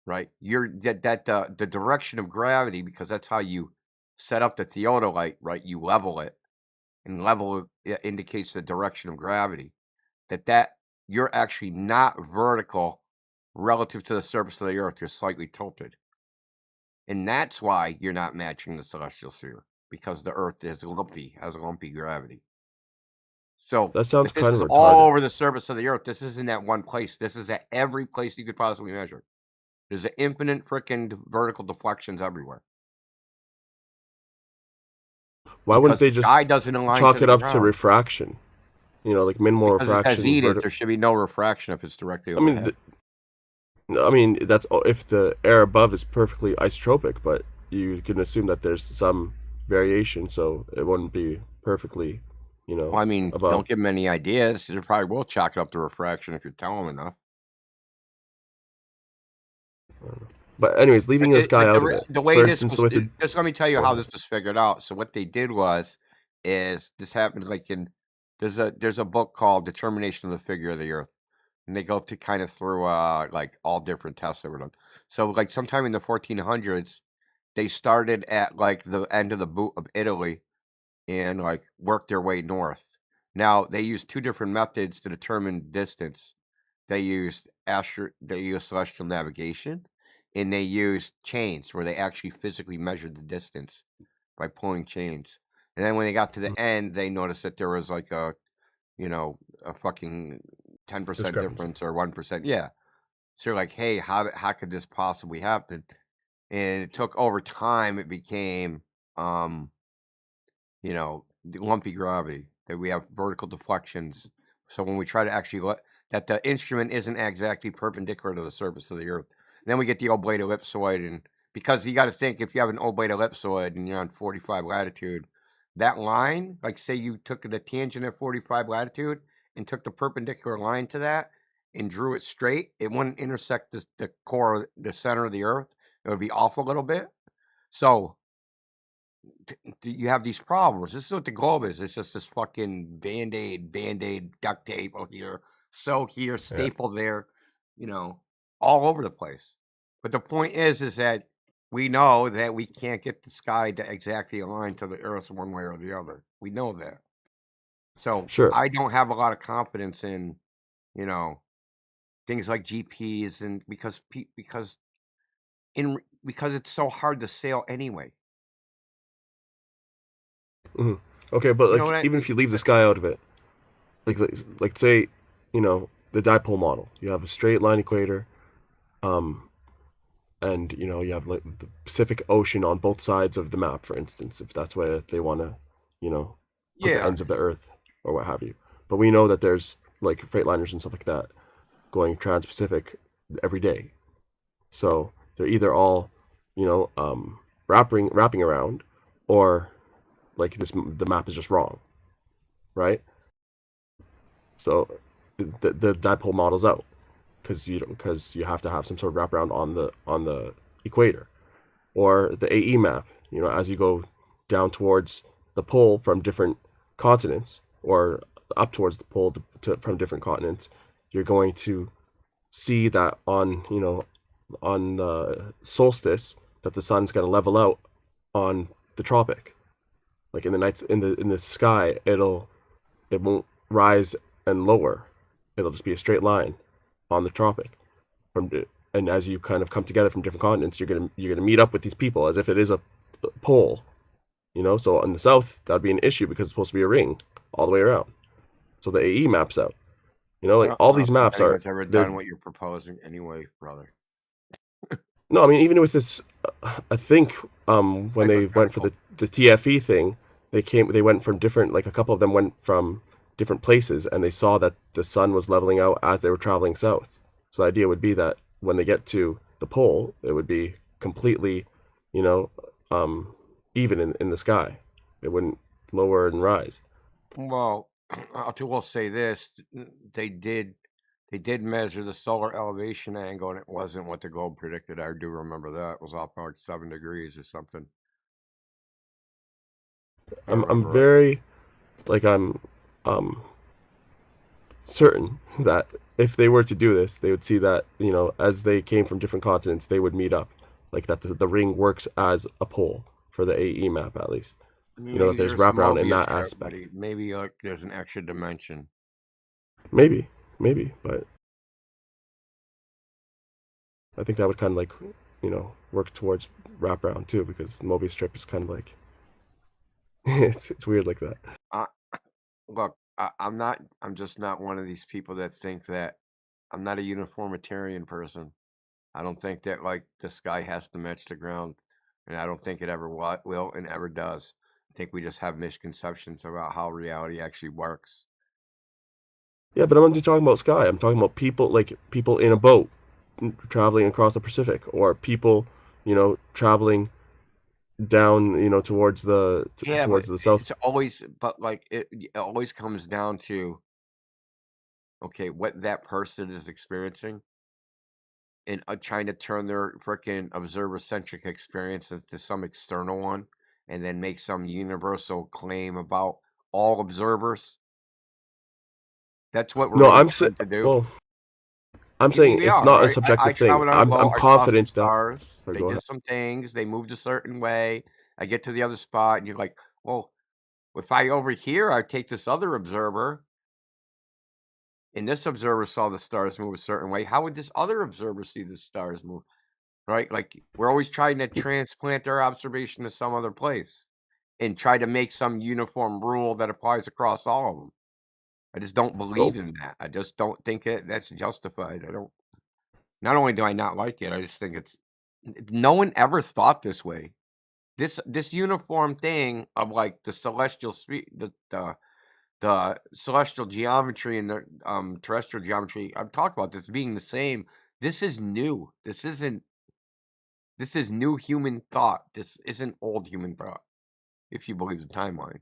Right? The direction of gravity, because that's how you set up the theodolite, right? You level it, and level it indicates the direction of gravity. That you're actually not vertical relative to the surface of the Earth. You're slightly tilted, and that's why you're not matching the celestial sphere, because the Earth has lumpy gravity. So that sounds this kind is of all retarded. over the surface of the Earth. This isn't at one place. This is at every place you could possibly measure. There's an infinite freaking vertical deflections everywhere. Why wouldn't they just doesn't align chalk to it the up to ground. refraction? You know, like minimal Because it has refraction. zenith, there should be no refraction if it's directly I mean, overhead. that's if the air above is perfectly isotropic, but you can assume that there's some variation, so it wouldn't be perfectly, Well, I mean, above. don't give them any ideas. They probably will chalk it up to refraction if you tell them enough. But anyways, leaving the sky out of it. The way For this instance, was, with just let me tell you how this was figured out. So what they did is this happened like there's a book called Determination of the Figure of the Earth, and they go to kind of through like all different tests that were done. So like sometime in the 1400s, they started at like the end of the boot of Italy, and like worked their way north. Now they used two different methods to determine distance. They used celestial navigation, and they used chains where they actually physically measured the distance by pulling chains. And then when they got to the end, they noticed that there was like a fucking 10% difference or 1%. Yeah. So you're like, hey, how could this possibly happen? And it took over time. It became, the lumpy gravity, that we have vertical deflections. So when we try to actually that the instrument isn't exactly perpendicular to the surface of the Earth. And then we get the oblate ellipsoid, and because you got to think, if you have an oblate ellipsoid and you're on 45 latitude, that line, like say you took the tangent at 45 latitude and took the perpendicular line to that and drew it straight, it wouldn't intersect the core, the center of the Earth. It would be off a little bit. So you have these problems. This is what the globe is. It's just this fucking band-aid, duct tape here, sew here, staple there, all over the place. But the point is that we know that we can't get the sky to exactly align to the Earth one way or the other. We know that. So I don't have a lot of confidence in, things like GPs, and because it's so hard to sail anyway. Mm-hmm. Okay, but You know like what I even mean? if you leave the sky out of it, like say, the dipole model, you have a straight line equator, and you have like the Pacific Ocean on both sides of the map, for instance, if that's where they want to, put the ends of the Earth or what have you. But we know that there's like freightliners and stuff like that going trans-Pacific every day, so they're either all, wrapping around, or like the map is just wrong, right? So the dipole model's out because you have to have some sort of wraparound on the equator, or the AE map. As you go down towards the pole from different continents, or up towards the pole from different continents, you're going to see that on the solstice that the sun's going to level out on the tropic. Like in the nights in the sky, it won't rise and lower. It'll just be a straight line on the tropic. And as you kind of come together from different continents, you're gonna meet up with these people as if it is a pole. So in the south, that'd be an issue because it's supposed to be a ring all the way around. So the AE maps out. All these maps are. Anyone's ever done what you're proposing anyway, brother. No, I mean, even with this, I think when they went for the TFE thing, they went from different, like a couple of them went from different places, and they saw that the sun was leveling out as they were traveling south. So the idea would be that when they get to the pole, it would be completely, even in the sky. It wouldn't lower and rise. Well, I'll say this: they did measure the solar elevation angle, and it wasn't what the globe predicted. I do remember that. It was off by like 7 degrees or something. I'm very, I'm certain that if they were to do this, they would see that, as they came from different continents, they would meet up. Like that the ring works as a pole for the AE map, at least. That there's wraparound in that aspect. Maybe like there's an extra dimension. Maybe, but I think that would kind of work towards wraparound too, because the Mobius strip is kind of like it's weird like that. Look, I'm just not one of these people that think that I'm not a uniformitarian person. I don't think that like the sky has to match the ground, and I don't think it ever will and ever does. I think we just have misconceptions about how reality actually works. Yeah, but I'm not just talking about sky. I'm talking about people in a boat traveling across the Pacific, or people, traveling down, towards the south. It's always, but like it always comes down to, okay, what that person is experiencing, and trying to turn their freaking observer-centric experience into some external one, and then make some universal claim about all observers. That's what we're really trying to do. Well, I'm saying it's not a subjective thing. I'm confident that stars. They did some things. They moved a certain way. I get to the other spot, and you're like, well, if I over here, I take this other observer, and this observer saw the stars move a certain way. How would this other observer see the stars move? Right? Like we're always trying to transplant our observation to some other place and try to make some uniform rule that applies across all of them. I just don't believe in that. I just don't think that's justified. Not only do I not like it, I just think no one ever thought this way. This uniform thing of like the celestial the celestial geometry and the terrestrial geometry, I've talked about this being the same. This is new. This is new human thought. This isn't old human thought, if you believe the timeline.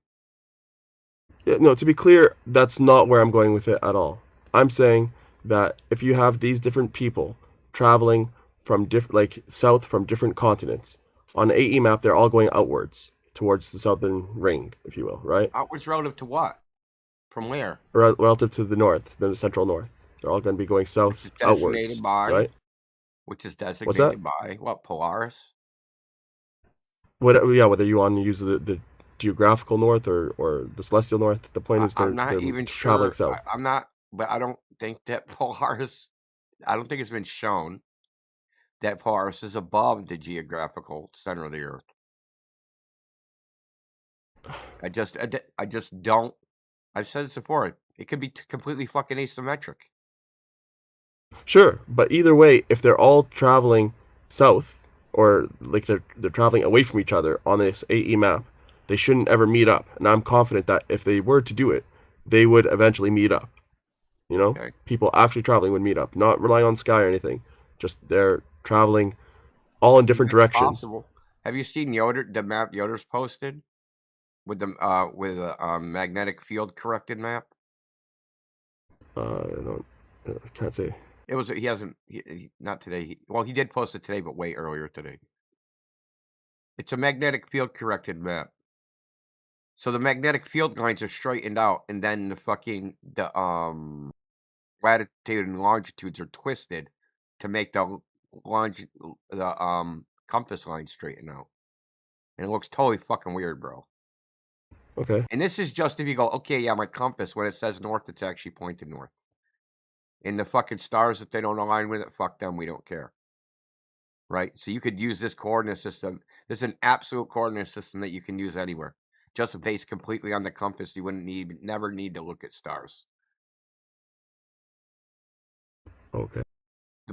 Yeah, no, to be clear, that's not where I'm going with it at all. I'm saying that if you have these different people traveling from south from different continents, on the AE map, they're all going outwards towards the southern ring, if you will, right? Outwards relative to what? From where? Relative to the north, the central north. They're all going to be going south outwards, right? Which is designated by what? Polaris? Whether you want to use the geographical north or the celestial north, the point is I'm not even traveling sure. south. I'm not, but I don't think that Polaris. I don't think it's been shown that Polaris is above the geographical center of the Earth. I just don't. I've said this before. It could be completely fucking asymmetric. Sure, but either way, if they're all traveling south, or like they're traveling away from each other on this AE map, they shouldn't ever meet up. And I'm confident that if they were to do it, they would eventually meet up. Okay. People actually traveling would meet up, not relying on sky or anything. Just they're traveling all in different directions. Possible. Have you seen the map Yoder's posted with the magnetic field corrected map? I can't say. It was. He hasn't. Not today. Well, he did post it today, but way earlier today. It's a magnetic field corrected map. So the magnetic field lines are straightened out, and then the latitude and longitudes are twisted to make the compass line straighten out. And it looks totally fucking weird, bro. Okay. And this is just if you go, okay, yeah, my compass, when it says north, it's actually pointed north. And the fucking stars, if they don't align with it, fuck them, we don't care. Right? So you could use this coordinate system. This is an absolute coordinate system that you can use anywhere. Just based completely on the compass, you wouldn't never need to look at stars. Okay.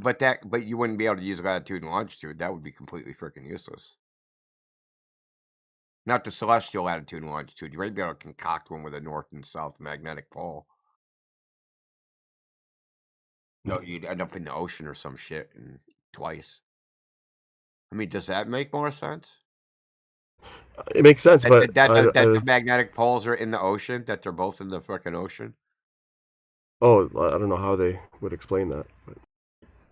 But you wouldn't be able to use latitude and longitude. That would be completely freaking useless. Not the celestial latitude and longitude. You might be able to concoct one with a north and south magnetic pole. No, you'd end up in the ocean or some shit and twice. I mean, does that make more sense? It makes sense, but that the magnetic poles are in the ocean, that they're both in the fucking ocean. Oh, I don't know how they would explain that, but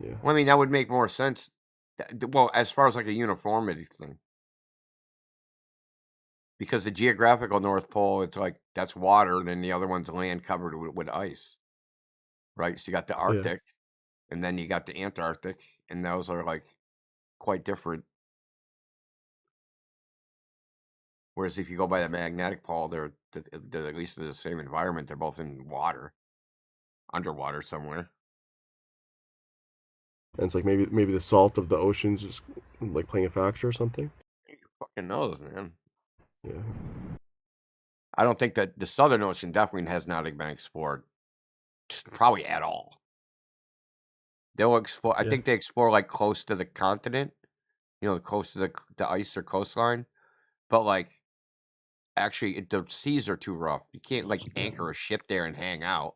yeah. Well, I mean, that would make more sense. Well, as far as like a uniformity thing. Because the geographical North Pole, it's like, that's water, and then the other one's land covered with ice. Right? So you got the Arctic, and then you got the Antarctic, and those are like quite different. Whereas if you go by the magnetic pole, they're at least in the same environment. They're both in water, underwater somewhere. And it's like maybe the salt of the oceans is like playing a factor or something. Who fucking knows, man? Yeah. I don't think that the Southern Ocean definitely has not been explored, probably at all. They'll explore. I think they explore like close to the continent, close to the ice or coastline. But like, actually, the seas are too rough. You can't like anchor a ship there and hang out.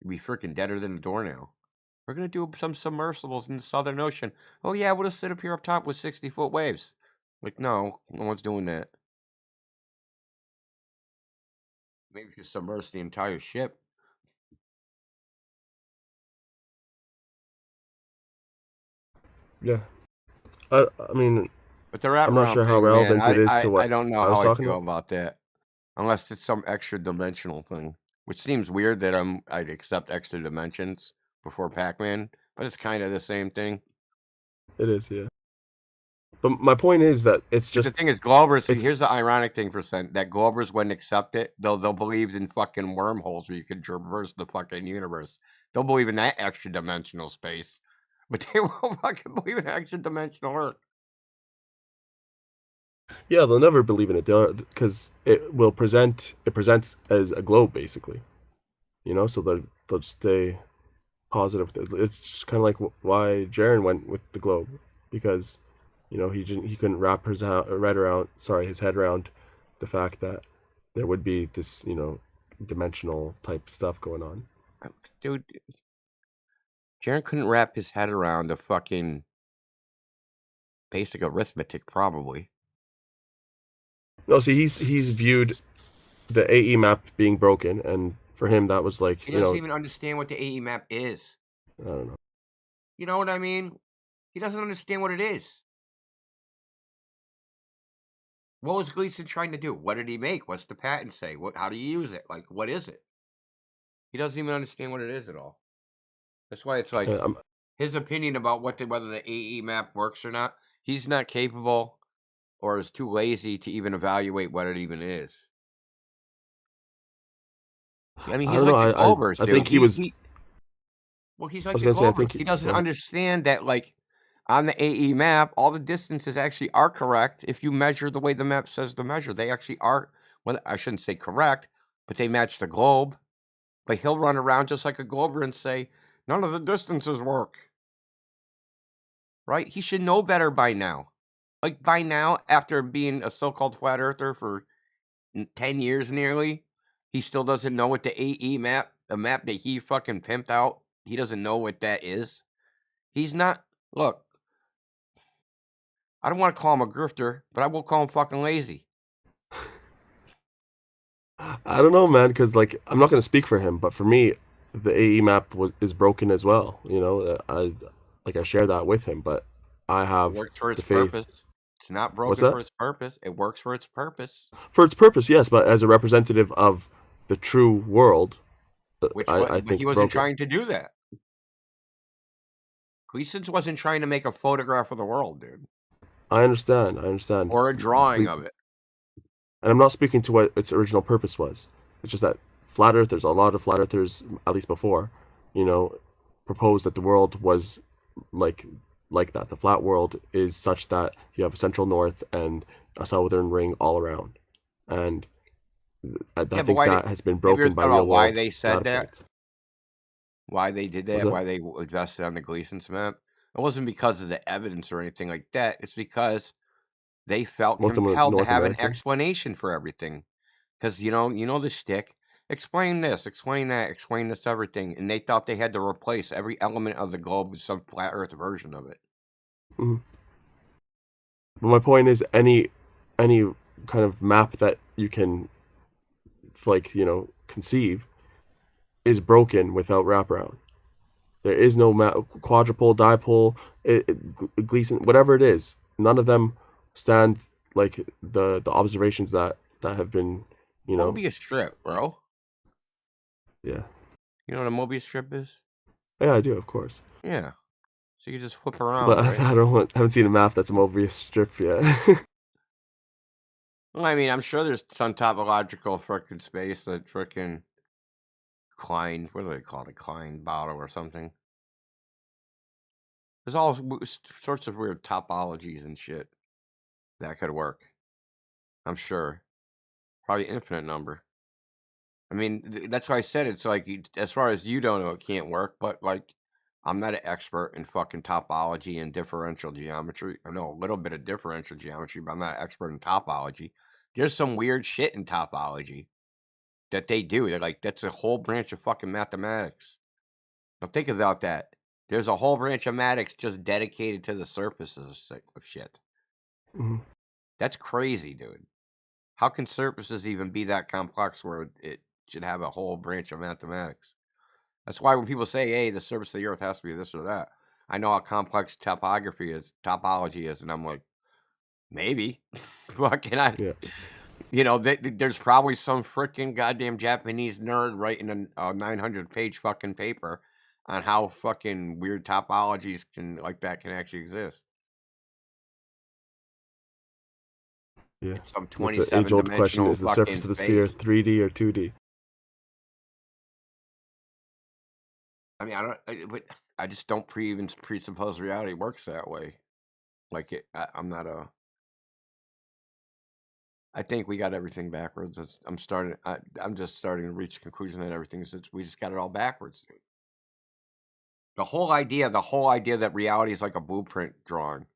You'd be freaking deader than a doornail. We're gonna do some submersibles in the Southern Ocean. Oh yeah, we'll just sit up here up top with 60-foot waves. Like, no one's doing that. Maybe if you submerge the entire ship. Yeah. I mean, but the wrap I'm not sure how relevant it is to what I don't know I was how I talking feel about. that, unless it's some extra dimensional thing, which seems weird that I'd accept extra dimensions before Pac-Man, but it's kind of the same thing. It is, yeah. But my point is that it's just the thing is, Globers. Here's the ironic thing, that Globers wouldn't accept it. They'll believe in fucking wormholes where you can traverse the fucking universe. They'll believe in that extra dimensional space, but they won't fucking believe in extra dimensional Earth. Yeah, they'll never believe in it because it presents as a globe basically, so they'll stay positive. It's just kind of like why Jaren went with the globe, because he couldn't wrap his head around the fact that there would be this dimensional type stuff going on. Dude, Jaren couldn't wrap his head around the fucking basic arithmetic, probably. No, see, he's viewed the AE map being broken, and for him that was like, he doesn't even understand what the AE map is. I don't know. You know what I mean? He doesn't understand what it is. What was Gleason trying to do? What did he make? What's the patent say? How do you use it? Like, what is it? He doesn't even understand what it is at all. That's why it's like his opinion about whether the AE map works or not. He's not capable or is too lazy to even evaluate what it even is. I mean, he's like the Globers, dude. I think he was. Well, he's like the Globers. He doesn't understand that, like, on the AE map, all the distances actually are correct if you measure the way the map says to measure. They actually are, well, I shouldn't say correct, but they match the globe. But he'll run around just like a Glober and say, none of the distances work. Right? He should know better by now. Like, by now, after being a so-called flat earther for 10 years nearly, he still doesn't know what the AE map, the map that he fucking pimped out, he doesn't know what that is. He's not, look, I don't want to call him a grifter, but I will call him fucking lazy. I don't know, man, because like I'm not going to speak for him, but for me, the AE map is broken as well. I share that with him, but I have worked for its the faith. purpose. It's not What's broken for that? its purpose. It works for its purpose. For its purpose, yes, but as a representative of the true world, I But think he it's wasn't broken. trying to do that. Gleason's wasn't trying to make a photograph of the world, dude. I understand. Or a drawing of it. And I'm not speaking to what its original purpose was. It's just that flat earthers, a lot of flat earthers, at least before, proposed that the world was like that. The flat world is such that you have a central north and a southern ring all around. And I think that has been broken by real why world they said data that? points. Why they did What's that? that? Why they invested on the Gleason's map? It wasn't because of the evidence or anything like that. It's because they felt Most of them are compelled to North have an America. explanation for everything. Because you know the shtick. Explain this, explain that, explain this everything, and they thought they had to replace every element of the globe with some flat Earth version of it. Mm-hmm. But my point is, any kind of map that you can, conceive, is broken without wraparound. There is no quadrupole, dipole, Gleason, whatever it is. None of them stand like the observations that have been, Mobius strip, bro. Yeah. You know what a Mobius strip is? Yeah, I do, of course. Yeah. So you just flip around, But right? I haven't seen a map that's a Mobius strip yet. Well, I mean, I'm sure there's some topological frickin' space that frickin' Klein, what do they call it? Klein bottle or something. There's all sorts of weird topologies and shit that could work. I'm sure. Probably infinite number. I mean, that's why I said it's like, as far as you don't know, it can't work, but like, I'm not an expert in fucking topology and differential geometry. I know a little bit of differential geometry, but I'm not an expert in topology. There's some weird shit in topology that they do. They're like, that's a whole branch of fucking mathematics. Now think about that. There's a whole branch of mathematics just dedicated to the surfaces of shit. Mm-hmm. That's crazy, dude. How can surfaces even be that complex where it should have a whole branch of mathematics? That's why when people say, hey, the surface of the earth has to be this or that, I know how complex topology is, and I'm like, maybe. What can I? Yeah. There's probably some freaking goddamn Japanese nerd writing a 900-page fucking paper on how fucking weird topologies can actually exist. Yeah. Some Like the age-old question: is the surface of the sphere 3D or 2D? I mean, I just don't even presuppose reality works that way. Like I'm not a. I think we got everything backwards. I'm just starting to reach the conclusion that we just got it all backwards. Dude. The whole idea that reality is like a blueprint drawing.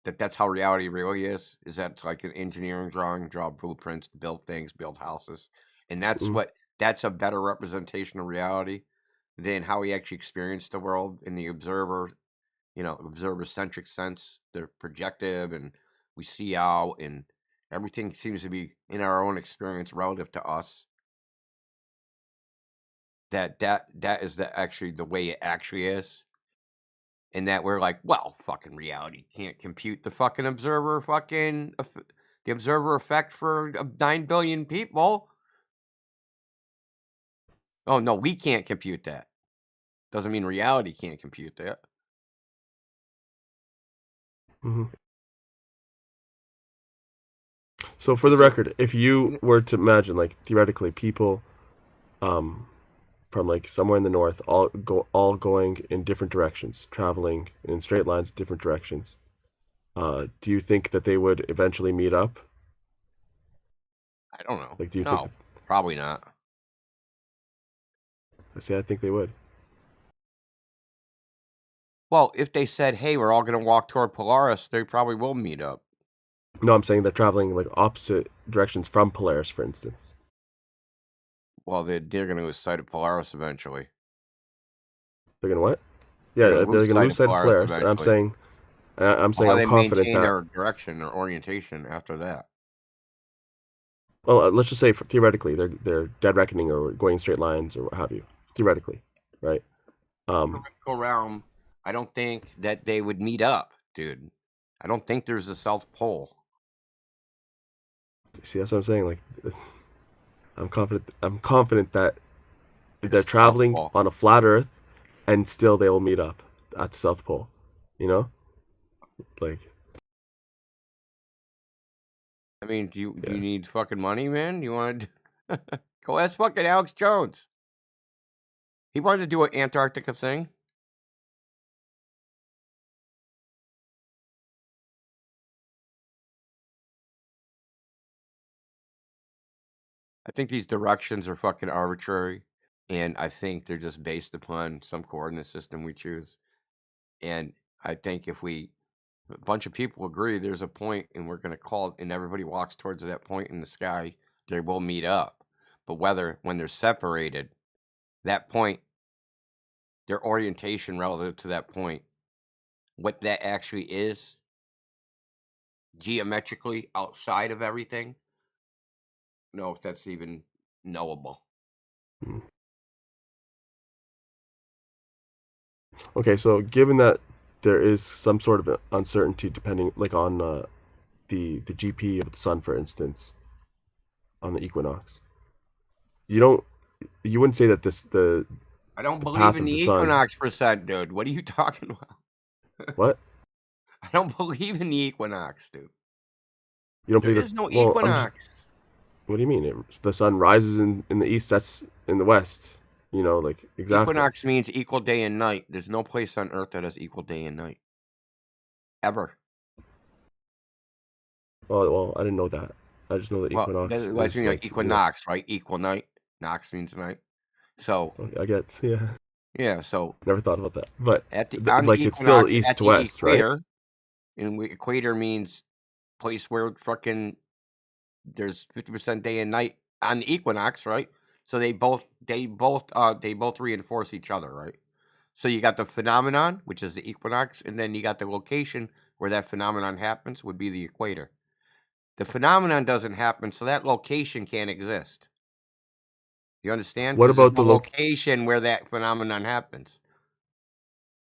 That's how reality really is that it's like an engineering drawing, draw blueprints, build things, build houses. And that's a better representation of reality than how we actually experience the world in the observer-centric sense. They're projective and we see out and everything seems to be in our own experience relative to us. That is actually the way it actually is. And that we're like, well, fucking reality can't compute the fucking the observer effect for 9 billion people. Oh no, we can't compute that. Doesn't mean reality can't compute that. Mm-hmm. So for the record, if you were to imagine, like theoretically, people, from like somewhere in the north, all going in different directions, traveling in straight lines, different directions, do you think that they would eventually meet up? I don't know. Like, do you No, think? probably not. I think they would. Well, if they said, "Hey, we're all going to walk toward Polaris," they probably will meet up. No, I'm saying they're traveling like opposite directions from Polaris, for instance. Well, they're going to lose sight of Polaris eventually. They're gonna what? Yeah, they're gonna lose sight of Polaris. And I'm saying how I'm they confident maintain that. their direction or orientation after that. Well, let's just say theoretically they're dead reckoning or going in straight lines or what have you. Theoretically, right? Theoretical realm, I don't think that they would meet up, dude. I don't think there's a South Pole. See, that's what I'm saying. Like, I'm confident that they're traveling on a flat Earth, and still they will meet up at the South Pole. You know, like. I mean, do you need fucking money, man? You want to go ask fucking Alex Jones? He wanted to do an Antarctica thing. I think these directions are fucking arbitrary, and I think they're just based upon some coordinate system we choose. And I think if a bunch of people agree there's a point and we're going to call it, and everybody walks towards that point in the sky, they will meet up. But when they're separated, that point, their orientation relative to that point, what that actually is, geometrically outside of everything, know if that's even knowable. Okay, so given that there is some sort of uncertainty depending, like on the GP of the sun, for instance, on the equinox, you wouldn't say that the I don't the believe path in of the the sun. equinox percent, dude. What are you talking about? What? I don't believe in the equinox, dude. You don't There believe is that? no Well, equinox. what do you mean? The sun rises in the east, sets in the west. You know, like exactly. Equinox means equal day and night. There's no place on Earth that has equal day and night. Ever. Well, I didn't know that. I just know that Well, equinox that's is mean like equinox, right? Equal night. Nox means night. So Okay, I get, yeah. yeah, so Never thought about that, but on the like it's still equinox, east at to the west, right? equator, and equator means place where fucking there's 50% day and night on the equinox, right? So they both reinforce each other, right? So you got the phenomenon, which is the equinox, and then you got the location where that phenomenon happens would be the equator. The phenomenon doesn't happen, so that location can't exist. You understand? What Because there's about no the location where that phenomenon happens.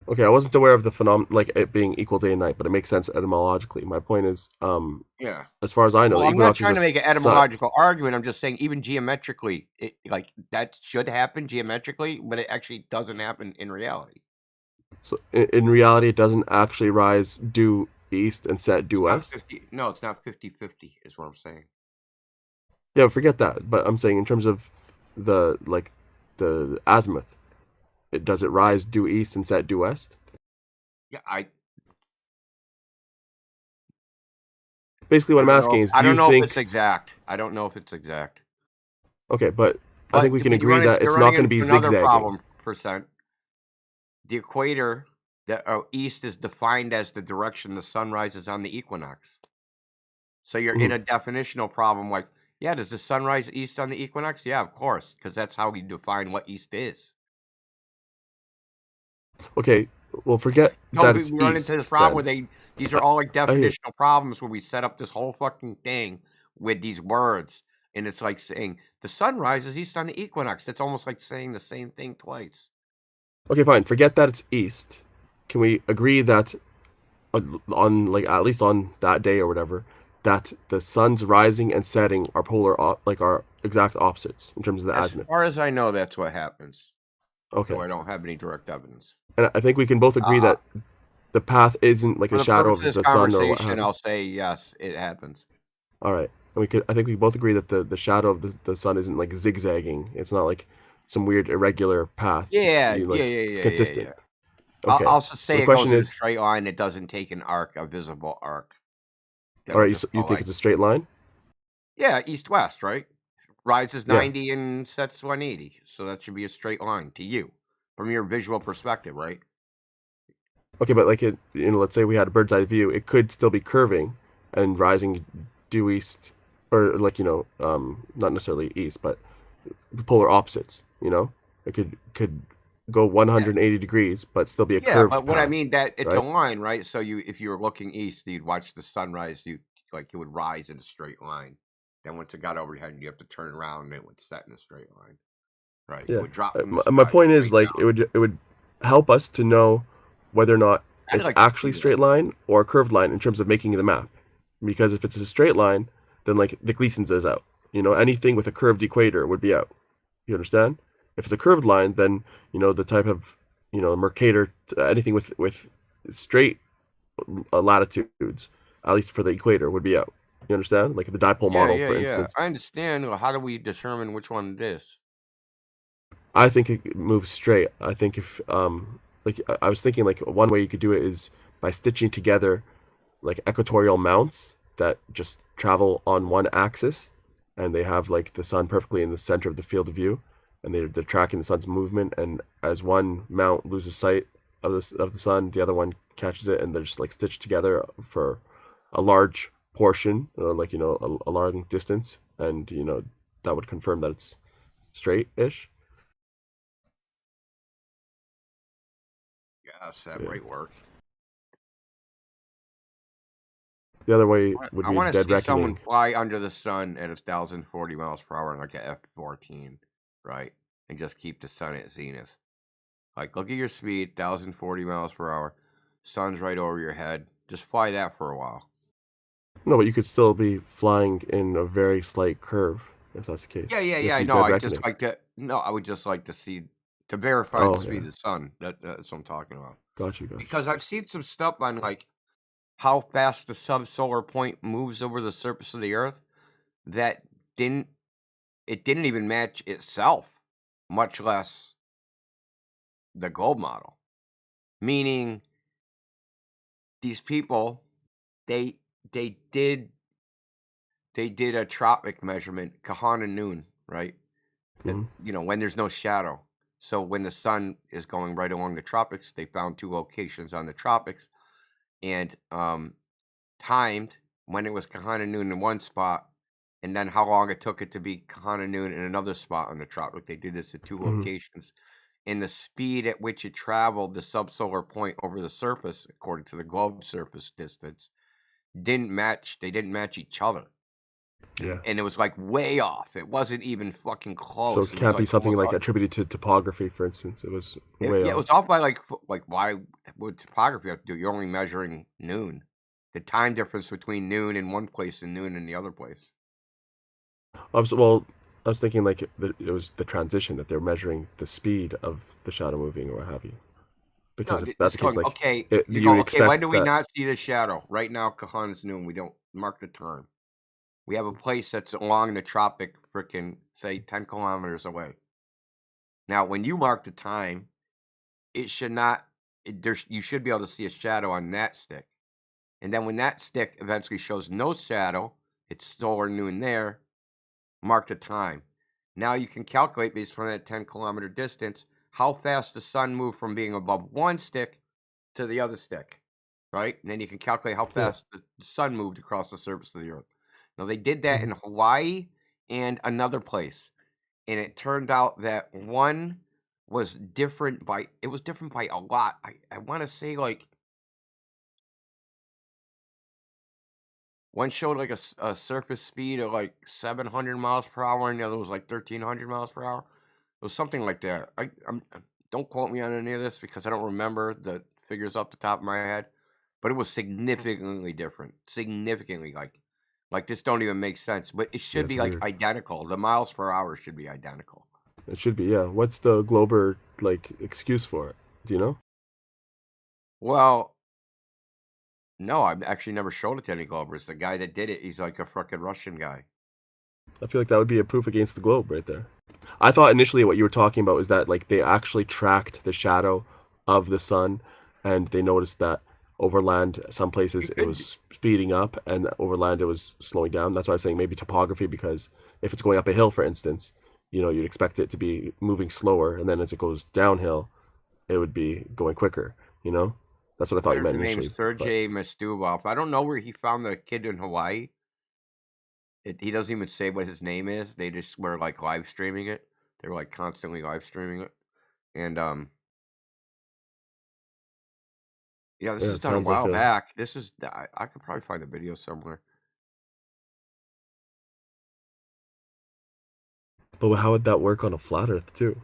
Okay, I wasn't aware of the like it being equal day and night, but it makes sense etymologically. My point is, Yeah. as far as I know, Well, the I'm not equinox is trying to just make an etymological argument. I'm just saying, even geometrically, like that should happen geometrically, but it actually doesn't happen in reality. So in reality, it doesn't actually rise due east and set due west. No, it's not 50-50 is what I'm saying. Yeah, forget that. But I'm saying in terms of the azimuth, does it rise due east and set due west? Yeah, Basically, what I'm asking is, I do don't you know think? if it's exact. I don't know if it's exact. Okay, but I think we can you agree that it's not going to be another zigzagging. problem. The equator, the east is defined as the direction the sun rises on the equinox. So you're in a definitional problem. Like, yeah, does the sun rise east on the equinox? Yeah, of course, because that's how we define what east is. Okay, well, forget No, that we it's run east. into this problem then. where these are all like I hear- definitional problems where we set up this whole fucking thing with these words, and it's like saying the sun rises east on the equinox. That's almost like saying the same thing twice. Okay, fine. Forget that it's east. Can we agree that on like at least on that day or whatever, that the sun's rising and setting are are exact opposites in terms of the azimuth? As far as I know, that's what happens. Okay. So I don't have any direct evidence. And I think we can both agree that the path isn't like For the the shadow purpose of of the this sun or what conversation, have you. I'll say yes, it happens. All right. And I think we both agree that the shadow of the sun isn't like zigzagging. It's not like some weird irregular path. Yeah, it's consistent. Yeah. Okay. I'll just say so the it question goes in a is, straight line. It doesn't take an arc, a visible arc. all right, you think it's a straight line? Yeah, east-west, right? Rises Yeah. 90 and sets 180. So that should be a straight line to you from your visual perspective, right? Okay, but like let's say we had a bird's eye view, it could still be curving and rising due east, or like not necessarily east, but polar opposites. It could go 180 degrees, but still be a curved but what I path, mean that it's right? a line, right? So if you were looking east, you'd watch the sunrise. It would rise in a straight line. Then once it got overhead, you have to turn around, and it would set in a straight line, right? Yeah. It would drop from the My sky point is straight like down. it would help us to know whether or not I'd it's like to actually see straight line or a curved line in terms of making the map. Because if it's a straight line, then like the Gleason's is out. You know, anything with a curved equator would be out. You understand? If it's a curved line, then you know the type of Mercator, anything with straight latitudes, at least for the equator, would be out. You understand? Like the dipole model, for instance. I understand. Well, how do we determine which one it is? I think it moves straight. I think if like I was thinking like one way you could do it is by stitching together like equatorial mounts that just travel on one axis, and they have like the sun perfectly in the center of the field of view, and they're tracking the sun's movement, and as one mount loses sight of the sun, the other one catches it, and they're just like stitched together for a large portion, like a long distance, and that would confirm that it's straight-ish. Yes, that might work. The other way would I be want to Dead see someone Reckoning. fly under the sun at 1,040 miles per hour in like a F-14, right? And just keep the sun at zenith. Like, look at your speed, 1,040 miles per hour. Sun's right over your head. Just fly that for a while. No, but you could still be flying in a very slight curve, if that's the case. Yeah. No, I just like to. No, I would just like to see to verify the speed of the sun. That's what I'm talking about. Got you. Because I've seen some stuff on like how fast the subsolar point moves over the surface of the Earth that didn't even match itself, much less the globe model. Meaning, these people, they did a tropic measurement, Kahana noon, right? When there's no shadow. So when the sun is going right along the tropics, they found 2 locations on the tropics, and timed when it was Kahana noon in one spot, and then how long it took it to be Kahana noon in another spot on the tropic. They did this at 2 locations. And the speed at which it traveled the subsolar point over the surface, according to the globe surface distance, didn't match. They didn't match each other. Yeah. And it was like way off. It wasn't even fucking close. So it can't be something like attributed to topography, for instance. It was way off. It was off by like why would topography have to do? You're only measuring noon. The time difference between noon in one place and noon in the other place. Well, I was thinking like it was the transition that they're measuring the speed of the shadow moving or what have you. Because if that's the case, like when do we not see the shadow? Right now, Kahana's noon. We don't mark the time. We have a place that's along the tropic, frickin' say 10 kilometers away. Now, when you mark the time, it should not. You should be able to see a shadow on that stick, and then when that stick eventually shows no shadow, it's solar noon there. Mark the time. Now you can calculate based on that 10-kilometer distance how fast the sun moved from being above one stick to the other stick, right? And then you can calculate how fast the sun moved across the surface of the Earth. Now, they did that in Hawaii and another place, and it turned out that one was different by a lot. I want to say like one showed like a surface speed of like 700 miles per hour, and the other was like 1,300 miles per hour. It was something like that. Don't quote me on any of this because I don't remember the figures off the top of my head, but it was significantly different. Significantly, like this don't even make sense, but it should be like weird. identical. The miles per hour should be identical. It should be, yeah. What's the Glober like excuse for it? Do you know? Well, no, I've actually never showed it to any Globers. The guy that did it, he's like a frickin' Russian guy. I feel like that would be a proof against the globe right there. I thought initially what you were talking about was that like they actually tracked the shadow of the sun, and they noticed that overland some places it was speeding up, and overland it was slowing down. That's why I was saying maybe topography, because if it's going up a hill, for instance, you'd expect it to be moving slower, and then as it goes downhill, it would be going quicker. That's what I thought you meant initially. His name's Sergei Mastubov. I don't know where he found the kid in Hawaii. He doesn't even say what his name is. They just were like live streaming it. They were like constantly live streaming it, and this is done a while back. This is I could probably find the video somewhere. But how would that work on a flat Earth too?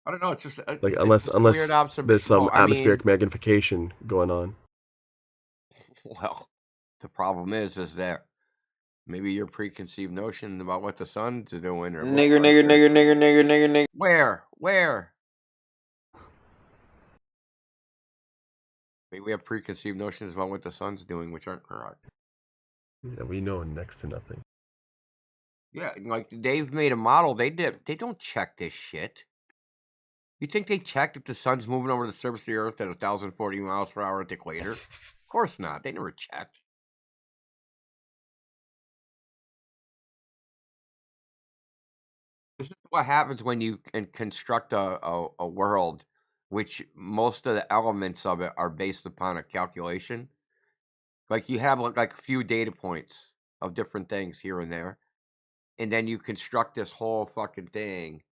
I don't know. It's just Like it's unless just a weird there's some well, I atmospheric mean, magnification going on. well, the problem is that maybe your preconceived notion about what the sun's doing or looks Nigger, like. nigger, nigger, nigger, nigger, nigger, nigger. Where? Maybe we have preconceived notions about what the sun's doing, which aren't correct. Yeah, we know next to nothing. Yeah, like they've made a model. They don't check this shit. You think they checked if the sun's moving over the surface of the Earth at 1,040 miles per hour at the equator? Of course not. They never checked. This is what happens when you can construct a world, which most of the elements of it are based upon a calculation. Like you have like a few data points of different things here and there, and then you construct this whole fucking thing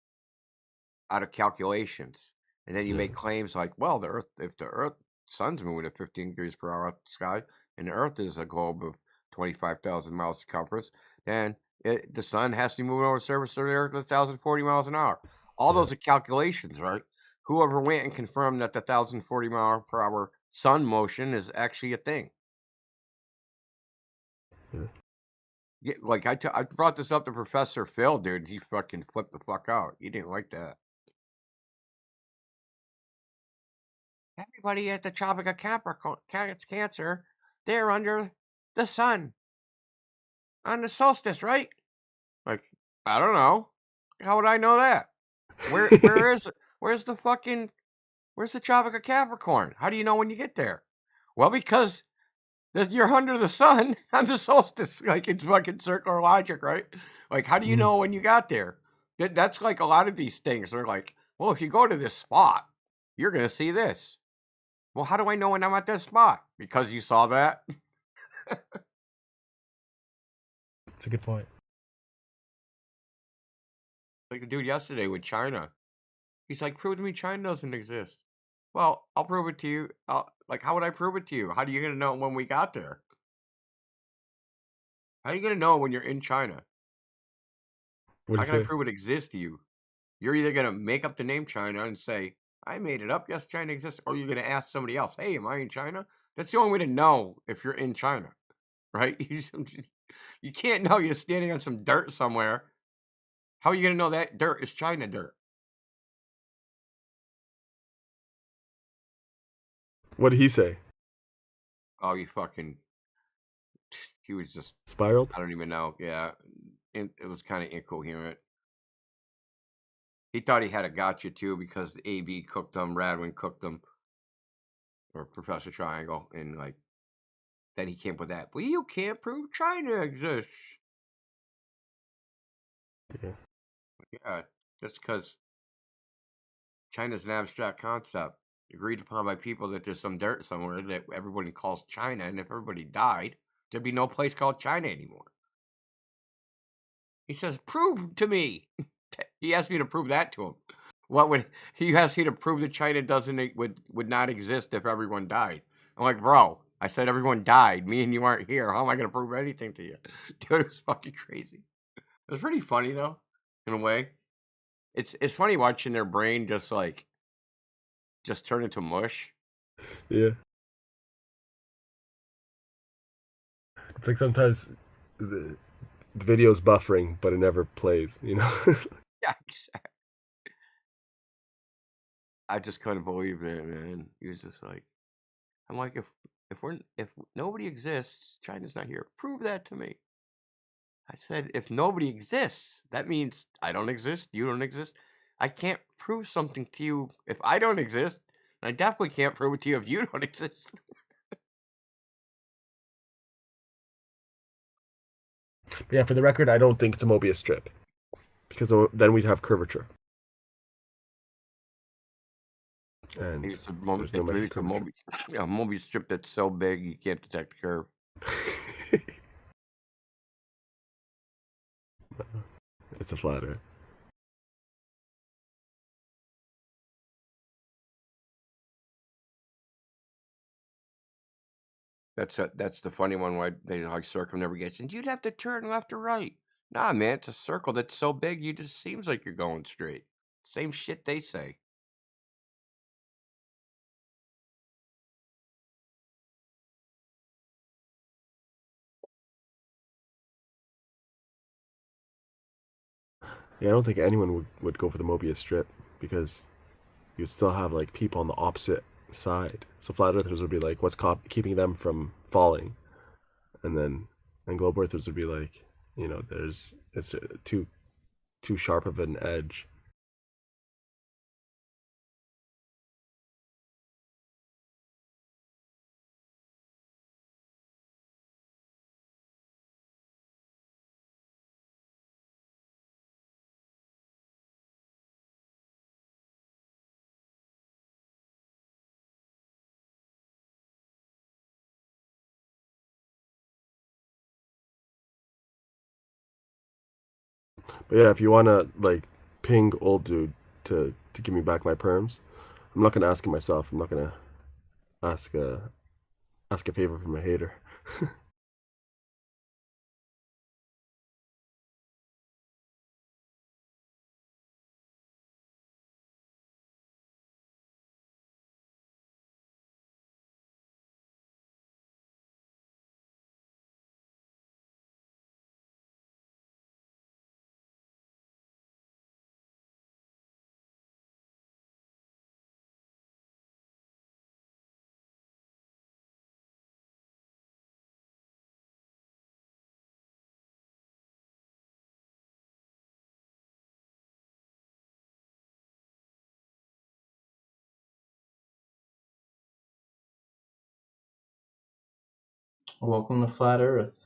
out of calculations, and then you Yeah. make claims like, well, if the sun's moving at 15 degrees per hour up the sky, and the Earth is a globe of 25,000 miles circumference, then the sun has to be moving over the surface of the Earth at 1,040 miles an hour. All those are calculations, right? Whoever went and confirmed that the 1,040 mile per hour sun motion is actually a thing. Yeah, like I brought this up to Professor Phil, dude. He fucking flipped the fuck out. He didn't like that. Everybody at the Tropic of Capricorn gets cancer. They're under the sun on the solstice, right? Like, I don't know. How would I know that? Where's the Tropic of Capricorn? How do you know when you get there? Well, because you're under the sun on the solstice. Like it's fucking circular logic, right? Like, how do you know when you got there? That's like a lot of these things. They're like, well, if you go to this spot, you're gonna see this. Well, how do I know when I'm at this spot? Because you saw that. That's a good point. Like the dude yesterday with China. He's like, prove to me China doesn't exist. Well, I'll prove it to you. Like, how would I prove it to you? How are you going to know when we got there? How are you going to know when you're in China? What How do can you I say? prove it exists to you? You're either going to make up the name China and say, I made it up. Yes, China exists. Or you're going to ask somebody else, hey, am I in China? That's the only way to know if you're in China, right? You can't know. You're standing on some dirt somewhere. How are you going to know that dirt is China dirt? What did he say? Oh, you fucking... He was just... Spiraled? I don't even know. Yeah. It was kind of incoherent. He thought he had a gotcha, too, because the AB cooked them, Radwin cooked them, or Professor Triangle, and, like, then he came up with that. Well, you can't prove China exists. Yeah, just because China's an abstract concept agreed upon by people that there's some dirt somewhere that everybody calls China, and if everybody died, there'd be no place called China anymore. He says, prove to me. He asked me to prove that to him. What would he asked me to prove that China would not exist if everyone died? I'm like, bro, I said everyone died. Me and you aren't here. How am I gonna prove anything to you? Dude, it was fucking crazy. It was pretty funny though, in a way. It's funny watching their brain just turn into mush. Yeah. It's like sometimes the video's buffering, but it never plays, you know? Yeah, exactly. I just couldn't believe it, man. He was just like, I'm like, if nobody exists, China's not here. Prove that to me. I said, if nobody exists, that means I don't exist, you don't exist. I can't prove something to you if I don't exist. And I definitely can't prove it to you if you don't exist. But yeah, for the record, I don't think it's a Mobius strip. Because then we'd have curvature. And It's a there's no measured curvature. Mobius strip that's so big you can't detect the curve. It's a flat earth. That's the funny one why they like circumnavigation. You'd have to turn left or right. Nah, man, it's a circle that's so big you just seems like you're going straight. Same shit they say. Yeah, I don't think anyone would go for the Mobius strip because you'd still have like people on the opposite side. So flat earthers would be like, what's keeping them from falling? And globe earthers would be like, it's too sharp of an edge. But yeah, if you wanna like ping old dude to give me back my perms, I'm not gonna ask it myself. I'm not gonna ask a favor from a hater. Welcome to Flat Earth.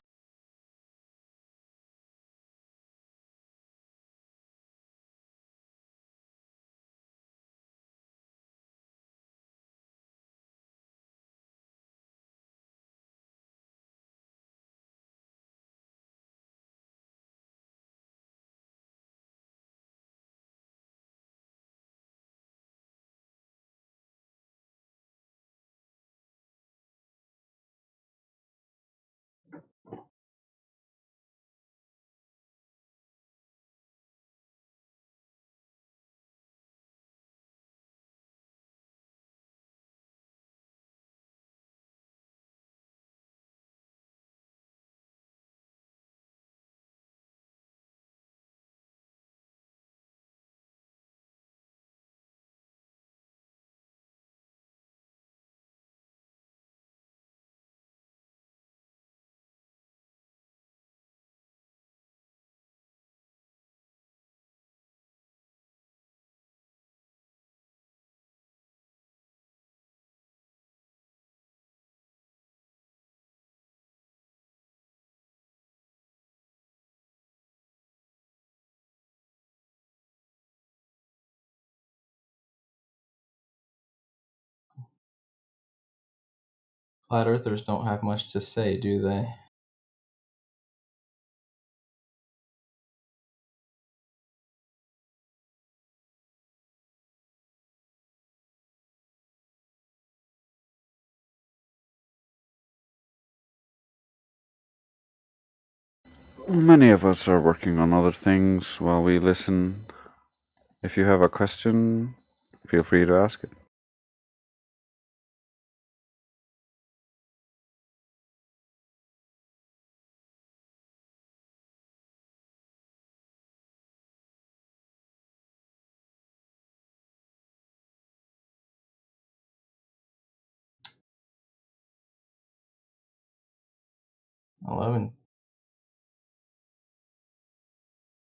Flat Earthers don't have much to say, do they? Many of us are working on other things while we listen. If you have a question, feel free to ask it.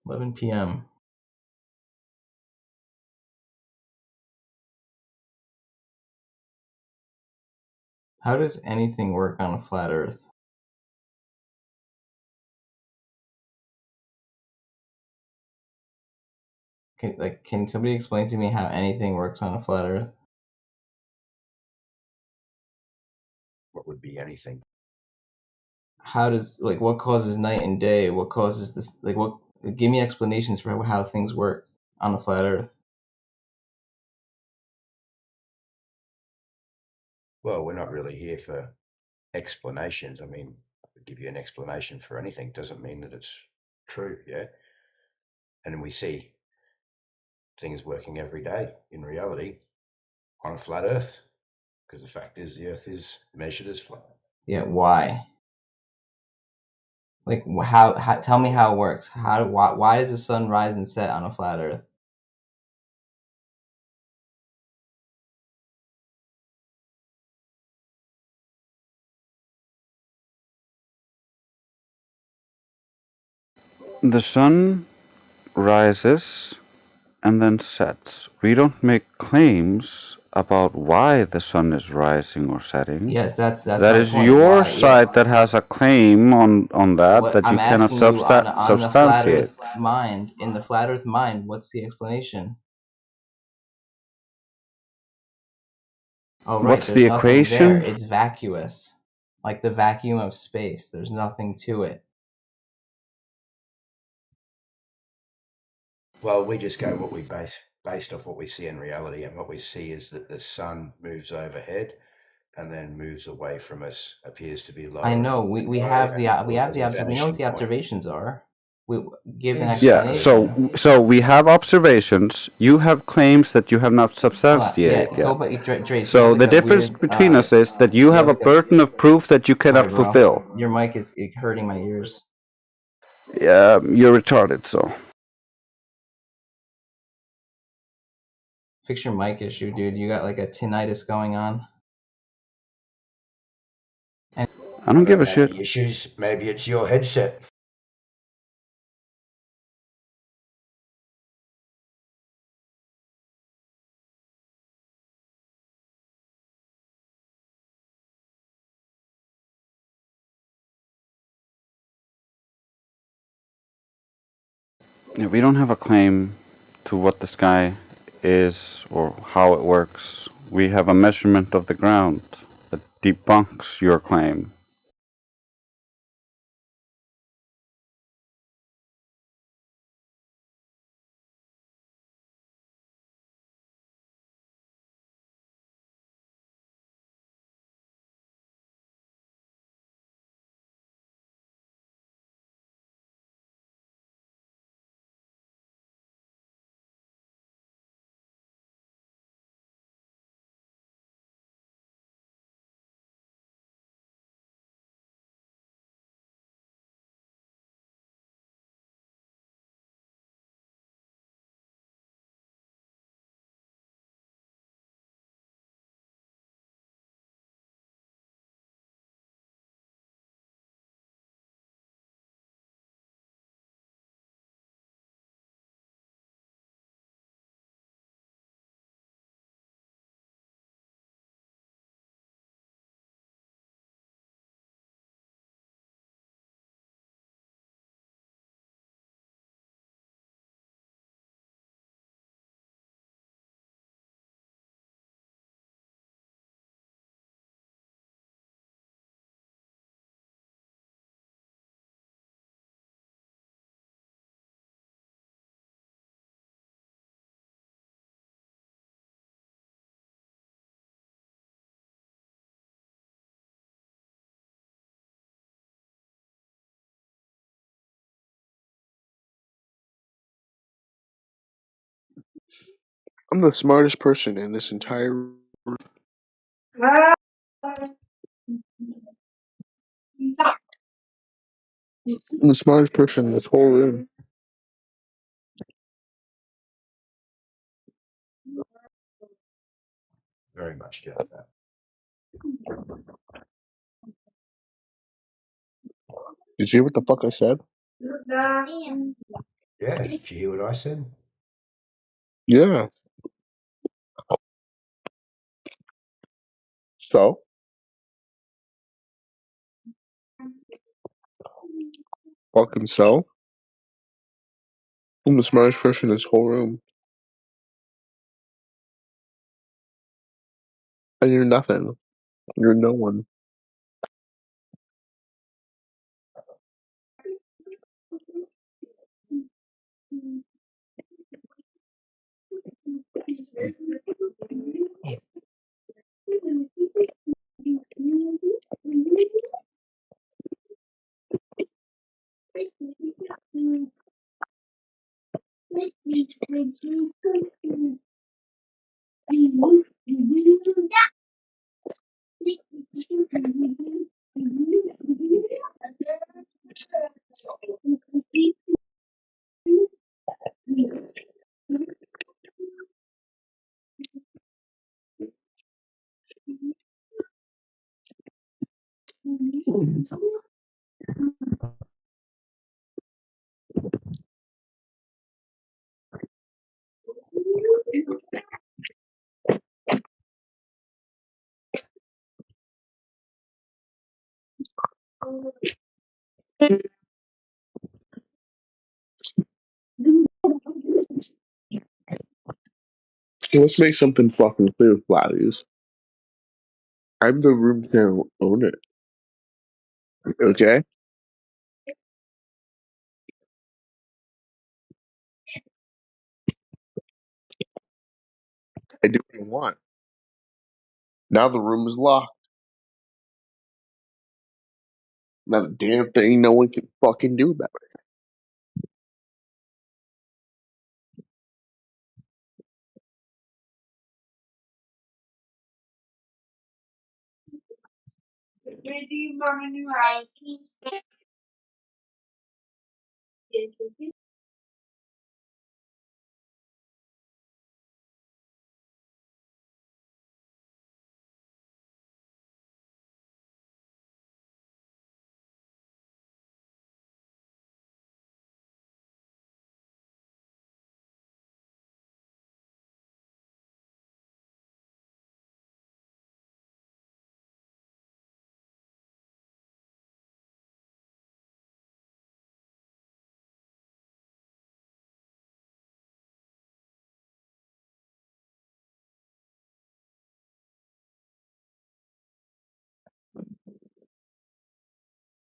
Eleven p.m. How does anything work on a flat Earth? Can somebody explain to me how anything works on a flat Earth? What would be anything? How does what causes night and day? What causes this? Give me explanations for how things work on a flat Earth. Well, we're not really here for explanations. I mean, I could give you an explanation for anything. Doesn't mean that it's true, yeah? And we see things working every day in reality on a flat Earth, because the fact is the Earth is measured as flat. Yeah, why? Like how tell me how it works. Why does the sun rise and set on a flat Earth? The sun rises and then sets. We don't make claims about why the sun is rising or setting. Yes, that's That my is point. your Why? Yeah. side that has a claim on that What that you I'm cannot asking you on the flat substantiate. Earth mind, in the flat Earth mind, what's the explanation? Oh, right. What's There's the nothing there. equation? It's vacuous, like the vacuum of space. There's nothing to it. Well, we just go what we based off what we see in reality, and what we see is that the sun moves overhead and then moves away from us, appears to be lower. I know. We have the as we a know what the vanishing point. observations are. We give an Yeah, explanation. so we have observations. You have claims that you have not Hold on. substantiated Yeah, yet. go back, Dre. So you So have the like a difference weird. between us is that you have a like burden of proof that you cannot Sorry, bro. fulfill. Your mic is hurting my ears. Yeah, you're retarded. So Fix your mic issue, dude. You got like a tinnitus going on. I don't give a Have shit. any issues? Maybe it's your headset. Yeah, we don't have a claim to what the sky is or how it works. We have a measurement of the ground that debunks your claim. I'm the smartest person in this entire room. I'm the smartest person in this whole room. Very much get that. Did you hear what the fuck I said? Yeah, did you hear what I said? Yeah. So? Fucking so? I'm the smartest person in this whole room. And you're nothing. You're no one. Let's make something fucking clear, Flatties. I'm the room to own it. Okay? I do what I want. Now the room is locked. Not a damn thing no one can fucking do about it.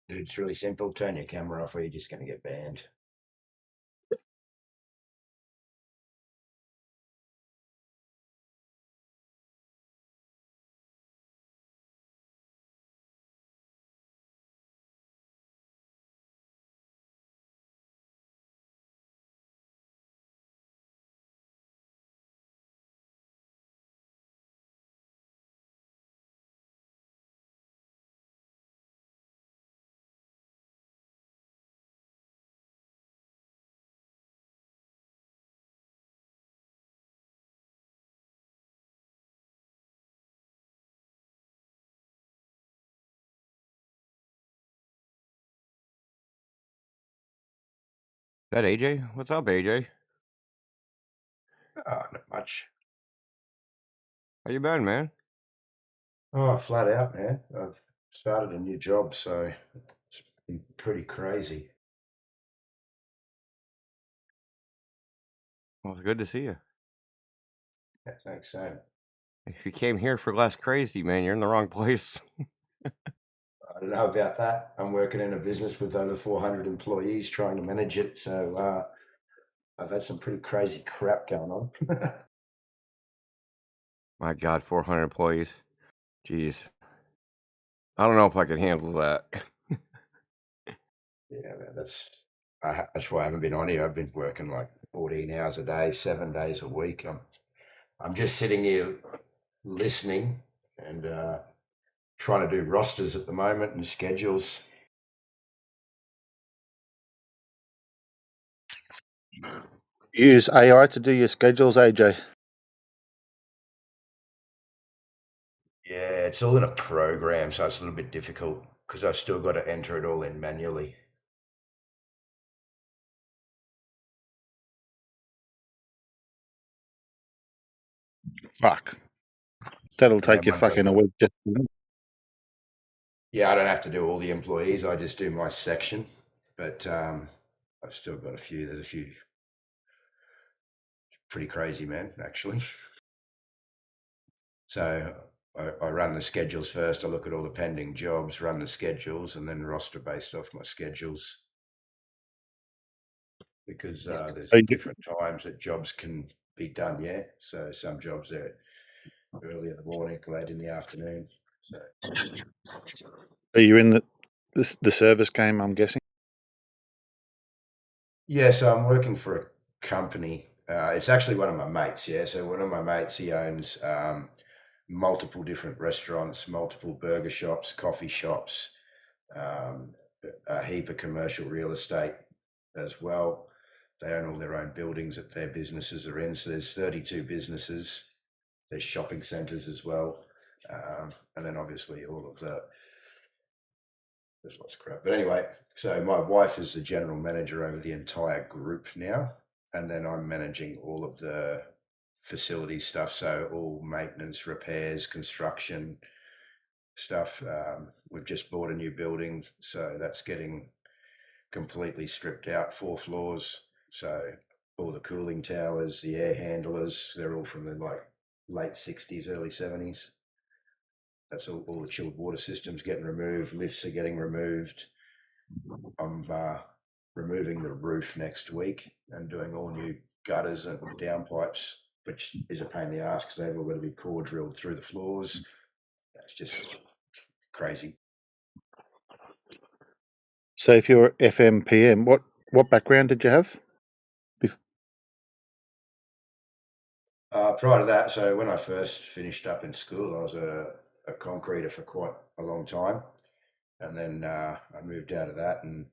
Dude, it's really simple. Turn your camera off or you're just going to get banned. That AJ? What's up, AJ? Not much. How you been, man? Oh, flat out, man. I've started a new job, so it's been pretty crazy. Well, it's good to see you. Yeah, thanks, Sam. If you came here for less crazy, man, you're in the wrong place. I don't know about that. I'm working in a business with over 400 employees trying to manage it, so I've had some pretty crazy crap going on. My God, 400 employees. Jeez. I don't know if I can handle that. Yeah, man, that's why I haven't been on here. I've been working like 14 hours a day, 7 days a week. I'm just sitting here listening and trying to do rosters at the moment and schedules. Use AI to do your schedules, AJ. Yeah, it's all in a program, so it's a little bit difficult because I've still got to enter it all in manually. Fuck. That'll Yeah, take you my job. fucking a week. Just Yeah, I don't have to do all the employees. I just do my section, but I've still got a few. There's a few pretty crazy, man, actually. So I run the schedules first. I look at all the pending jobs, run the schedules, and then roster based off my schedules. Because there's so you, different times that jobs can be done, yeah. So some jobs are early in the morning, late in the afternoon. So are you in the service game? I'm guessing. yeah, so I'm working for a company. It's actually one of my mates, yeah. So one of my mates, he owns multiple different restaurants, multiple burger shops, coffee shops, um, a heap of commercial real estate as well. They own all their own buildings that their businesses are in. So there's 32 businesses. There's shopping centres as well, and then obviously all of the there's lots of crap. But anyway, so my wife is the general manager over the entire group now, and then I'm managing all of the facility stuff. So all maintenance, repairs, construction stuff. We've just bought a new building, so that's getting completely stripped out, 4 floors. So all the cooling towers, the air handlers, they're all from the late 60s, early 70s. That's all the chilled water systems getting removed, lifts are getting removed. I'm removing the roof next week and doing all new gutters and downpipes, which is a pain in the ass because they've all got to be core drilled through the floors. It's just crazy. So if you're FMPM, what background did you have? Prior to that, so when I first finished up in school, I was a concreter for quite a long time. And then I moved out of that and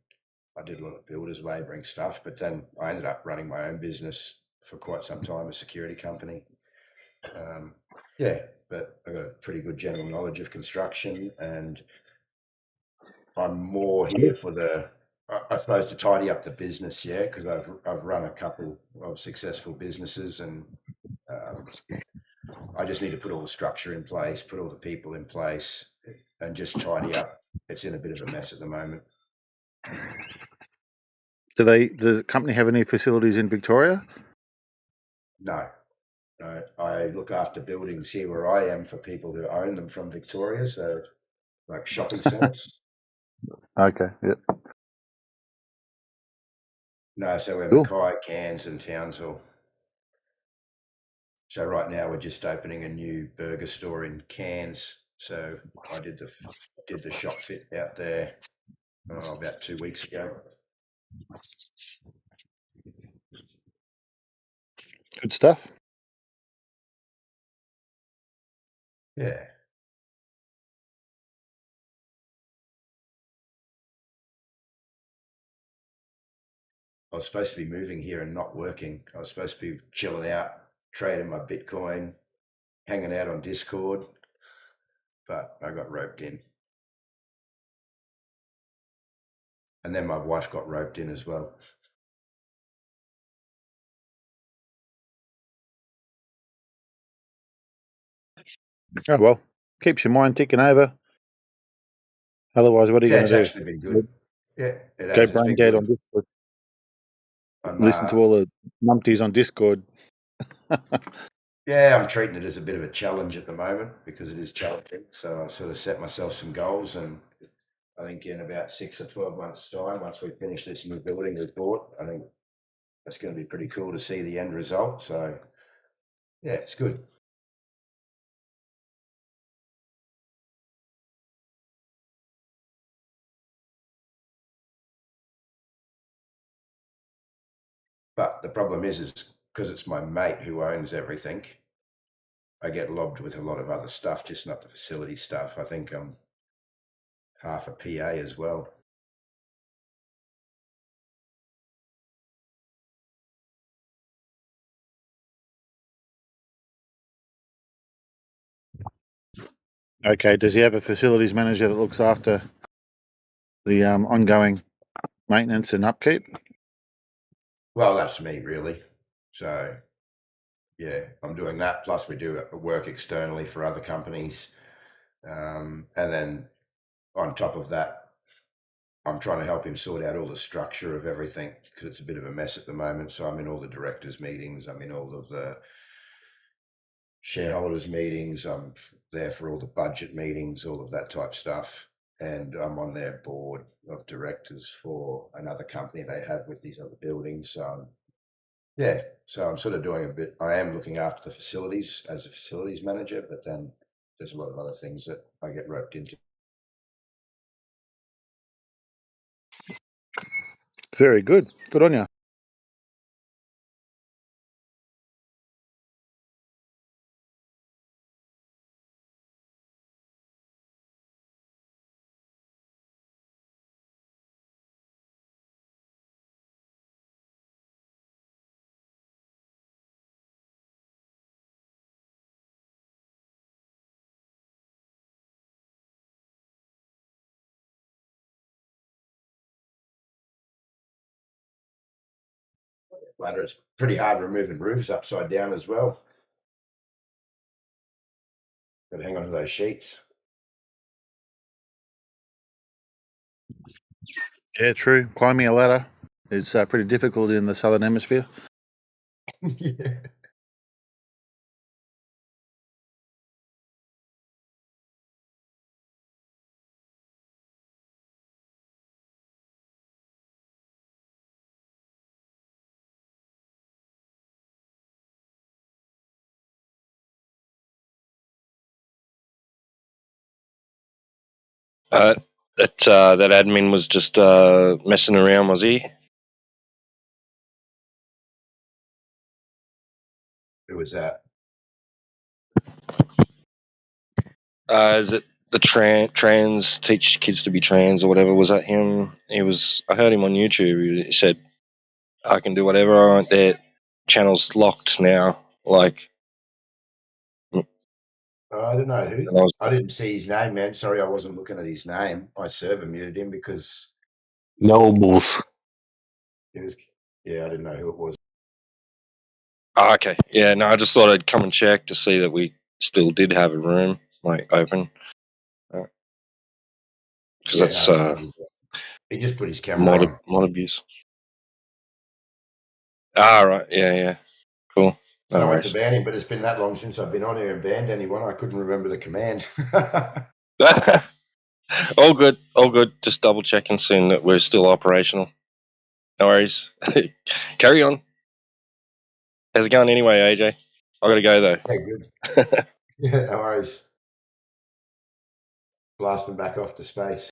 I did a lot of builders labouring stuff. But then I ended up running my own business for quite some time, a security company. Yeah, but I got a pretty good general knowledge of construction, and I'm more here for I suppose, to tidy up the business, yeah, because I've run a couple of successful businesses, and I just need to put all the structure in place, put all the people in place, and just tidy up. It's in a bit of a mess at the moment. Do the company have any facilities in Victoria? No. I look after buildings here where I am for people who own them from Victoria, so like shopping centres. Okay, yeah. No, so we're Cool. Mackay, Cairns and Townsville. So right now we're just opening a new burger store in Cairns. So I did the shop fit out there about 2 weeks ago. Good stuff. Yeah. I was supposed to be moving here and not working. I was supposed to be chilling out, trading my Bitcoin, hanging out on Discord, but I got roped in. And then my wife got roped in as well. Oh well, keeps your mind ticking over. Otherwise, what are you Yeah, going it's to do? actually been good. Yeah, it Go has. It's brain been dead good. on Discord. I'm Listen to all the numpties on Discord. Yeah, I'm treating it as a bit of a challenge at the moment because it is challenging. So I've sort of set myself some goals, and I think in about 6 or 12 months' time, once we finish this new building we've bought, I think that's going to be pretty cool to see the end result. So yeah, it's good. But the problem is because it's my mate who owns everything, I get lobbed with a lot of other stuff, just not the facility stuff. I think I'm half a PA as well. Okay, does he have a facilities manager that looks after the ongoing maintenance and upkeep? Well, that's me really. So yeah, I'm doing that. Plus we do work externally for other companies. And then on top of that, I'm trying to help him sort out all the structure of everything because it's a bit of a mess at the moment. So I'm in all the directors' meetings. I'm in all of the shareholders' meetings. I'm there for all the budget meetings, all of that type stuff. And I'm on their board of directors for another company they have with these other buildings. Yeah, so I'm sort of doing a bit. I am looking after the facilities as a facilities manager, but then there's a lot of other things that I get roped into. Very good. Good on you. ladder. It's pretty hard removing roofs upside down as well. Got to hang on to those sheets. Yeah, true. Climbing a ladder is pretty difficult in the southern hemisphere. Yeah. That admin was just messing around, was he? Who was that? Is it the trans teach kids to be trans or whatever? Was that him? He was. I heard him on YouTube. He said, "I can do whatever I want." Their channel's locked now. Like, I don't know and who. I was, I didn't see his name, man. Sorry, I wasn't looking at his name. My server muted him because Nobles. it was. Yeah, I didn't know who it was. Oh, okay. Yeah. No, I just thought I'd come and check to see that we still did have a room like open. Because Yeah, that's no, he just put his camera on. mod abuse. Ah, right. Yeah. Yeah. Cool. And No I went to worries. ban him, but it's been that long since I've been on here and banned anyone. I couldn't remember the command. All good. All good. Just double checking, seeing that we're still operational. No worries. Carry on. How's it going anyway, AJ? I gotta go though. Yeah, good. Yeah, no worries. Blasting back off to space.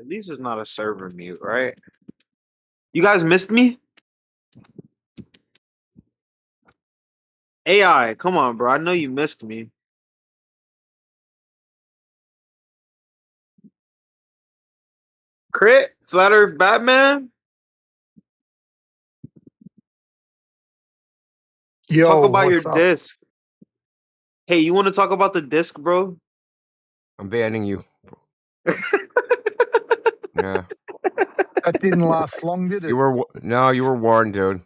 At least it's not a server mute, right? You guys missed me? AI, come on, bro. I know you missed me. Crit? Flatter Batman? Talk Yo, about your what's up? disc. Hey, you want to talk about the disc, bro? I'm banning you. Yeah. That didn't last long, did You it? were no, you were warned, dude.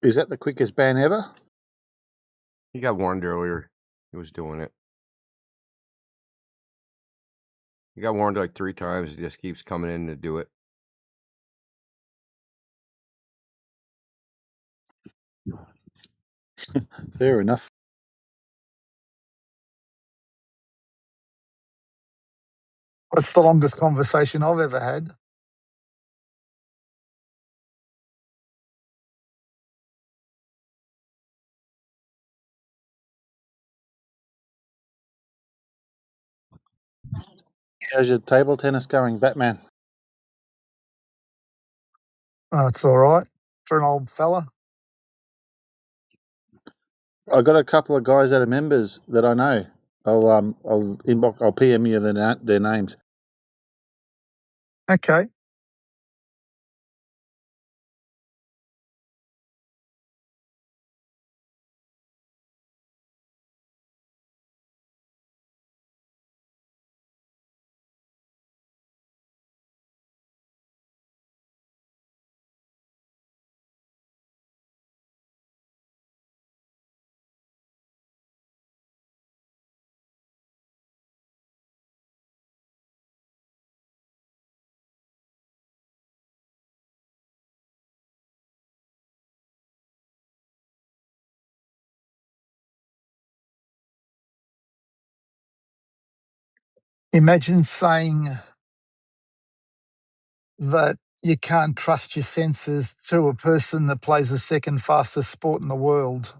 Is that the quickest ban ever? He got warned earlier. He was doing it. He got warned like 3 times. He just keeps coming in to do it. Fair enough. That's the longest conversation I've ever had. How's your table tennis going, Batman? That's all right for an old fella. I got a couple of guys that are members that I know. I'll PM you their names. Okay. Imagine saying that you can't trust your senses to a person that plays the second fastest sport in the world.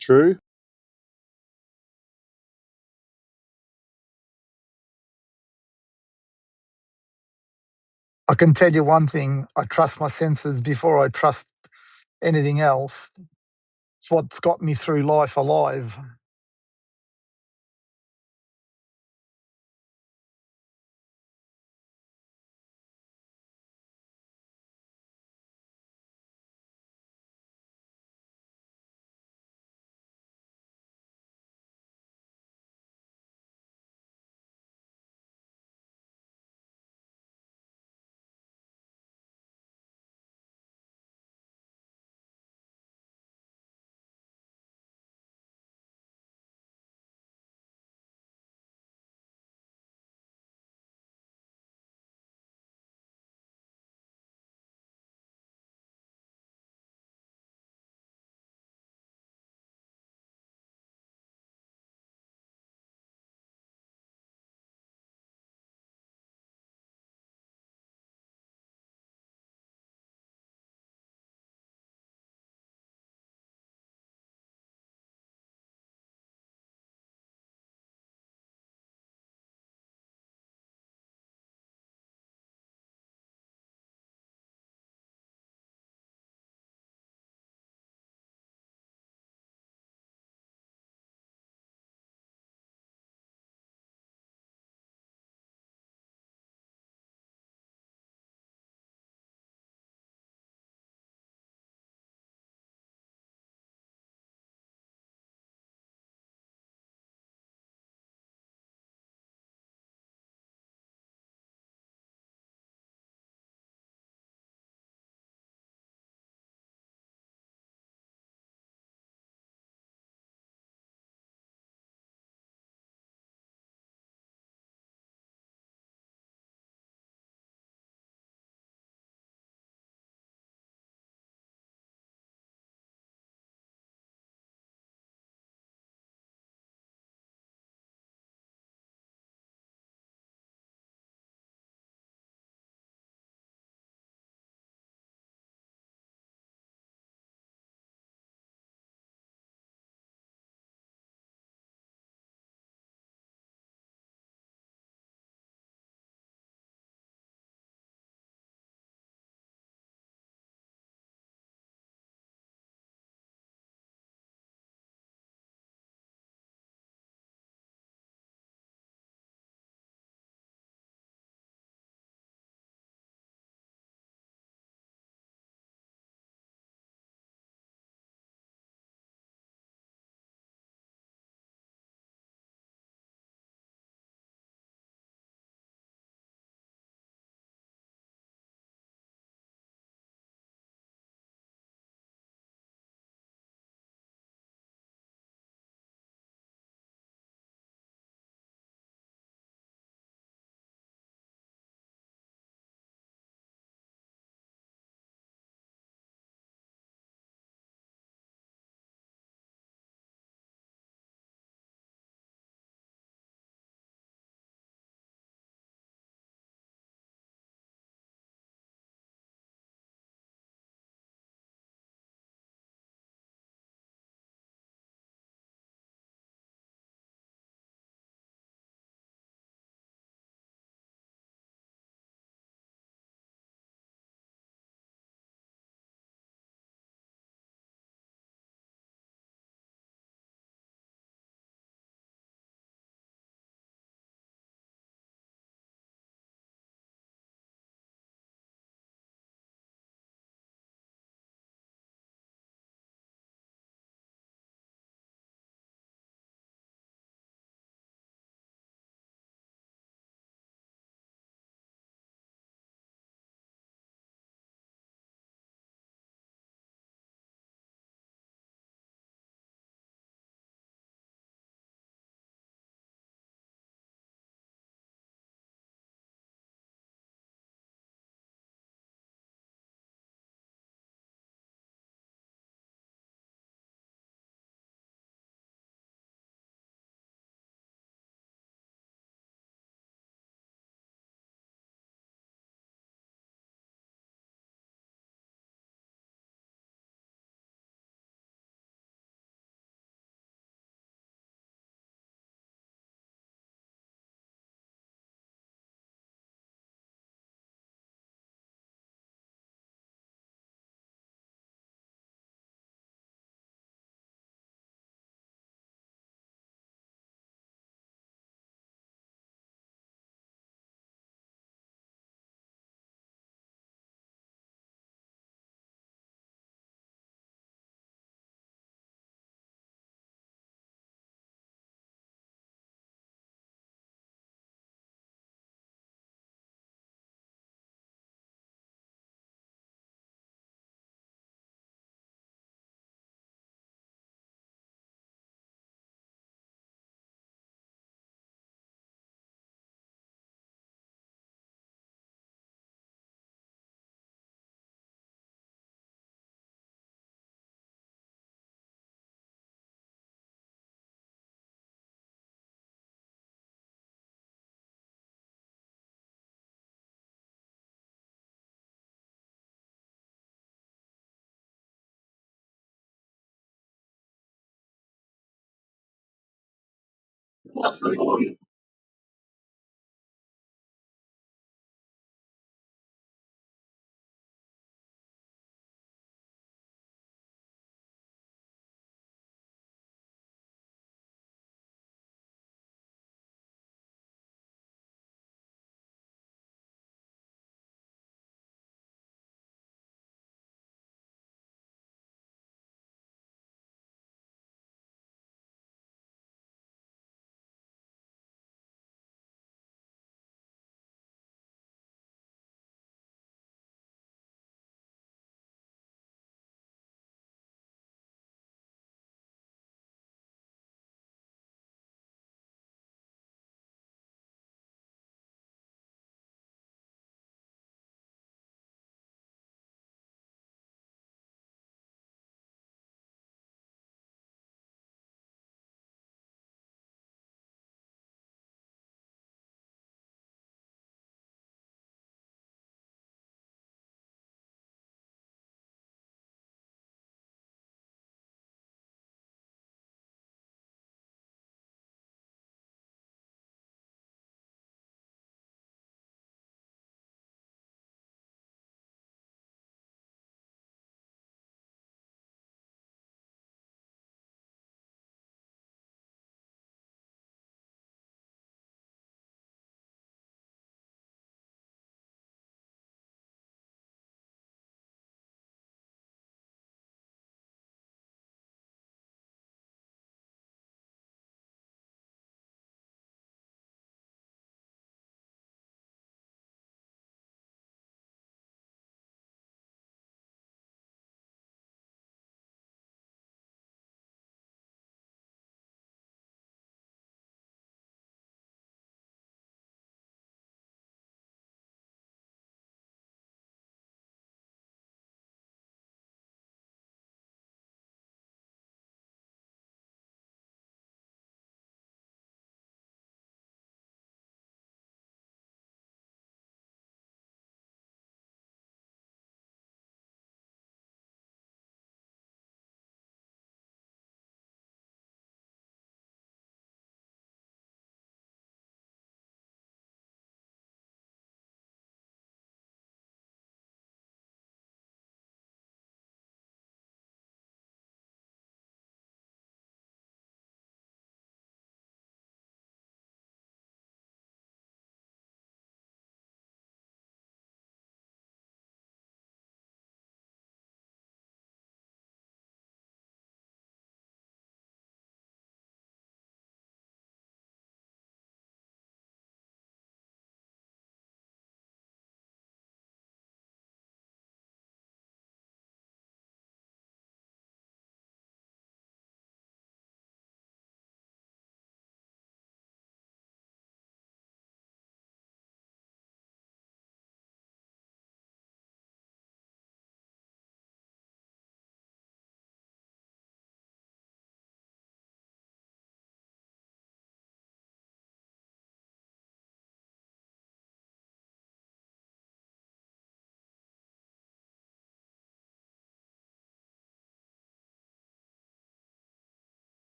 True. I can tell you one thing, I trust my senses before I trust anything else. It's what's got me through life alive.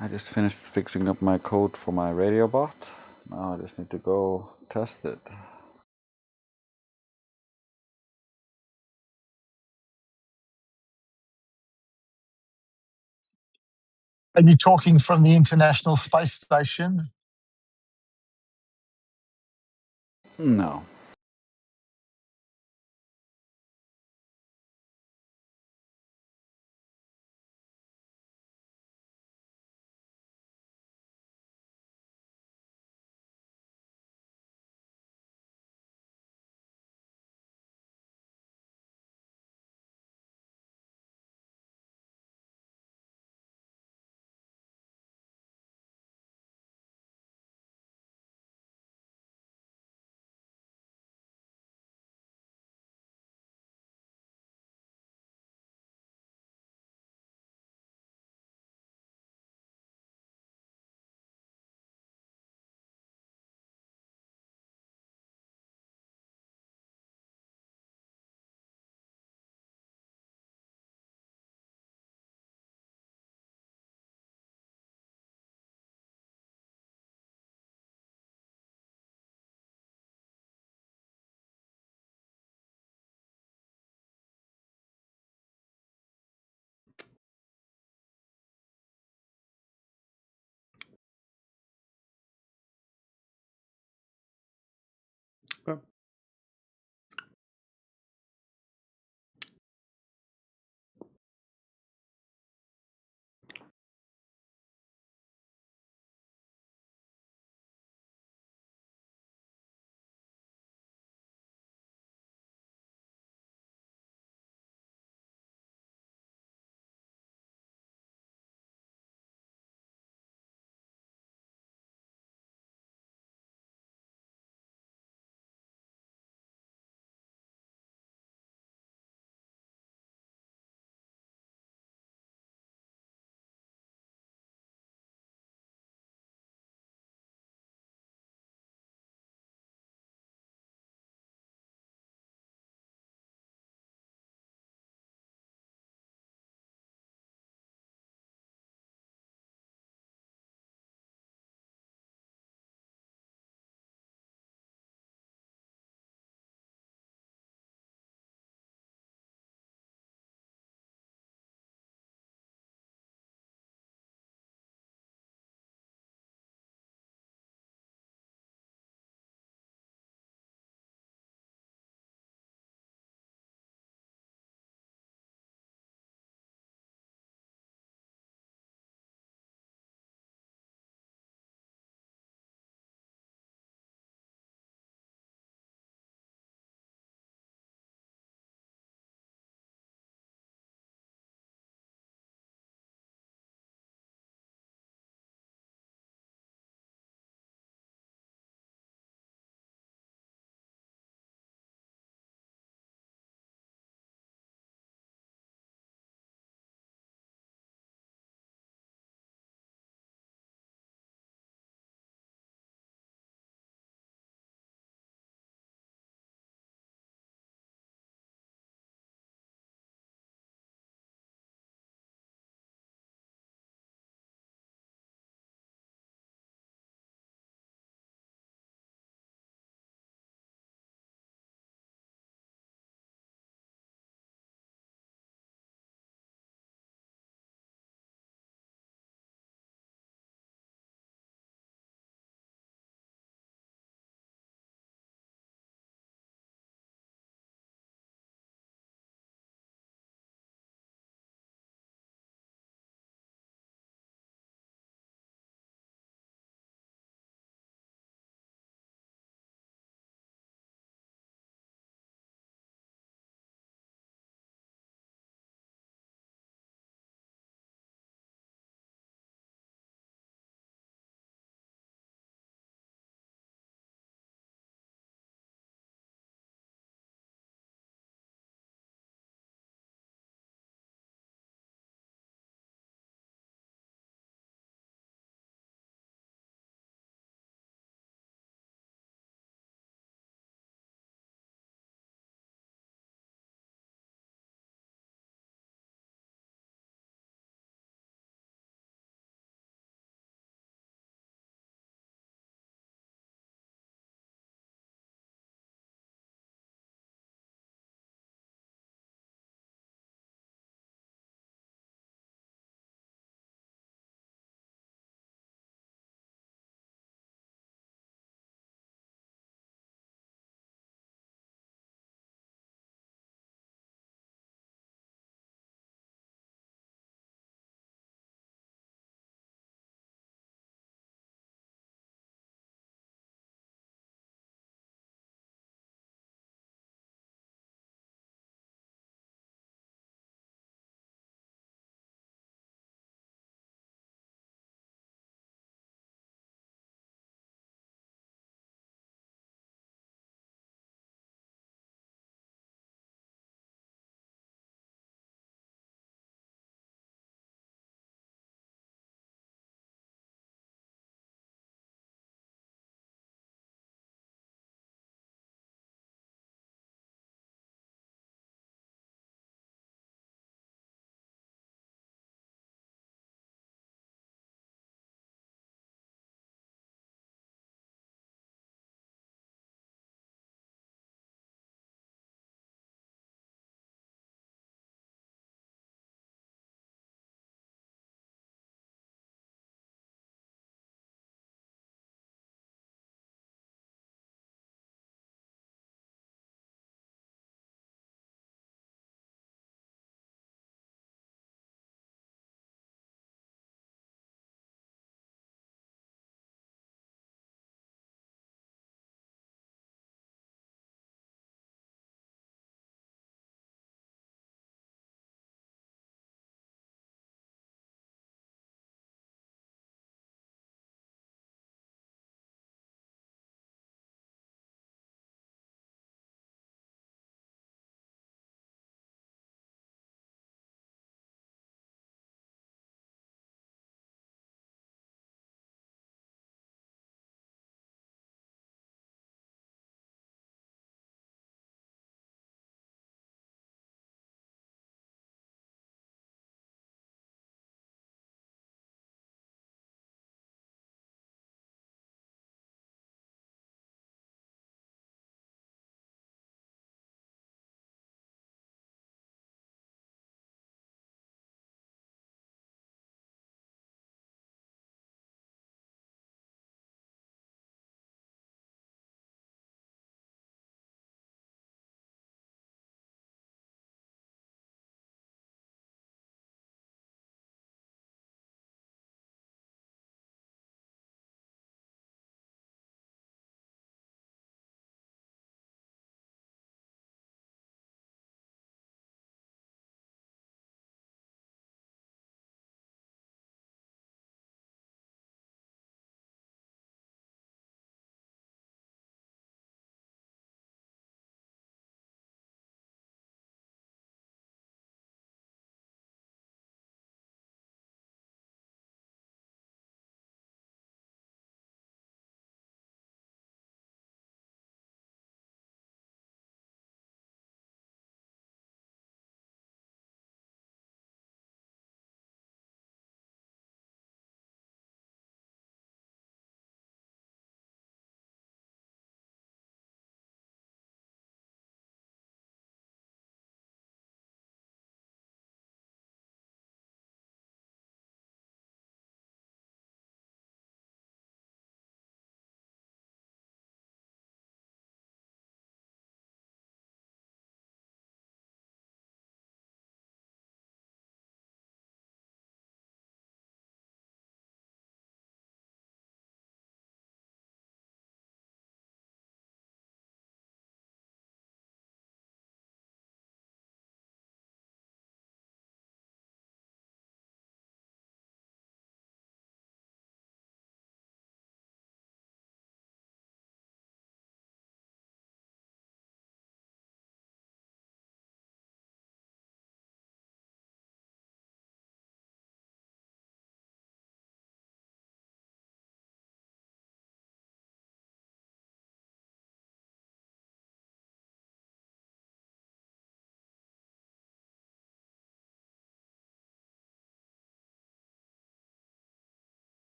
I just finished fixing up my code for my radio bot. Now I just need to go test it. Are you talking from the International Space Station? No.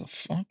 the fuck?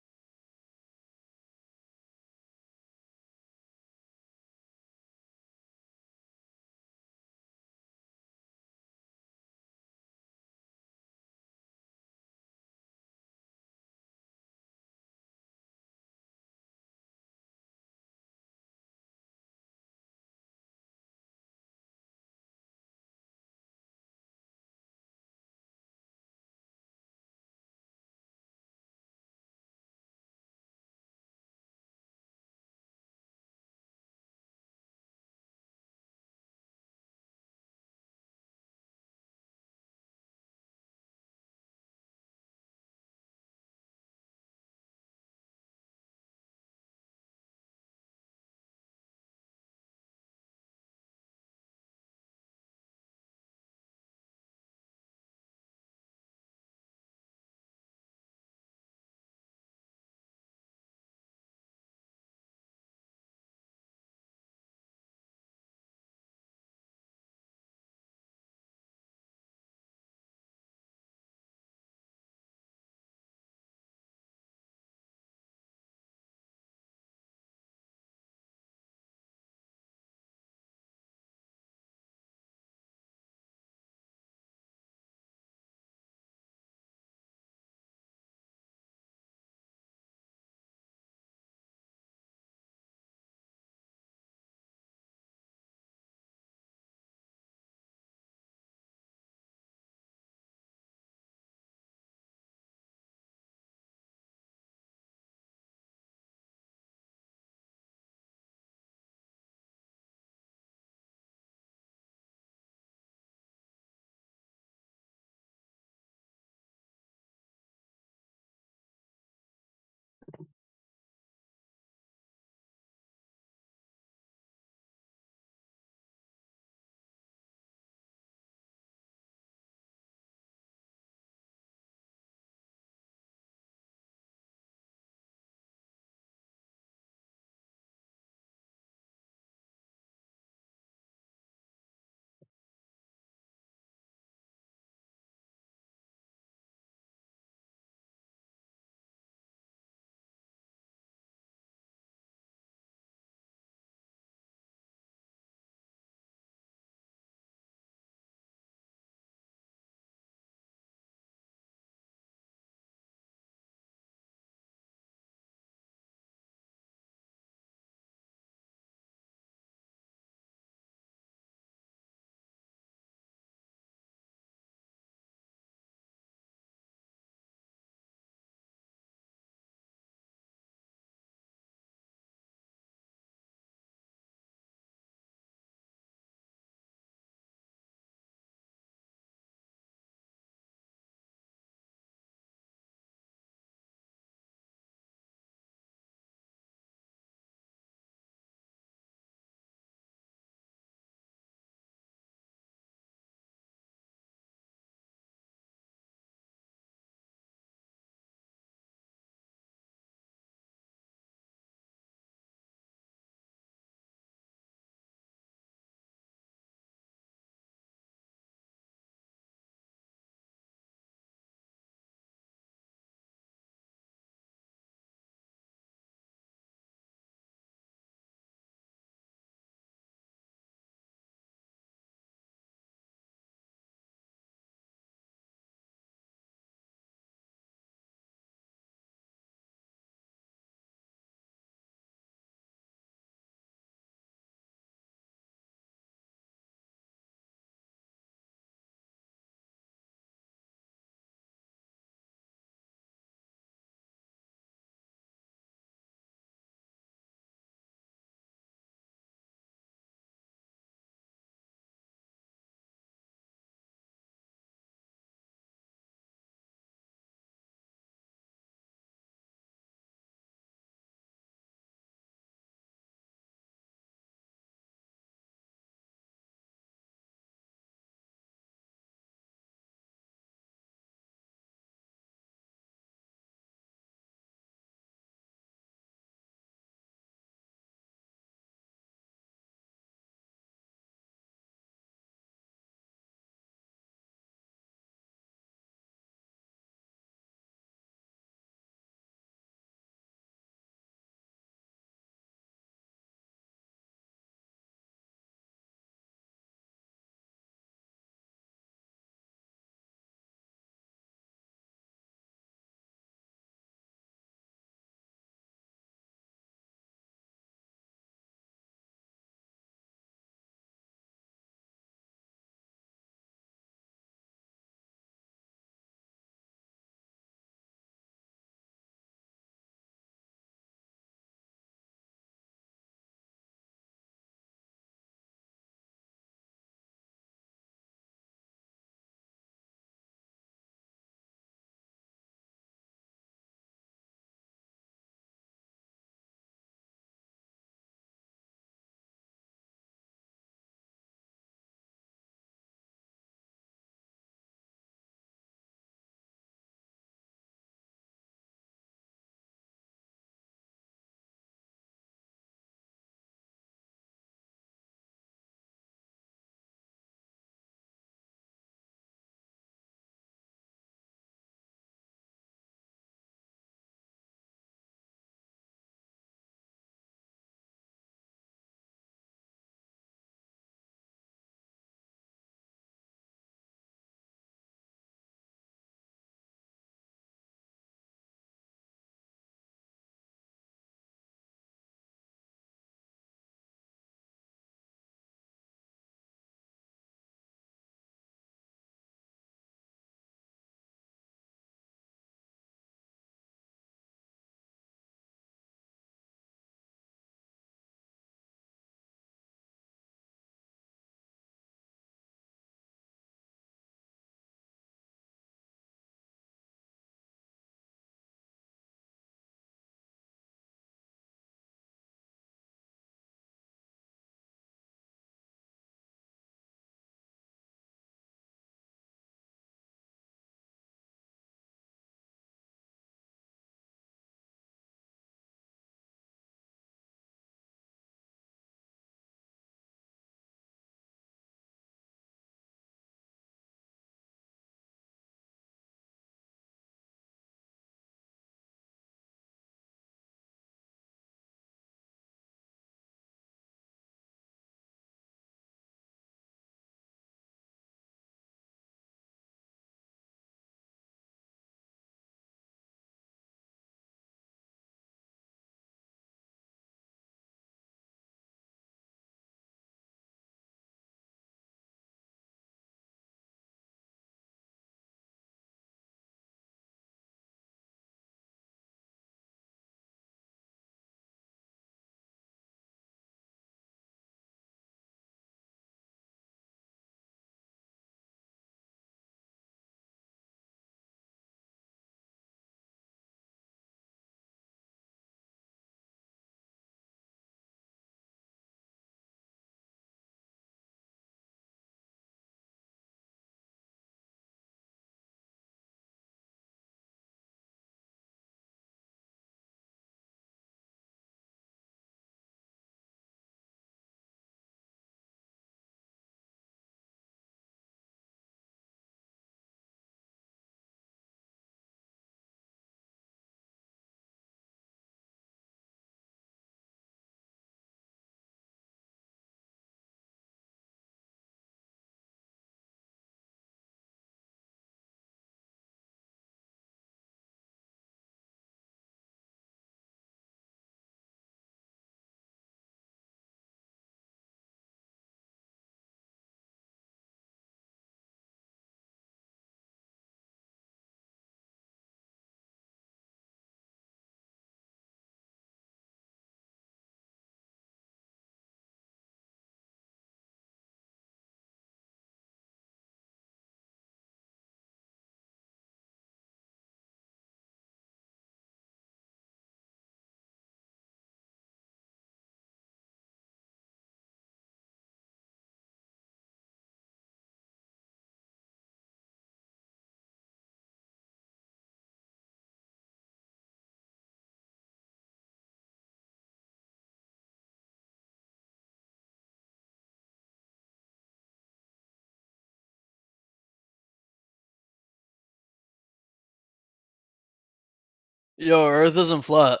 Yo, Earth isn't flat.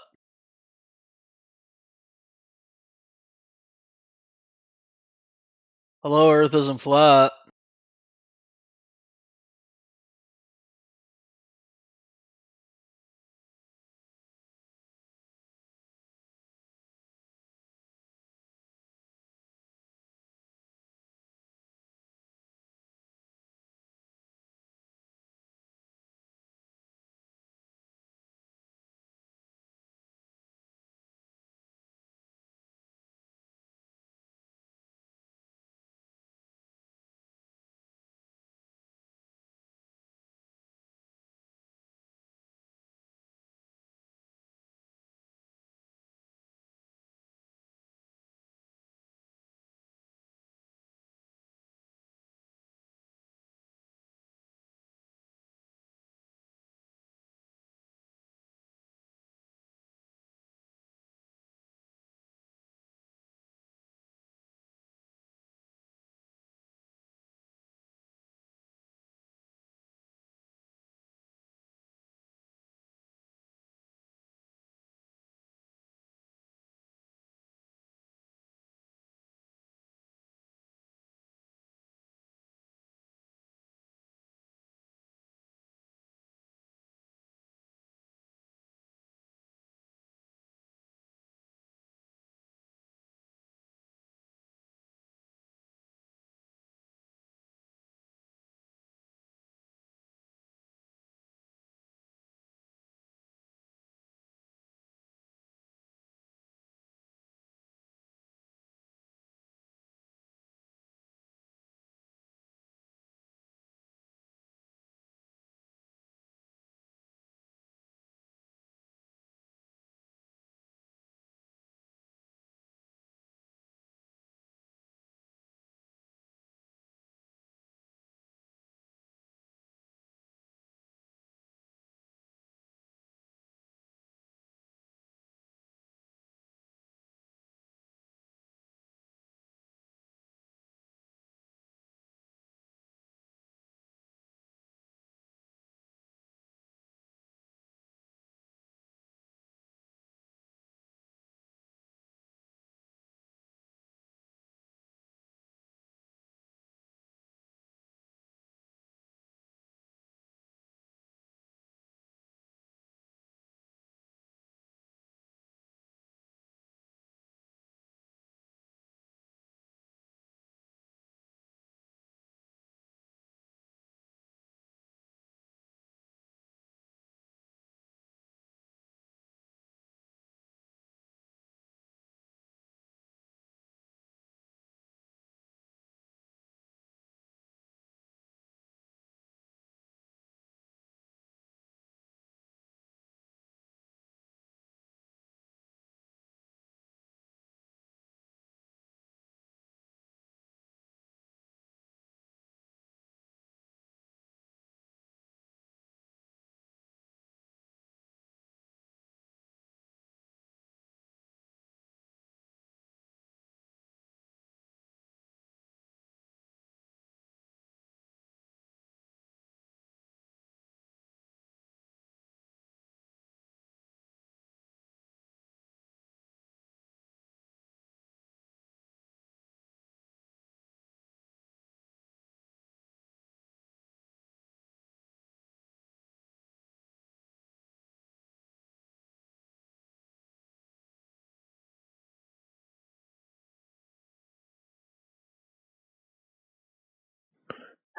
Hello, Earth isn't flat.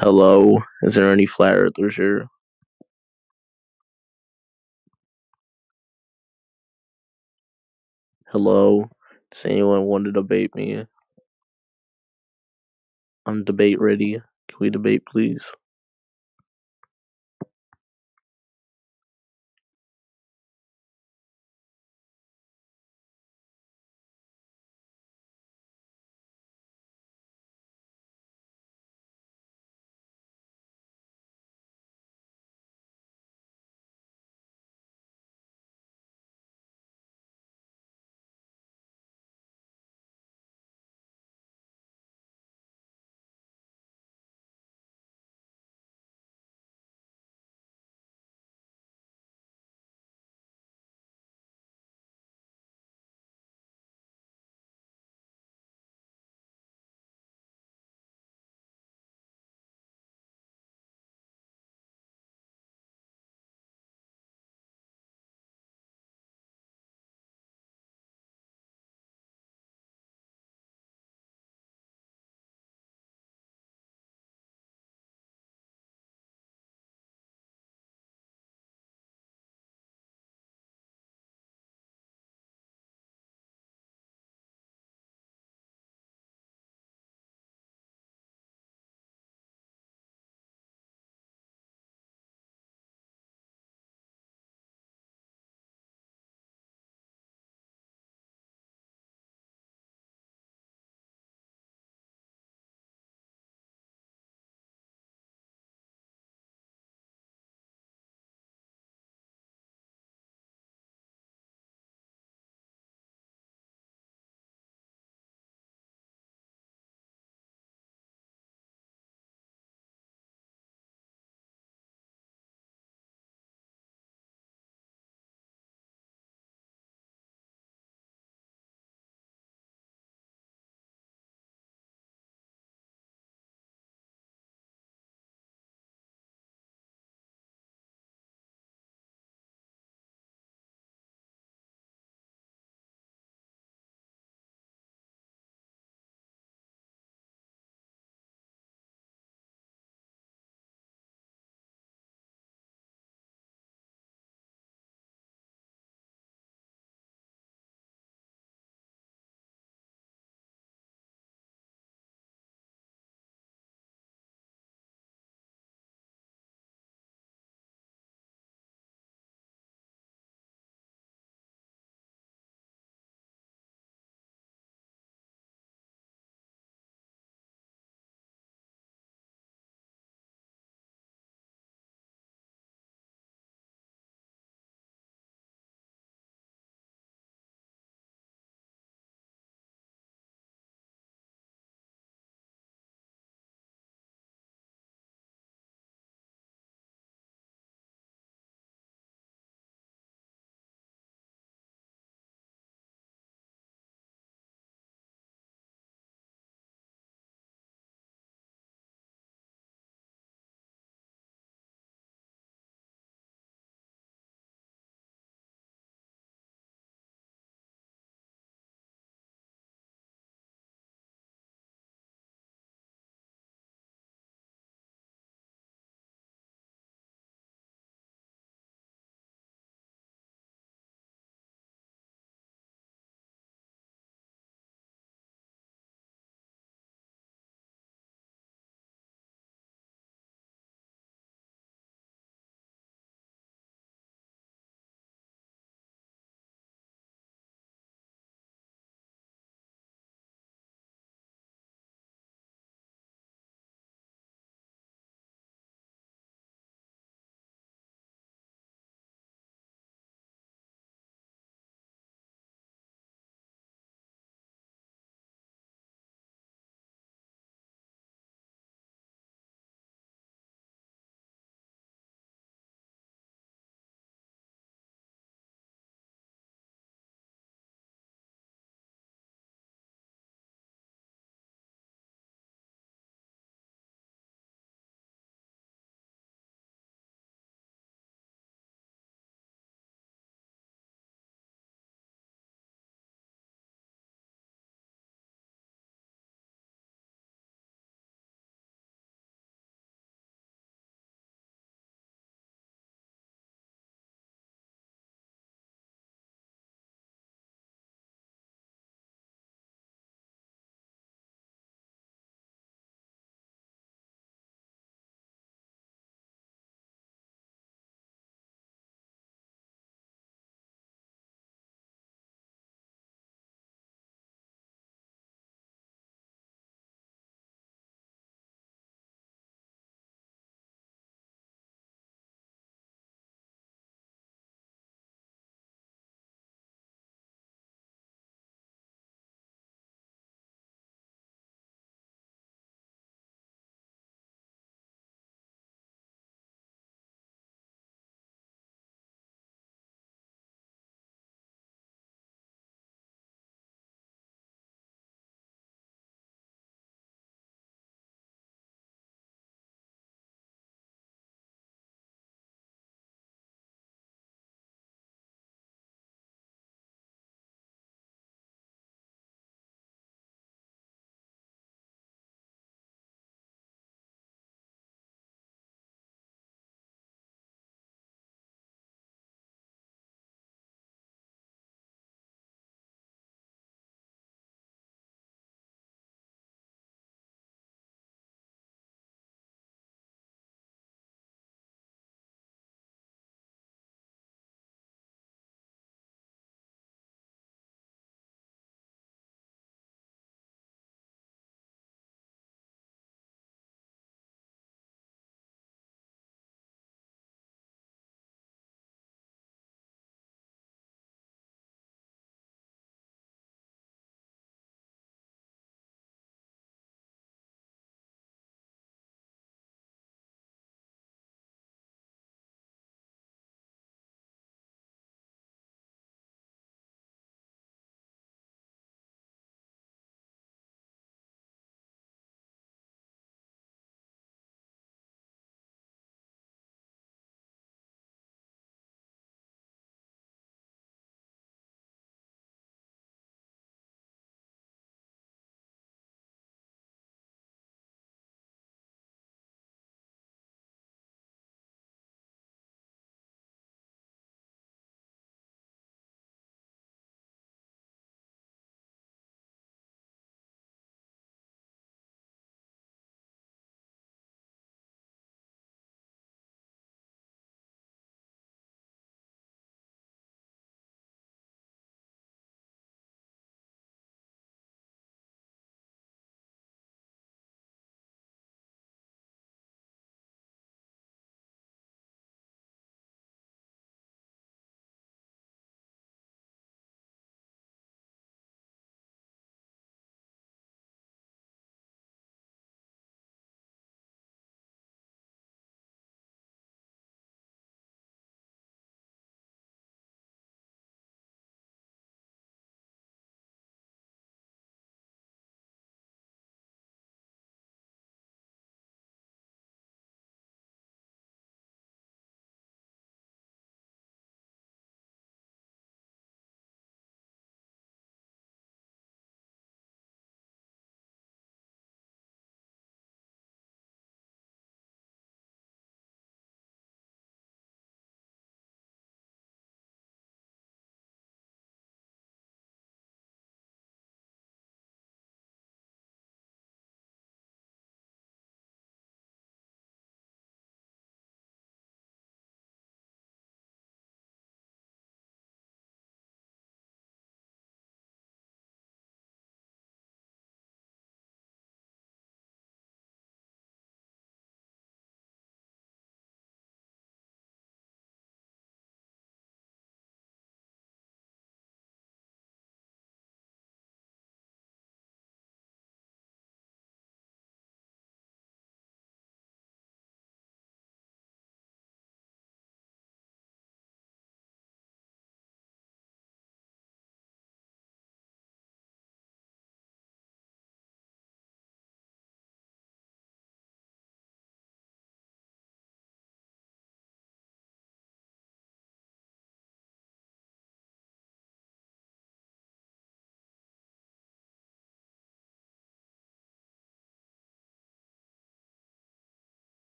Hello, is there any flat earthers here? Hello, does anyone want to debate me? I'm debate ready. Can we debate, please?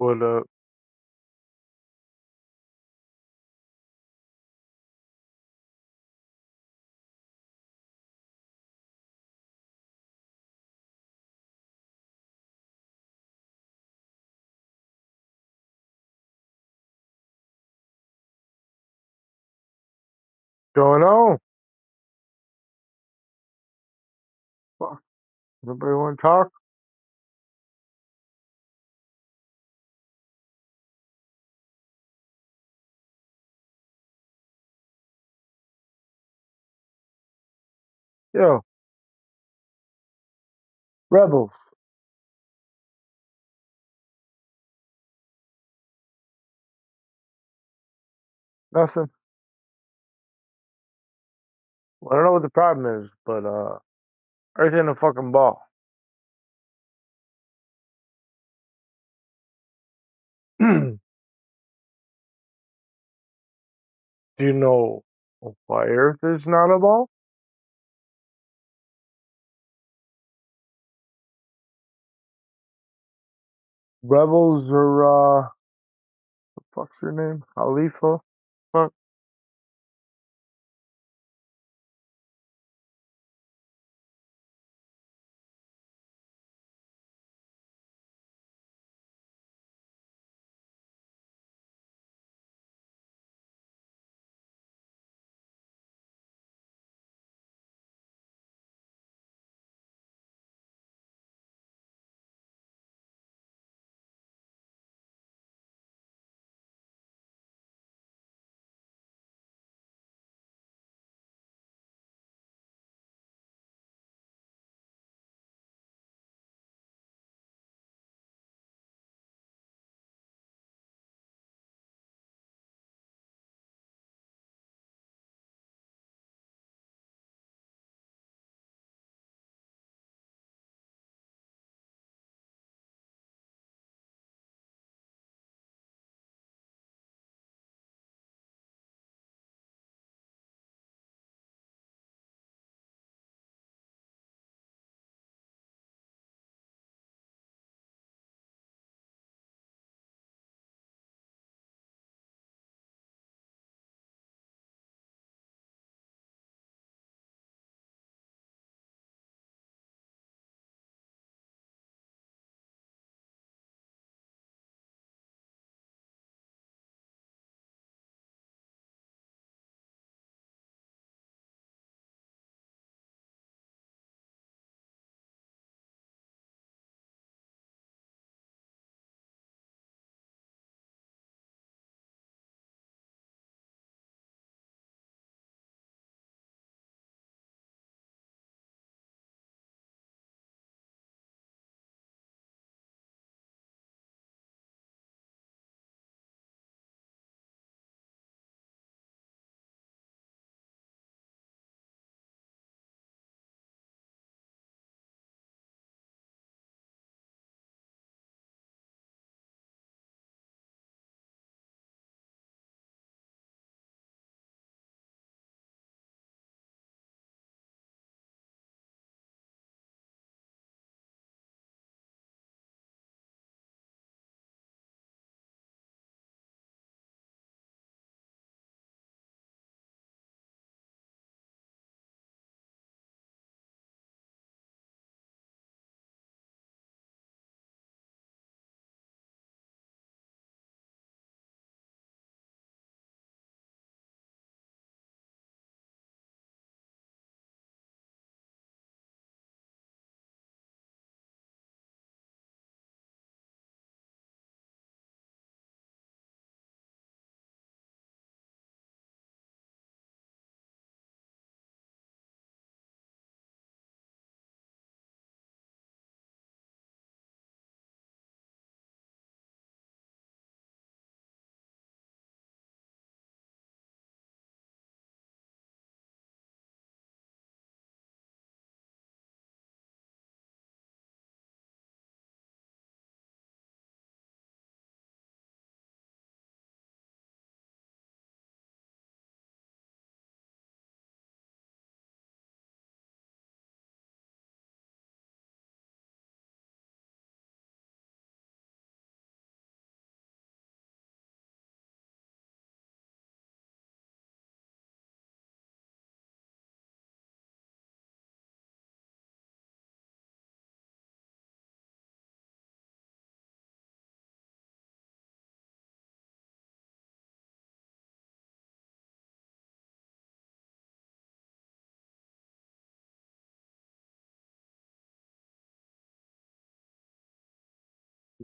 What up? Going on? Fuck. Nobody want to talk? Yo, rebels. Nothing. Well, I don't know what the problem is, but right in the fucking ball. Do you know why Earth is not a ball? Rebels are what the fuck's your name? Khalifa? Fuck.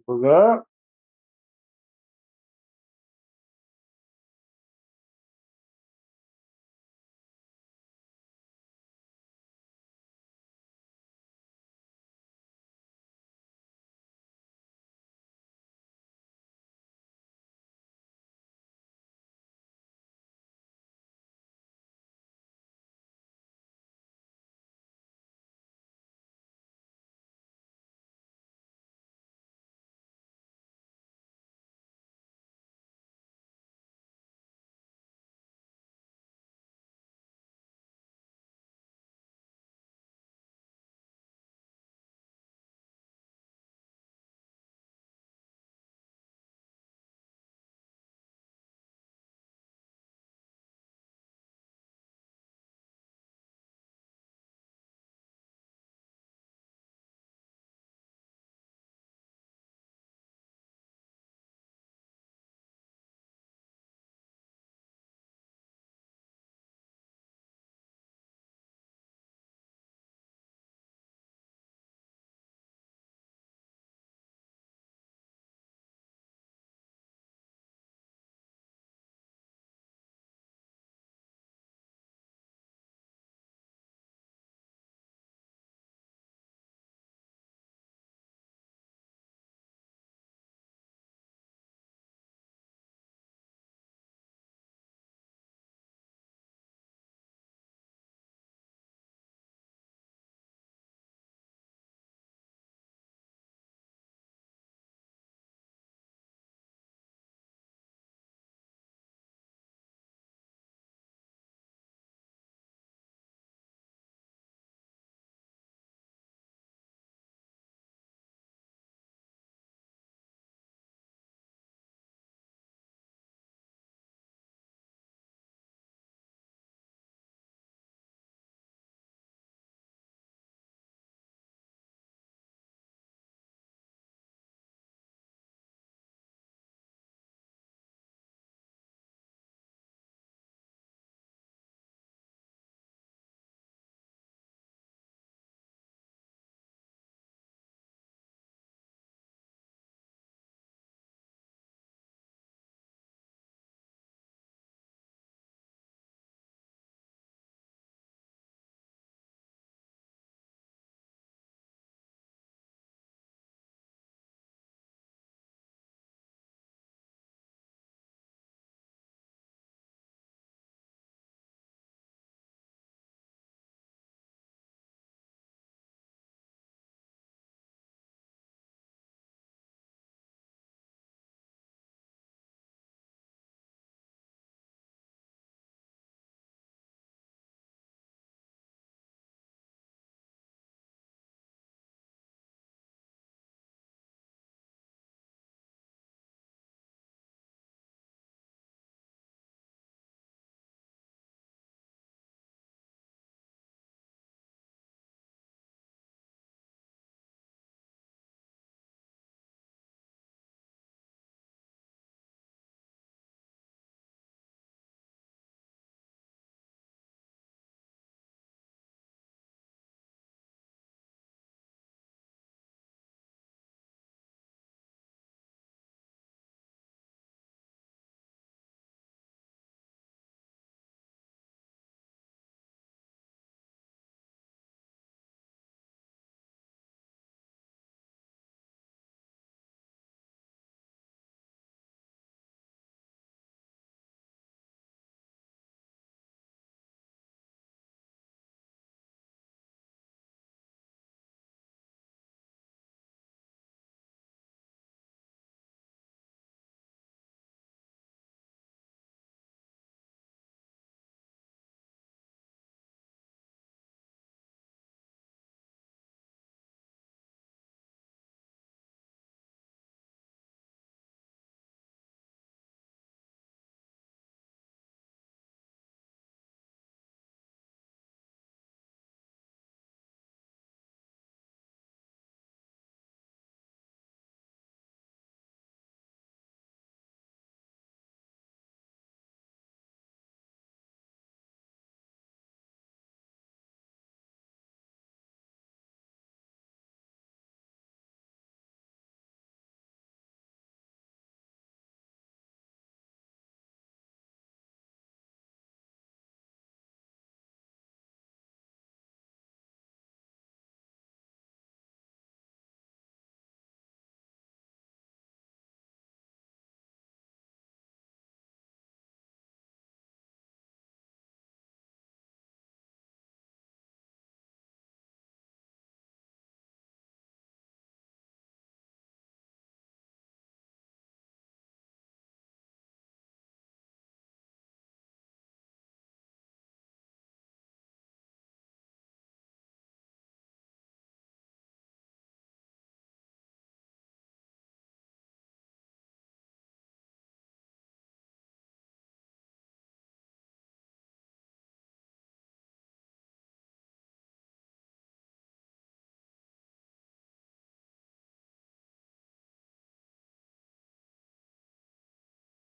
Was that?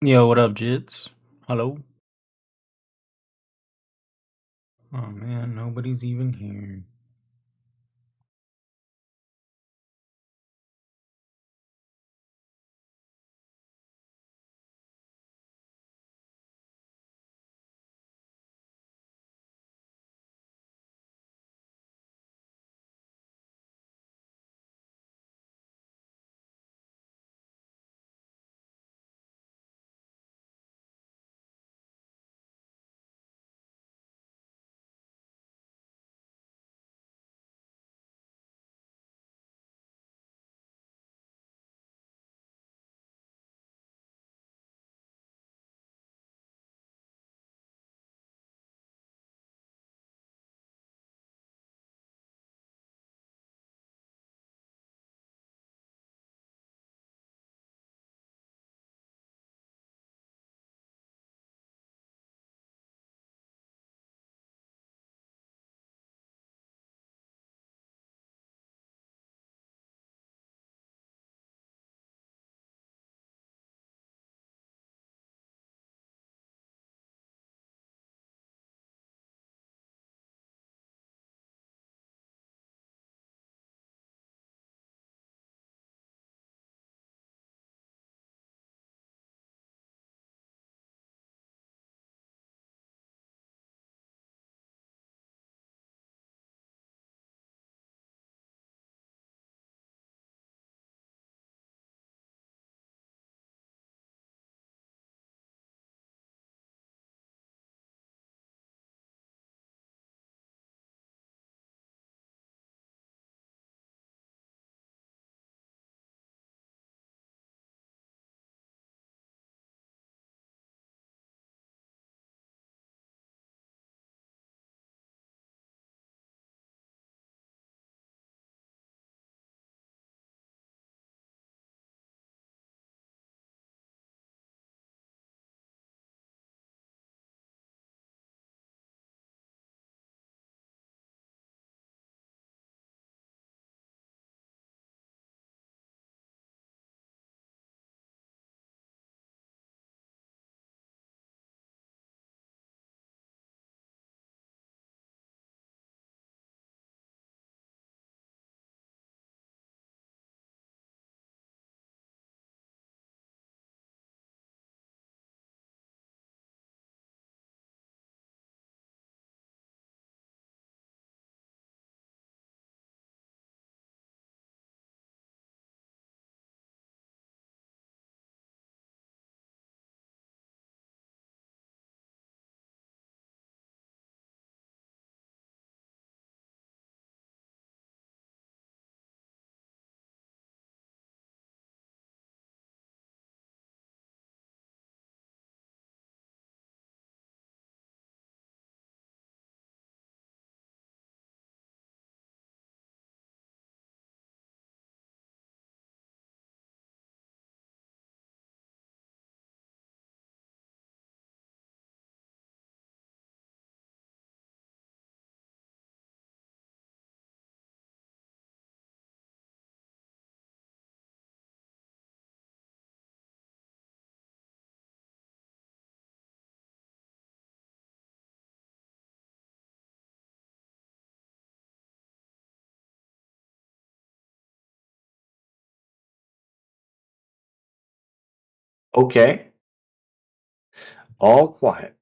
Yo, what up, Jits? Hello? Oh man, nobody's even here. Okay. All quiet.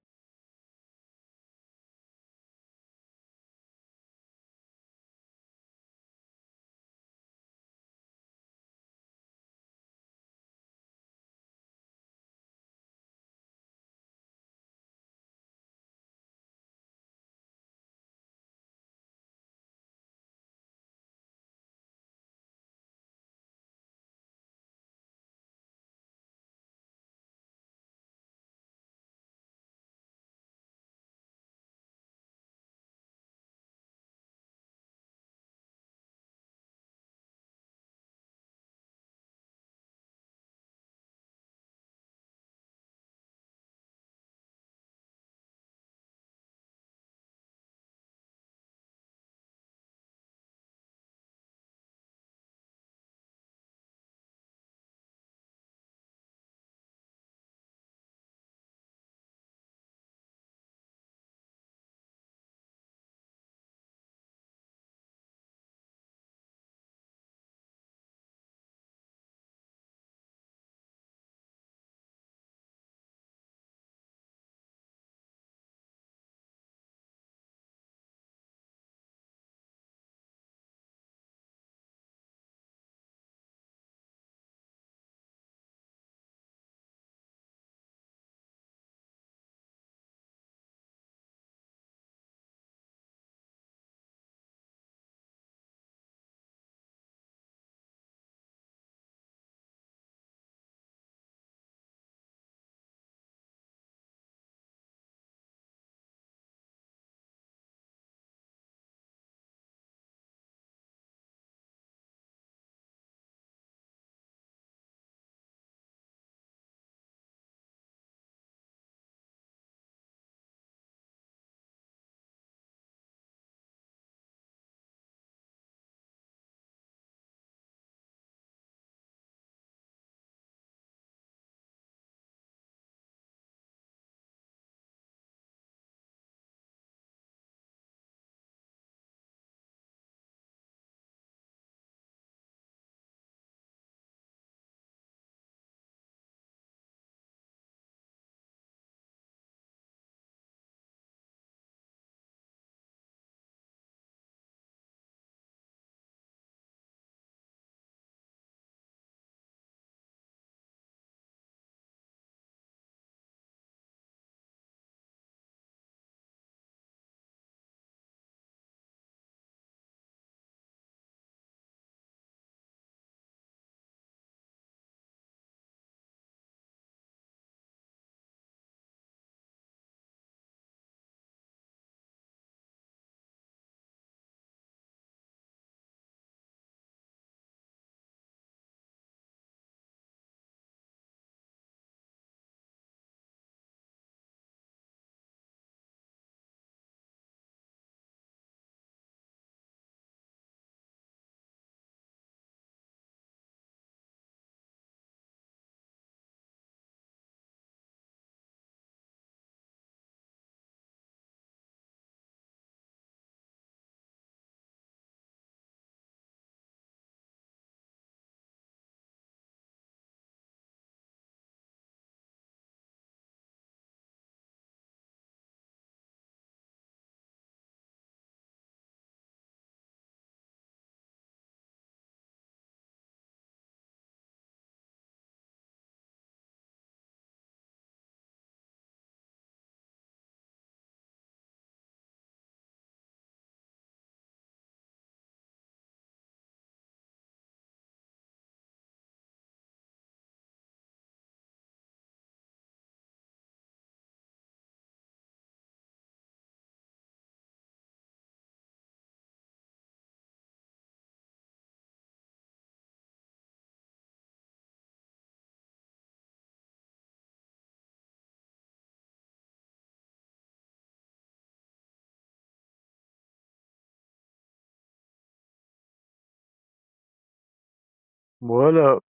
What up?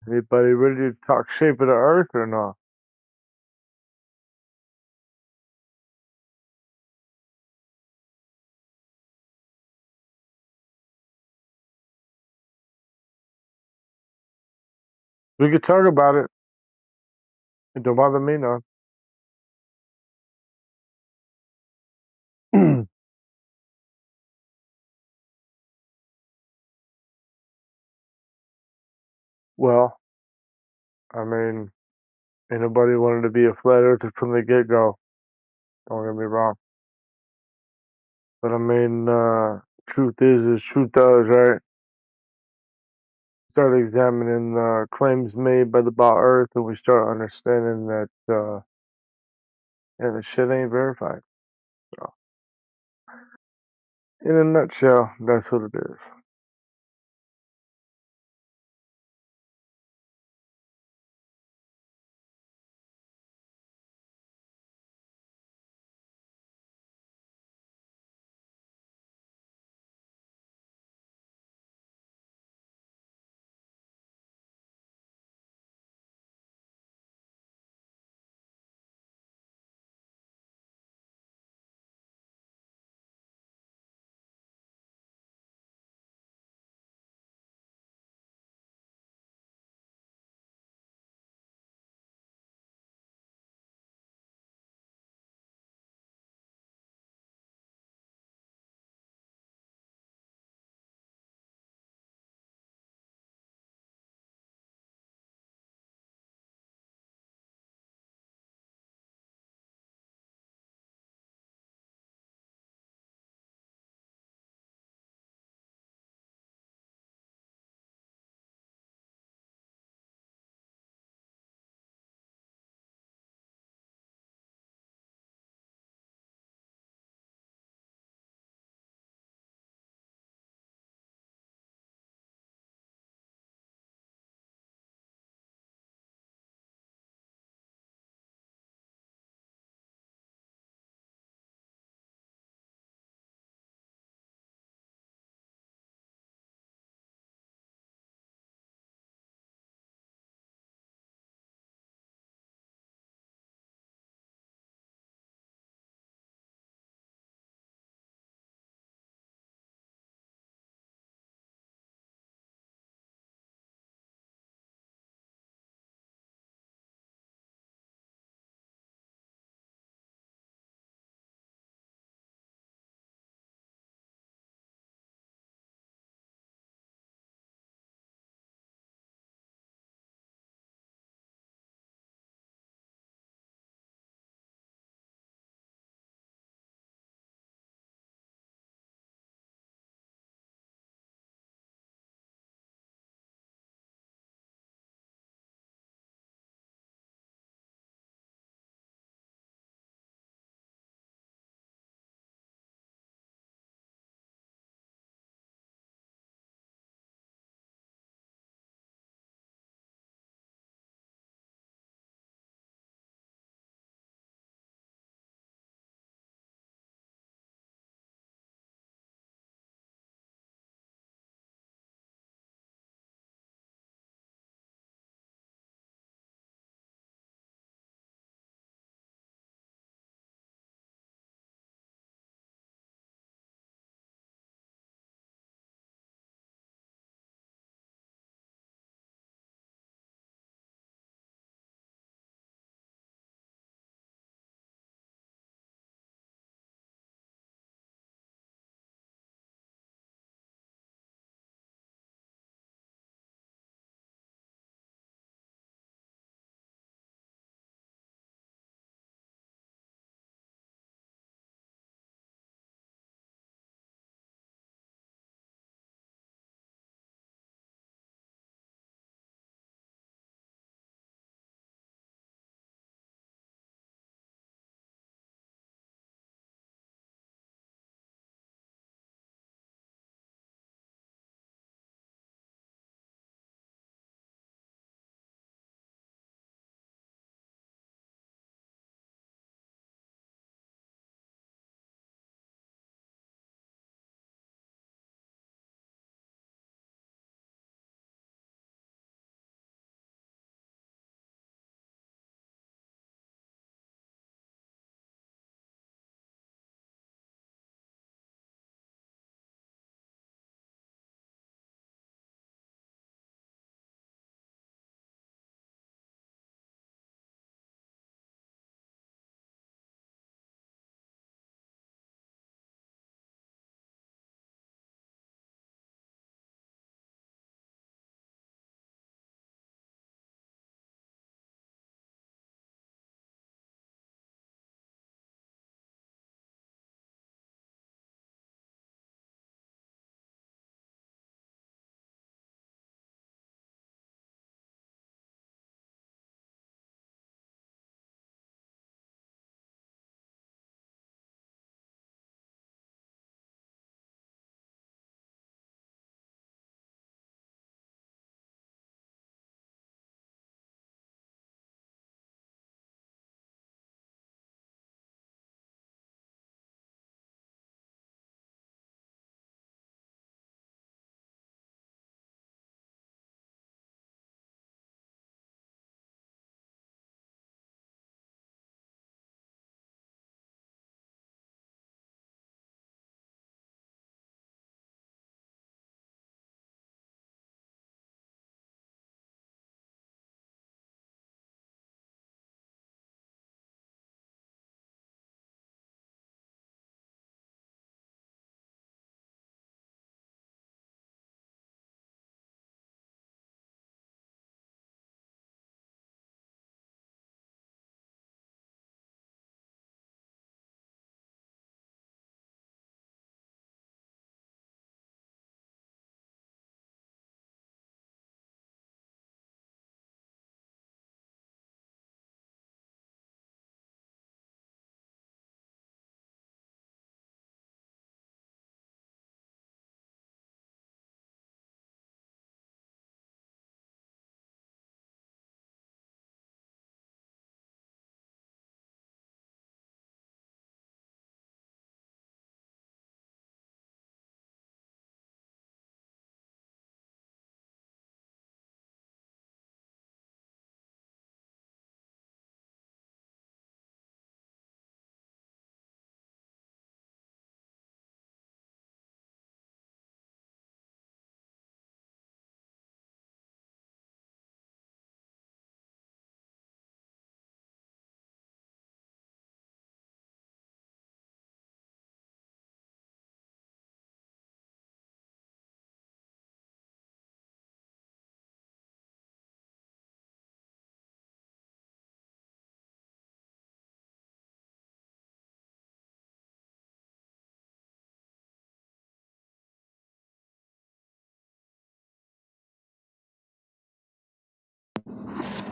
Anybody ready to talk shape of the earth or not? We could talk about it. It don't bother me none. Well, I mean, ain't nobody wanted to be a flat earther from the get go. Don't get me wrong. But I mean, truth is truth does, right? Start examining claims made by the Bow Earth, and we start understanding that, yeah, the shit ain't verified. So, in a nutshell, that's what it is.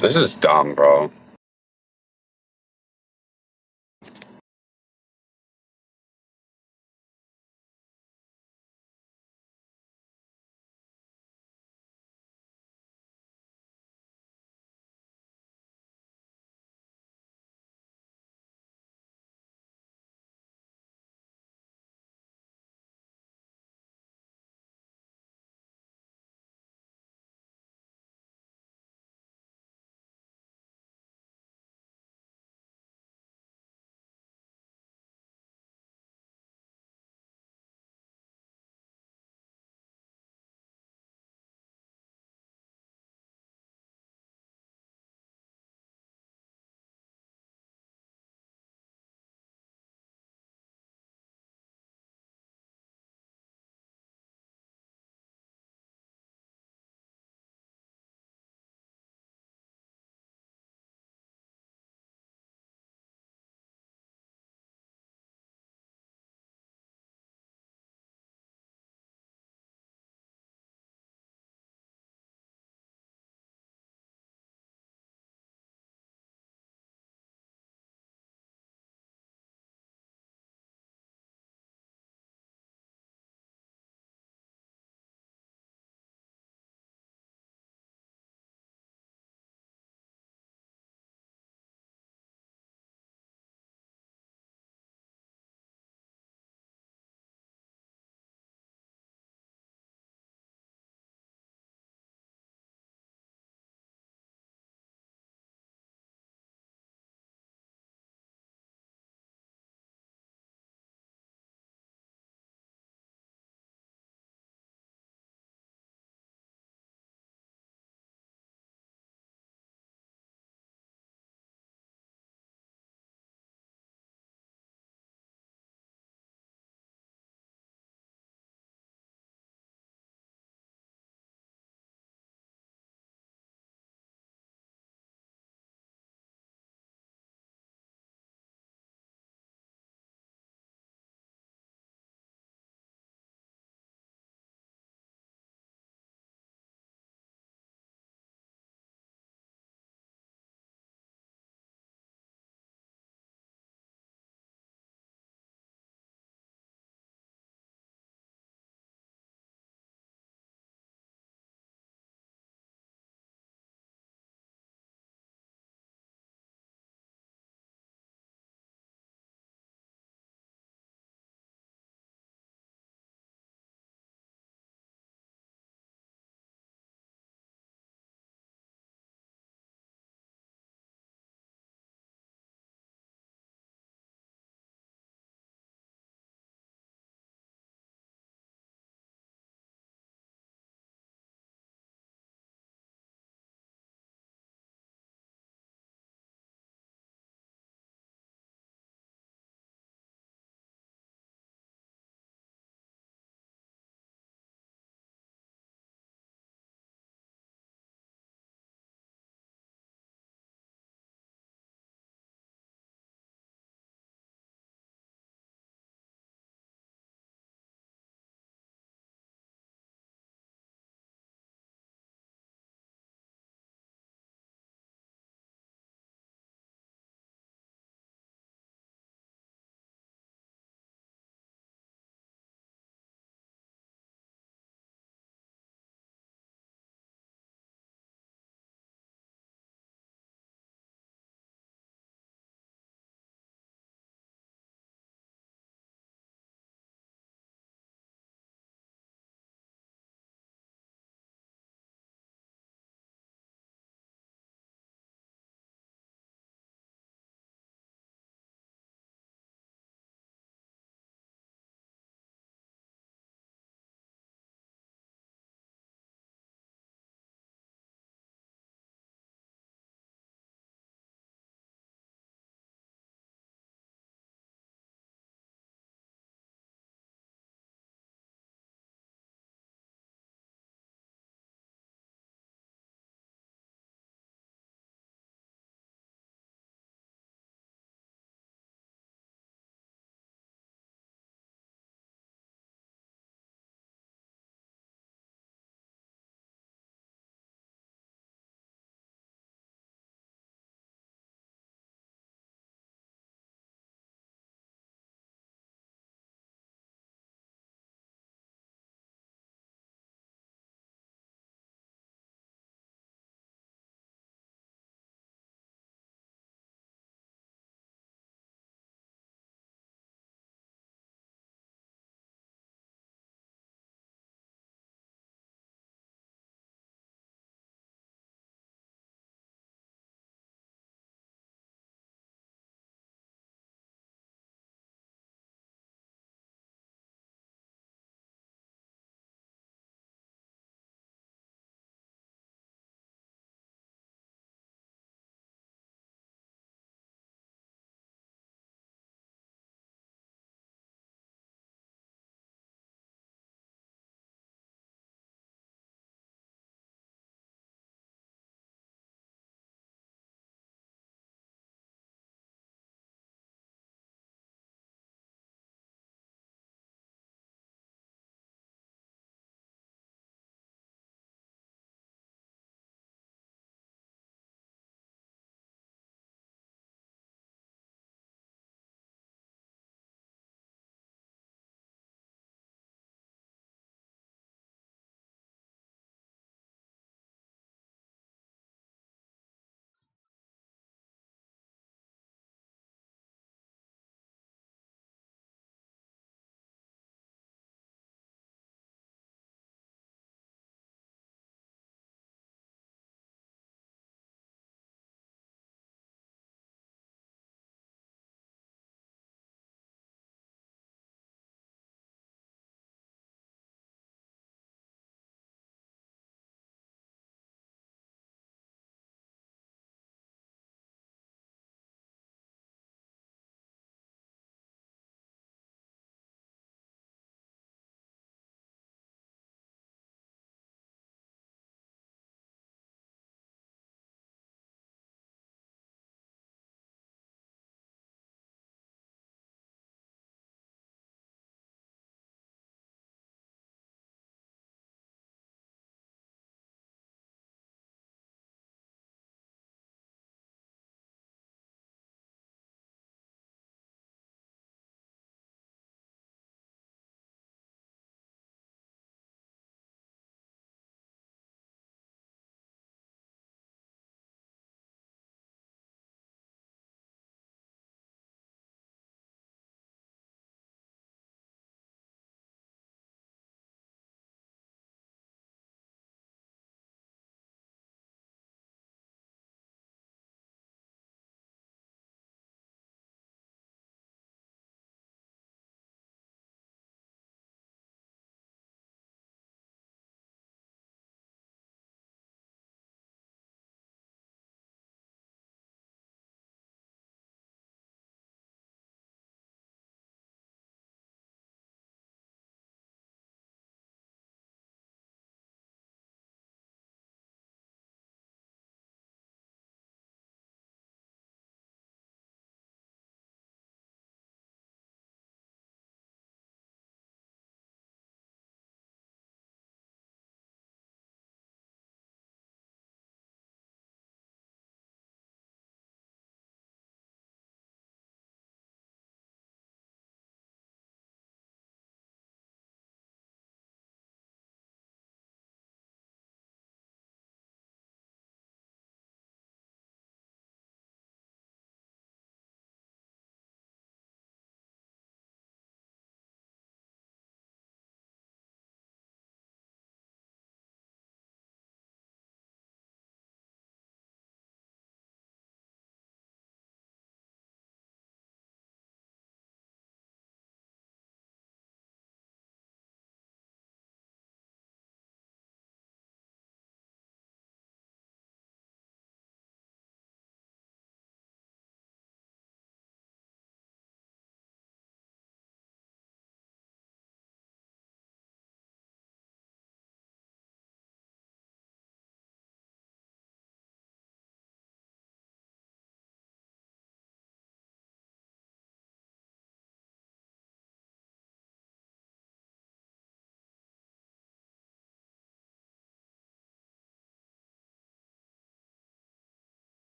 This is dumb, bro.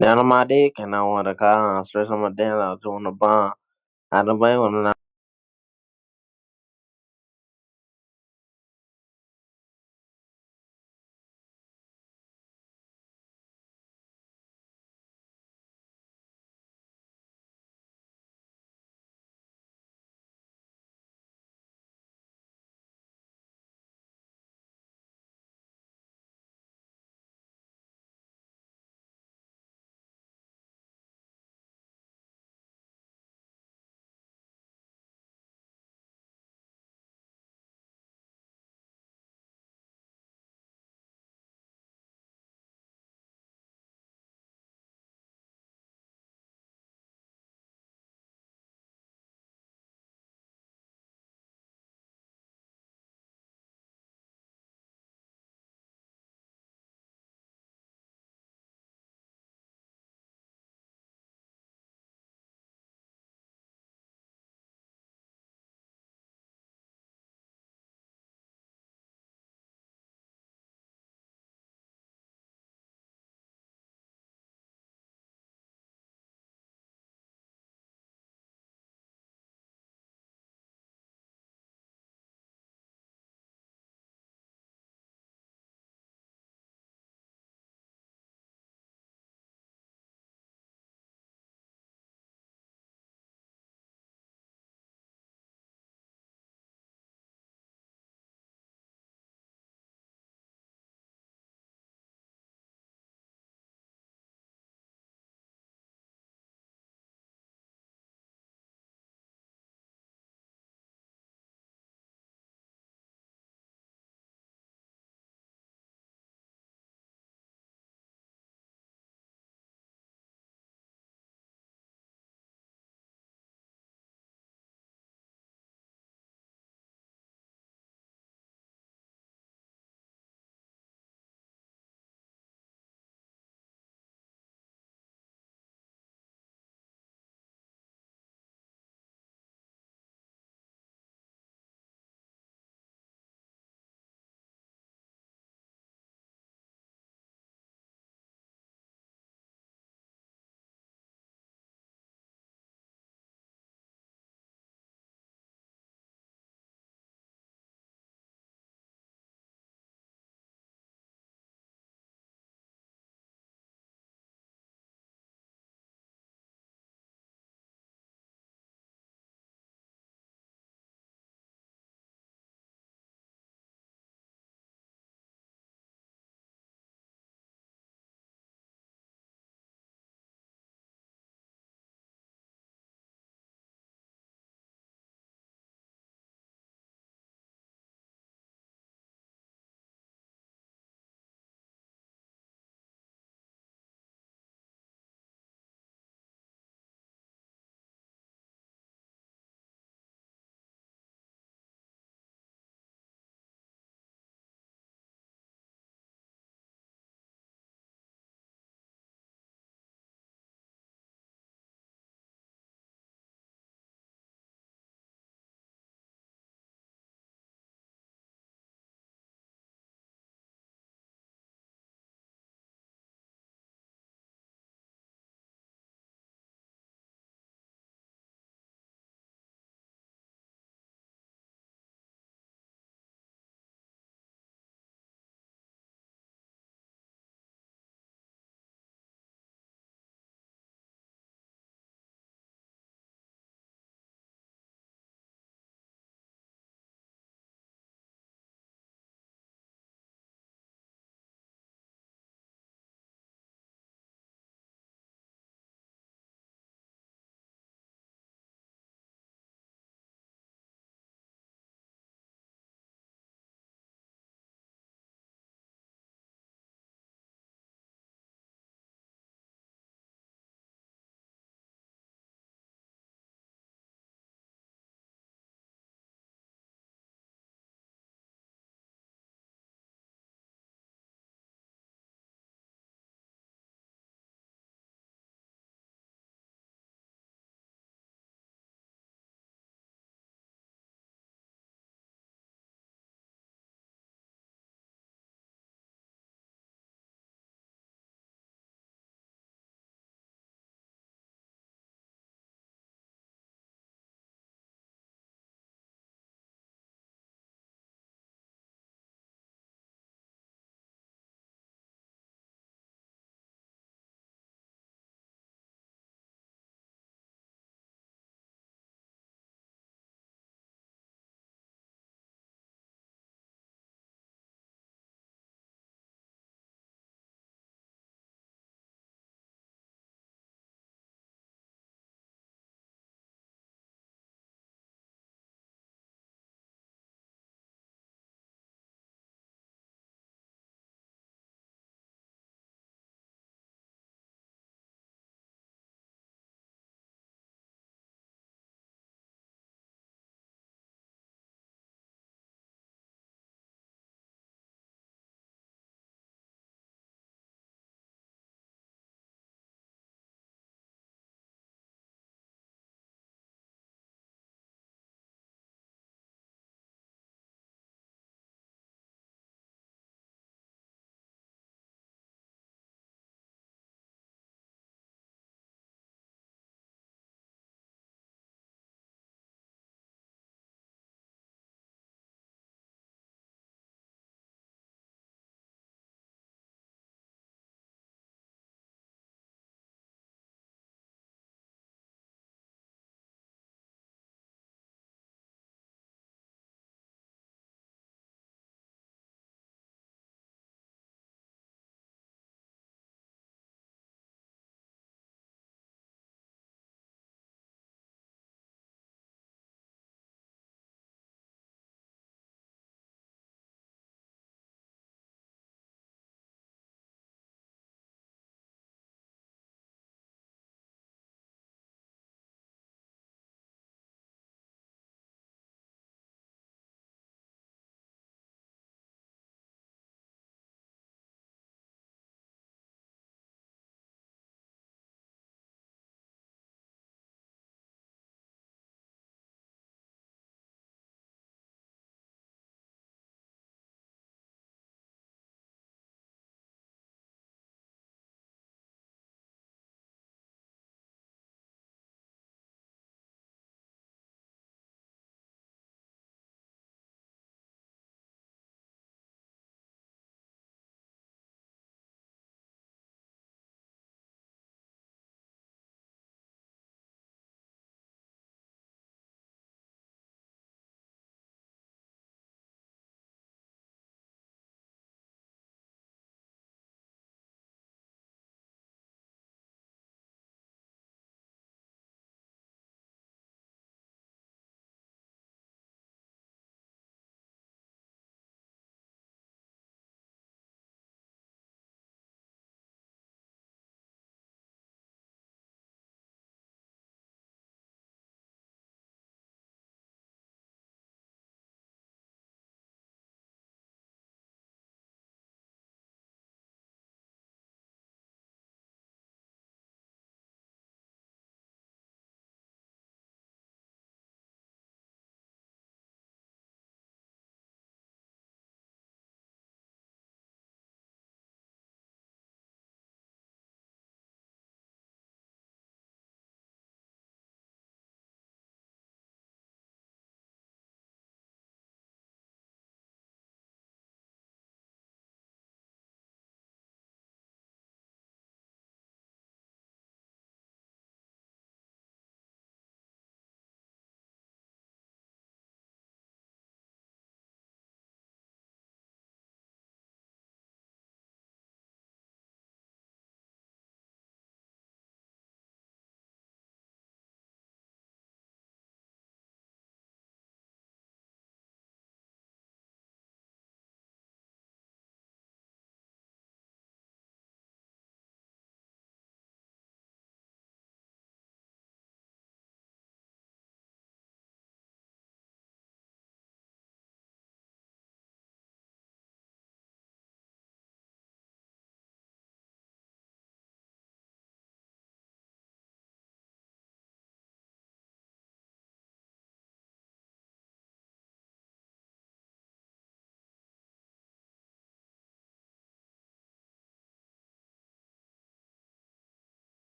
Down on my dick, and I want to call. Stress on my damn, I join the bond. I don't blame when I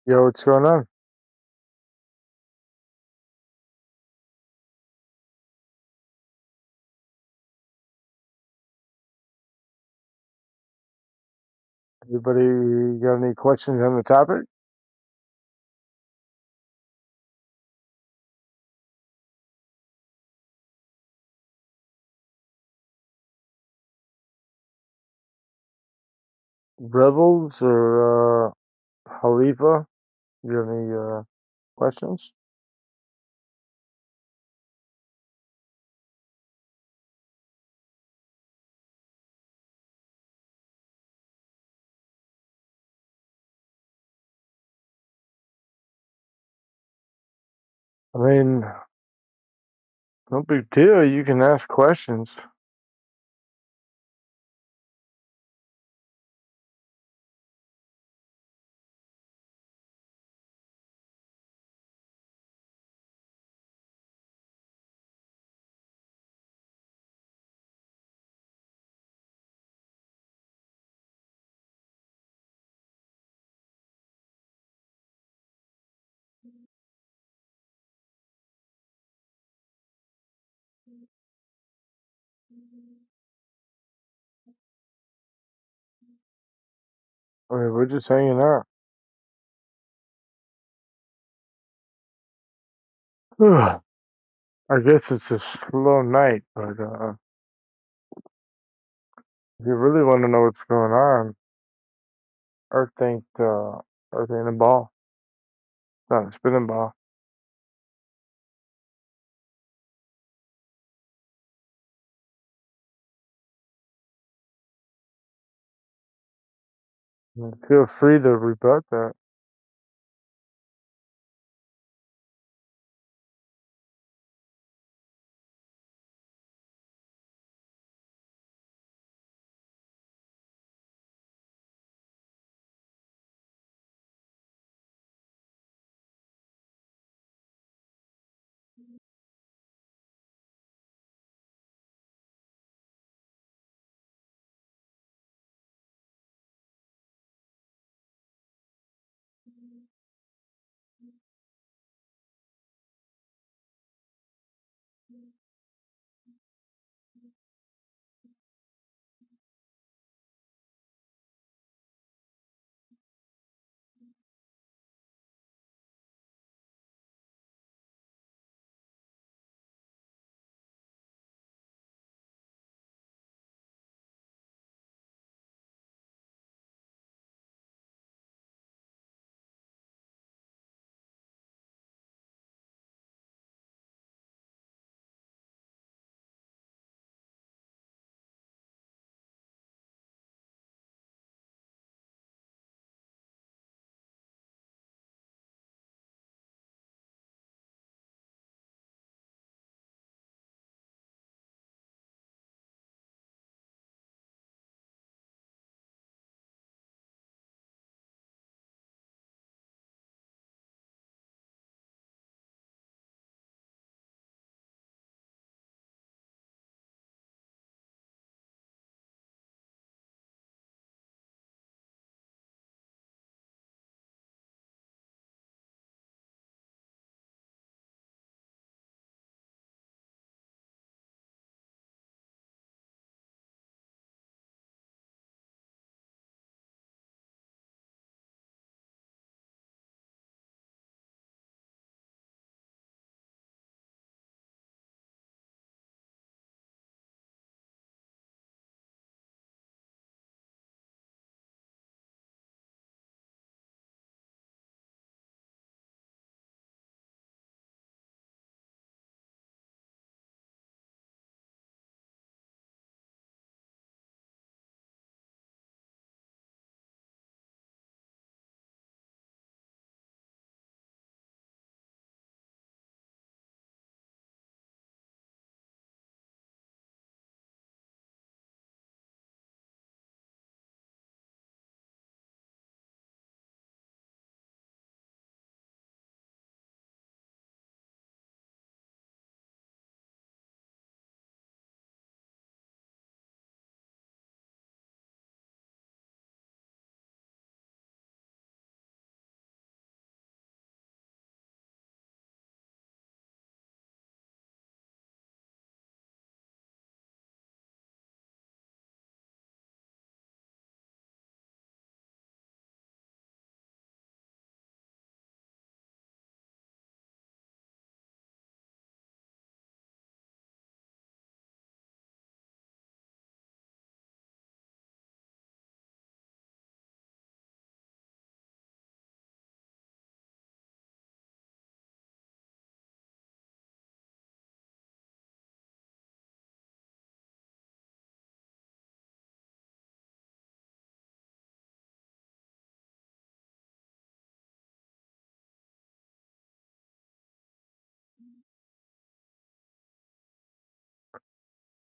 Yo, what's going on? Anybody got any questions on the topic? Rebels or Khalifa? You got any questions? I mean, no big deal. You can ask questions. I mean, we're just hanging out. I guess it's a slow night, but if you really want to know what's going on, Earth ain't a ball. It's not a spinning ball. I mean, feel free to rebut that.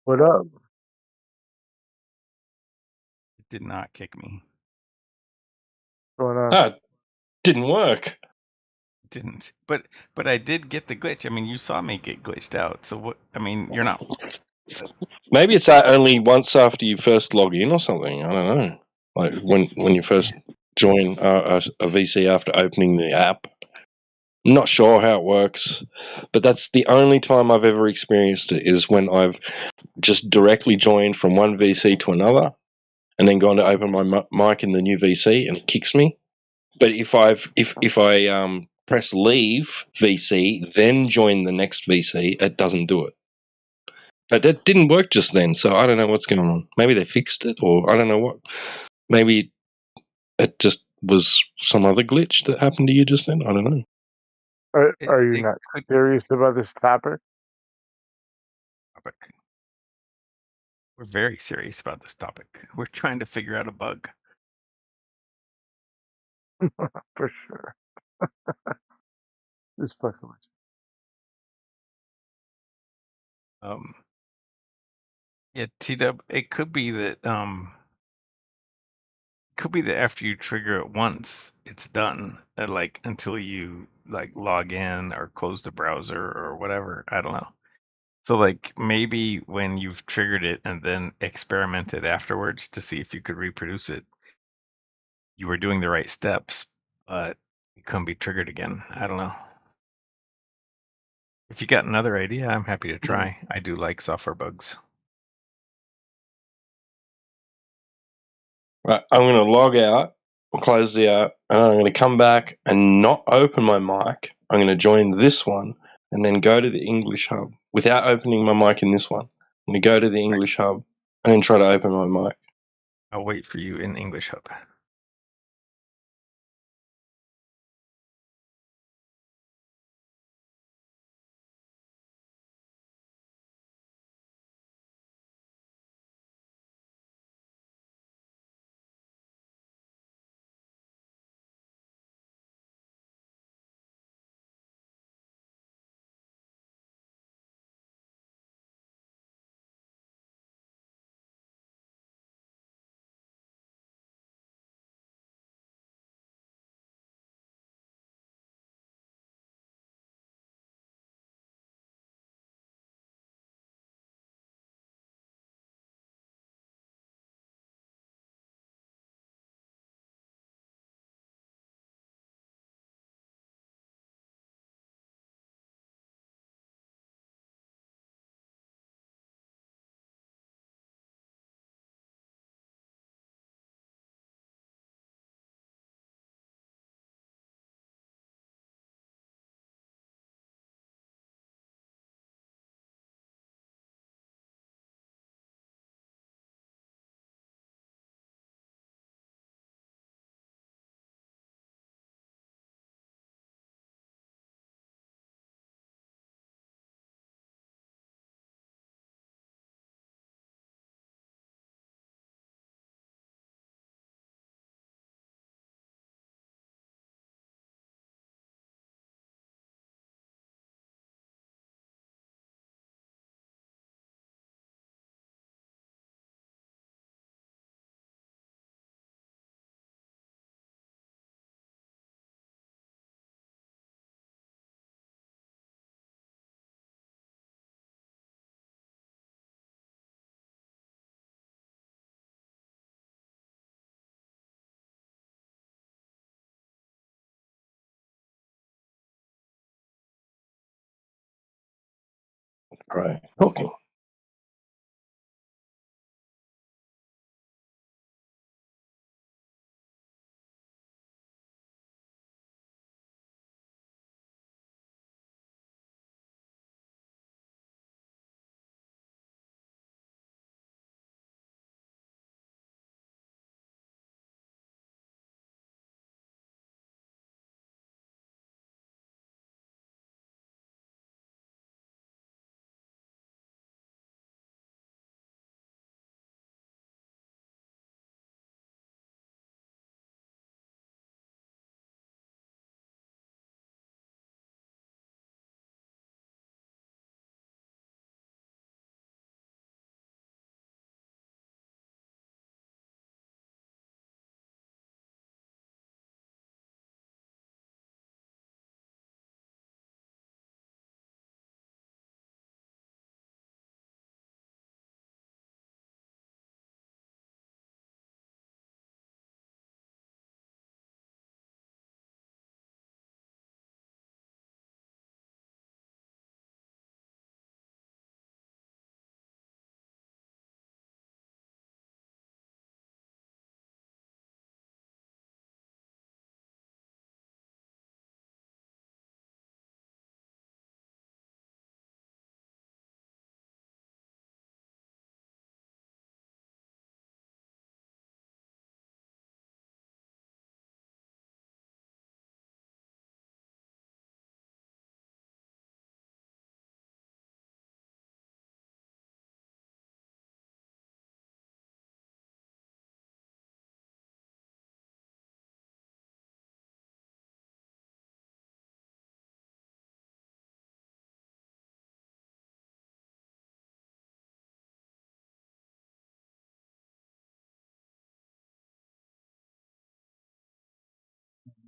What up? It did not kick me. What's going on? Ah, didn't work. Didn't. But I did get the glitch. I mean, you saw me get glitched out. So what? I mean, you're not. Maybe it's only once after you first log in or something. I don't know. Like when you first join a VC after opening the app. I'm not sure how it works, but that's the only time I've ever experienced it is when I've just directly joined from one VC to another, and then gone to open my mic in the new VC, and it kicks me. But if I press leave VC, then join the next VC, it doesn't do it. But that didn't work just then, so I don't know what's going on. Maybe they fixed it, or I don't know what. Maybe it just was some other glitch that happened to you just then. I don't know. Are you not serious about this topic? We're very serious about this topic. We're trying to figure out a bug. For sure. Just fucking with Yeah, T-Dub, it could be that after you trigger it once, it's done. Like until you like log in or close the browser or whatever. I don't know. So like maybe when you've triggered it and then experimented afterwards to see if you could reproduce it, you were doing the right steps, but it couldn't be triggered again. I don't know. If you got another idea, I'm happy to try. I do like software bugs. Right, I'm going to log out, or close the app, and I'm going to come back and not open my mic. I'm going to join this one, and then go to the English Hub without opening my mic in this one. I'm going to go to the English Hub and then try to open my mic. I'll wait for you in English Hub. Right. Okay.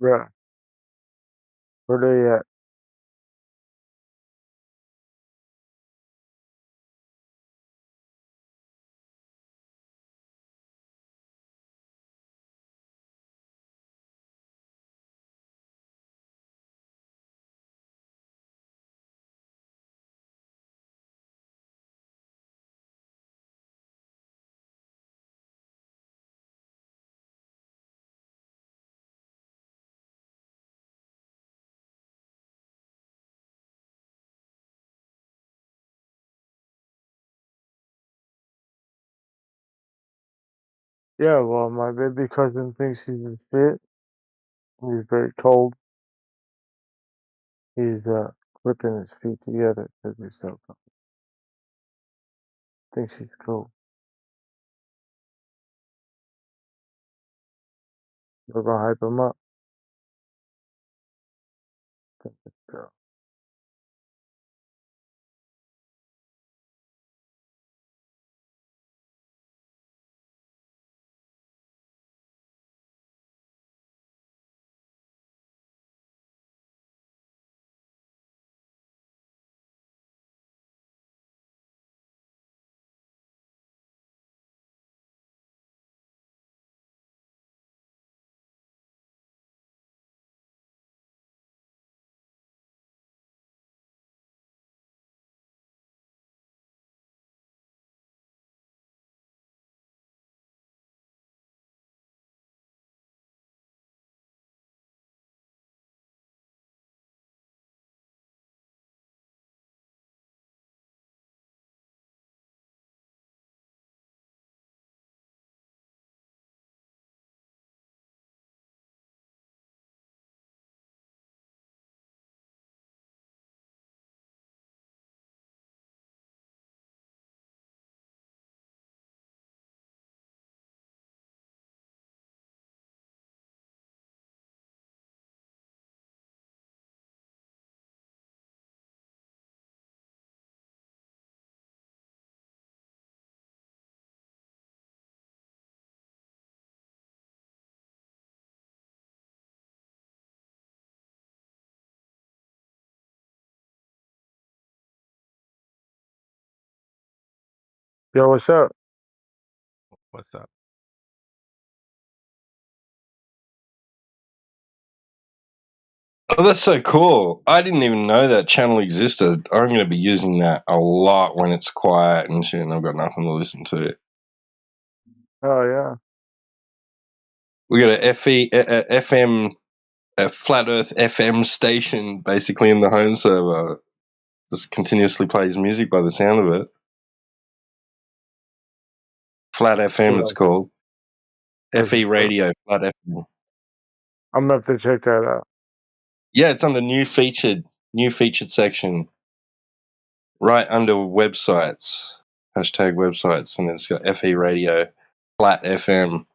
Bruh, where they at? Yeah, well, my baby cousin thinks he's fit. He's very cold. He's clipping his feet together because he's so cold. Thinks he's cool. We're gonna hype him up. Girl. Yo, what's up? What's up? Oh, that's so cool. I didn't even know that channel existed. I'm going to be using that a lot when it's quiet and shit and I've got nothing to listen to. Oh yeah. We got a FM, a Flat Earth FM station basically in the home server. Just continuously plays music by the sound of it. Flat FM it's Yeah. called. That's FE what's up. Radio, Flat FM. I'm gonna have to check that out. Yeah, it's on the new featured section. Right under websites. Hashtag websites, and it's got FE Radio, Flat FM.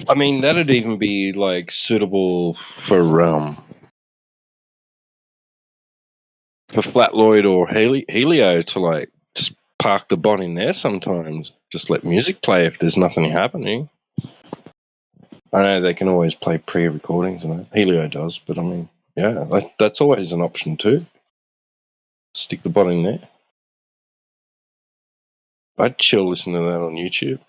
I mean, that'd even be like suitable for Flat Lloyd or Helio to like just park the bot in there sometimes. Just let music play if there's nothing happening. I know they can always play pre-recordings, and Helio does, but I mean, yeah, that's always an option too. Stick the bot in there. I'd chill listening to that on YouTube.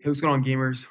Hey, what's going on, gamers?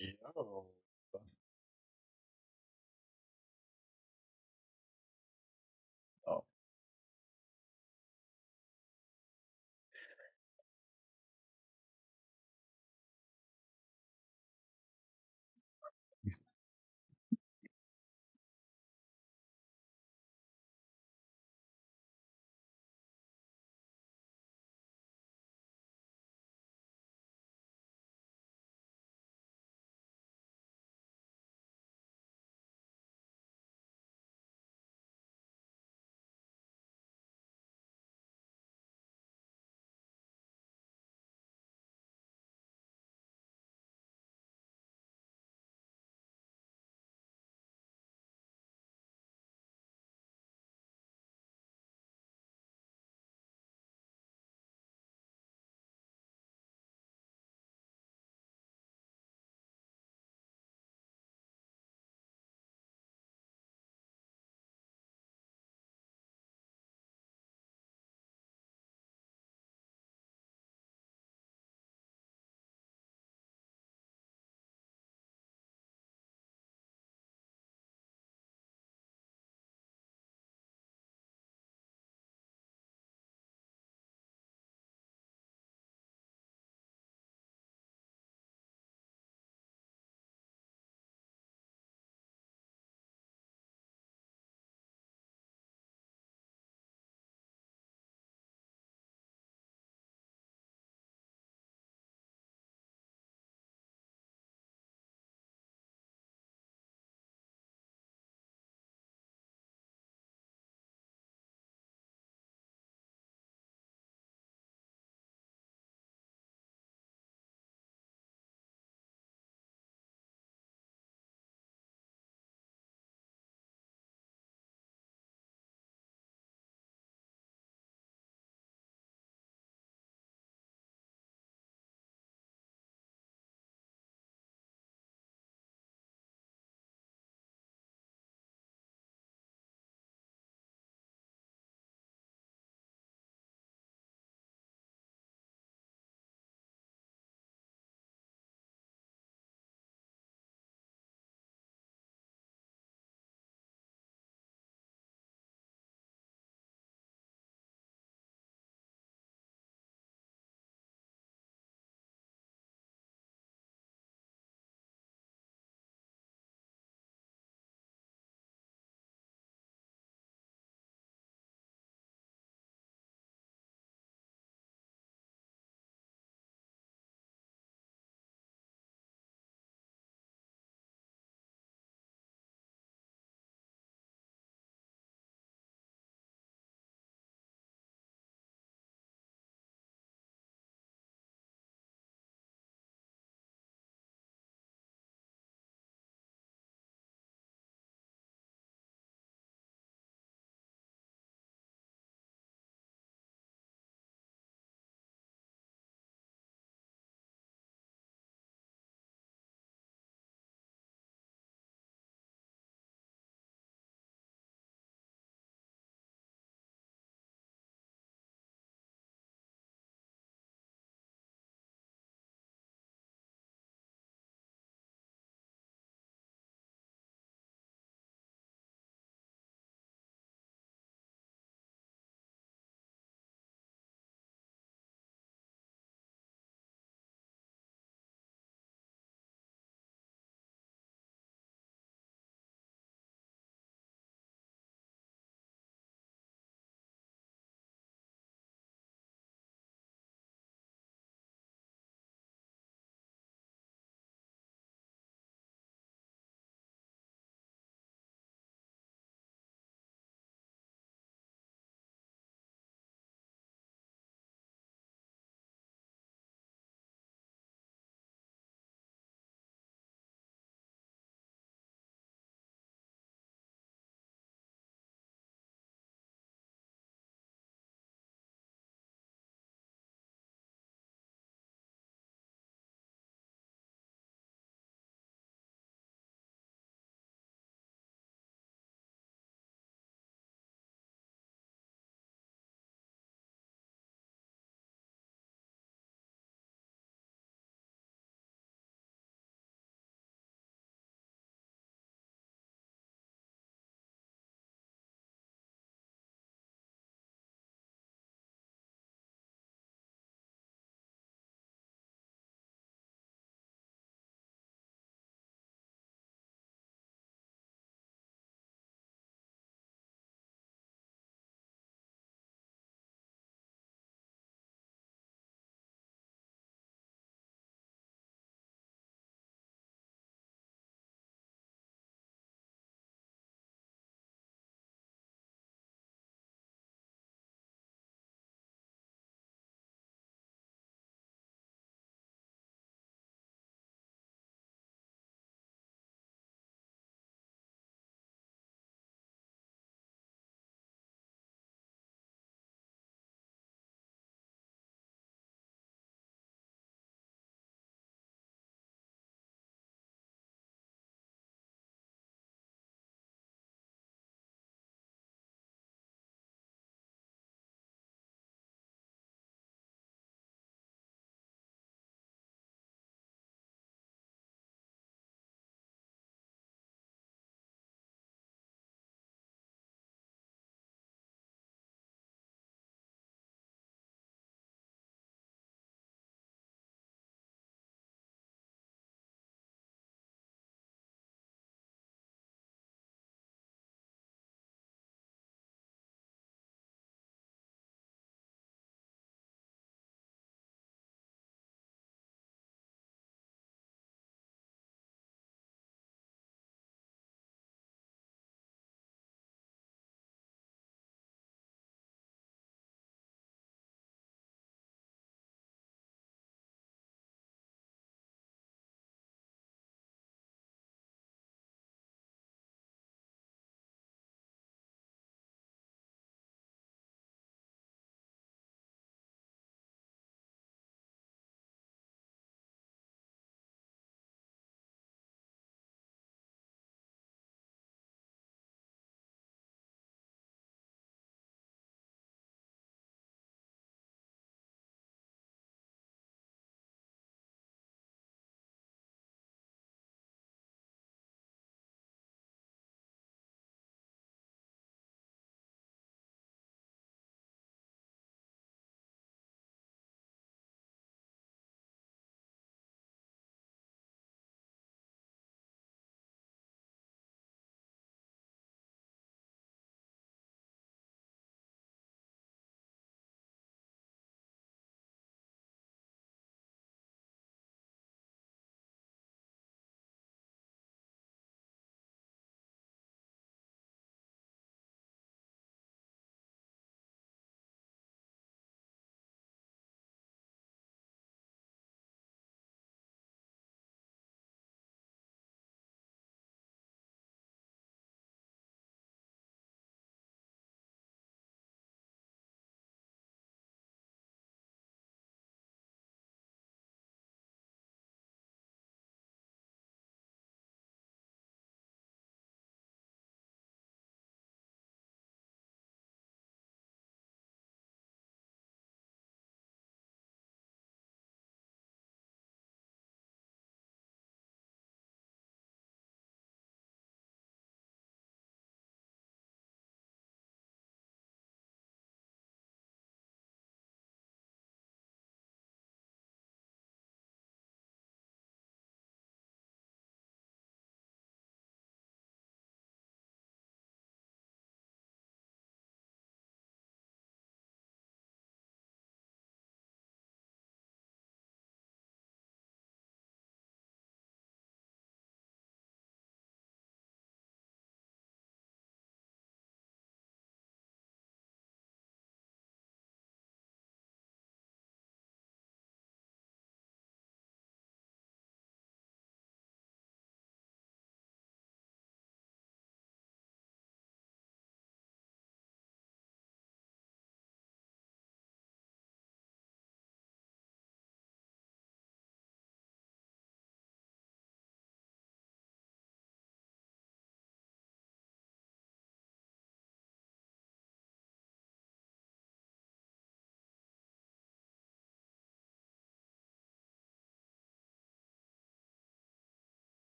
Yo. Oh.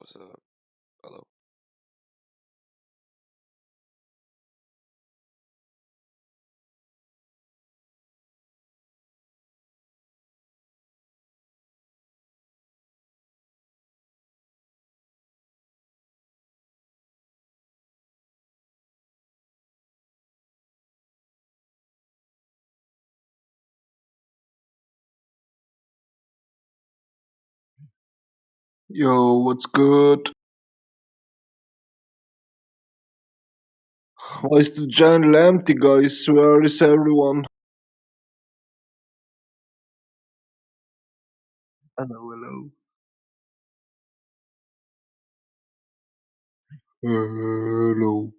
What's up? Hello. Yo, what's good? Why is the channel empty, guys? Where is everyone? Hello, hello. Hello.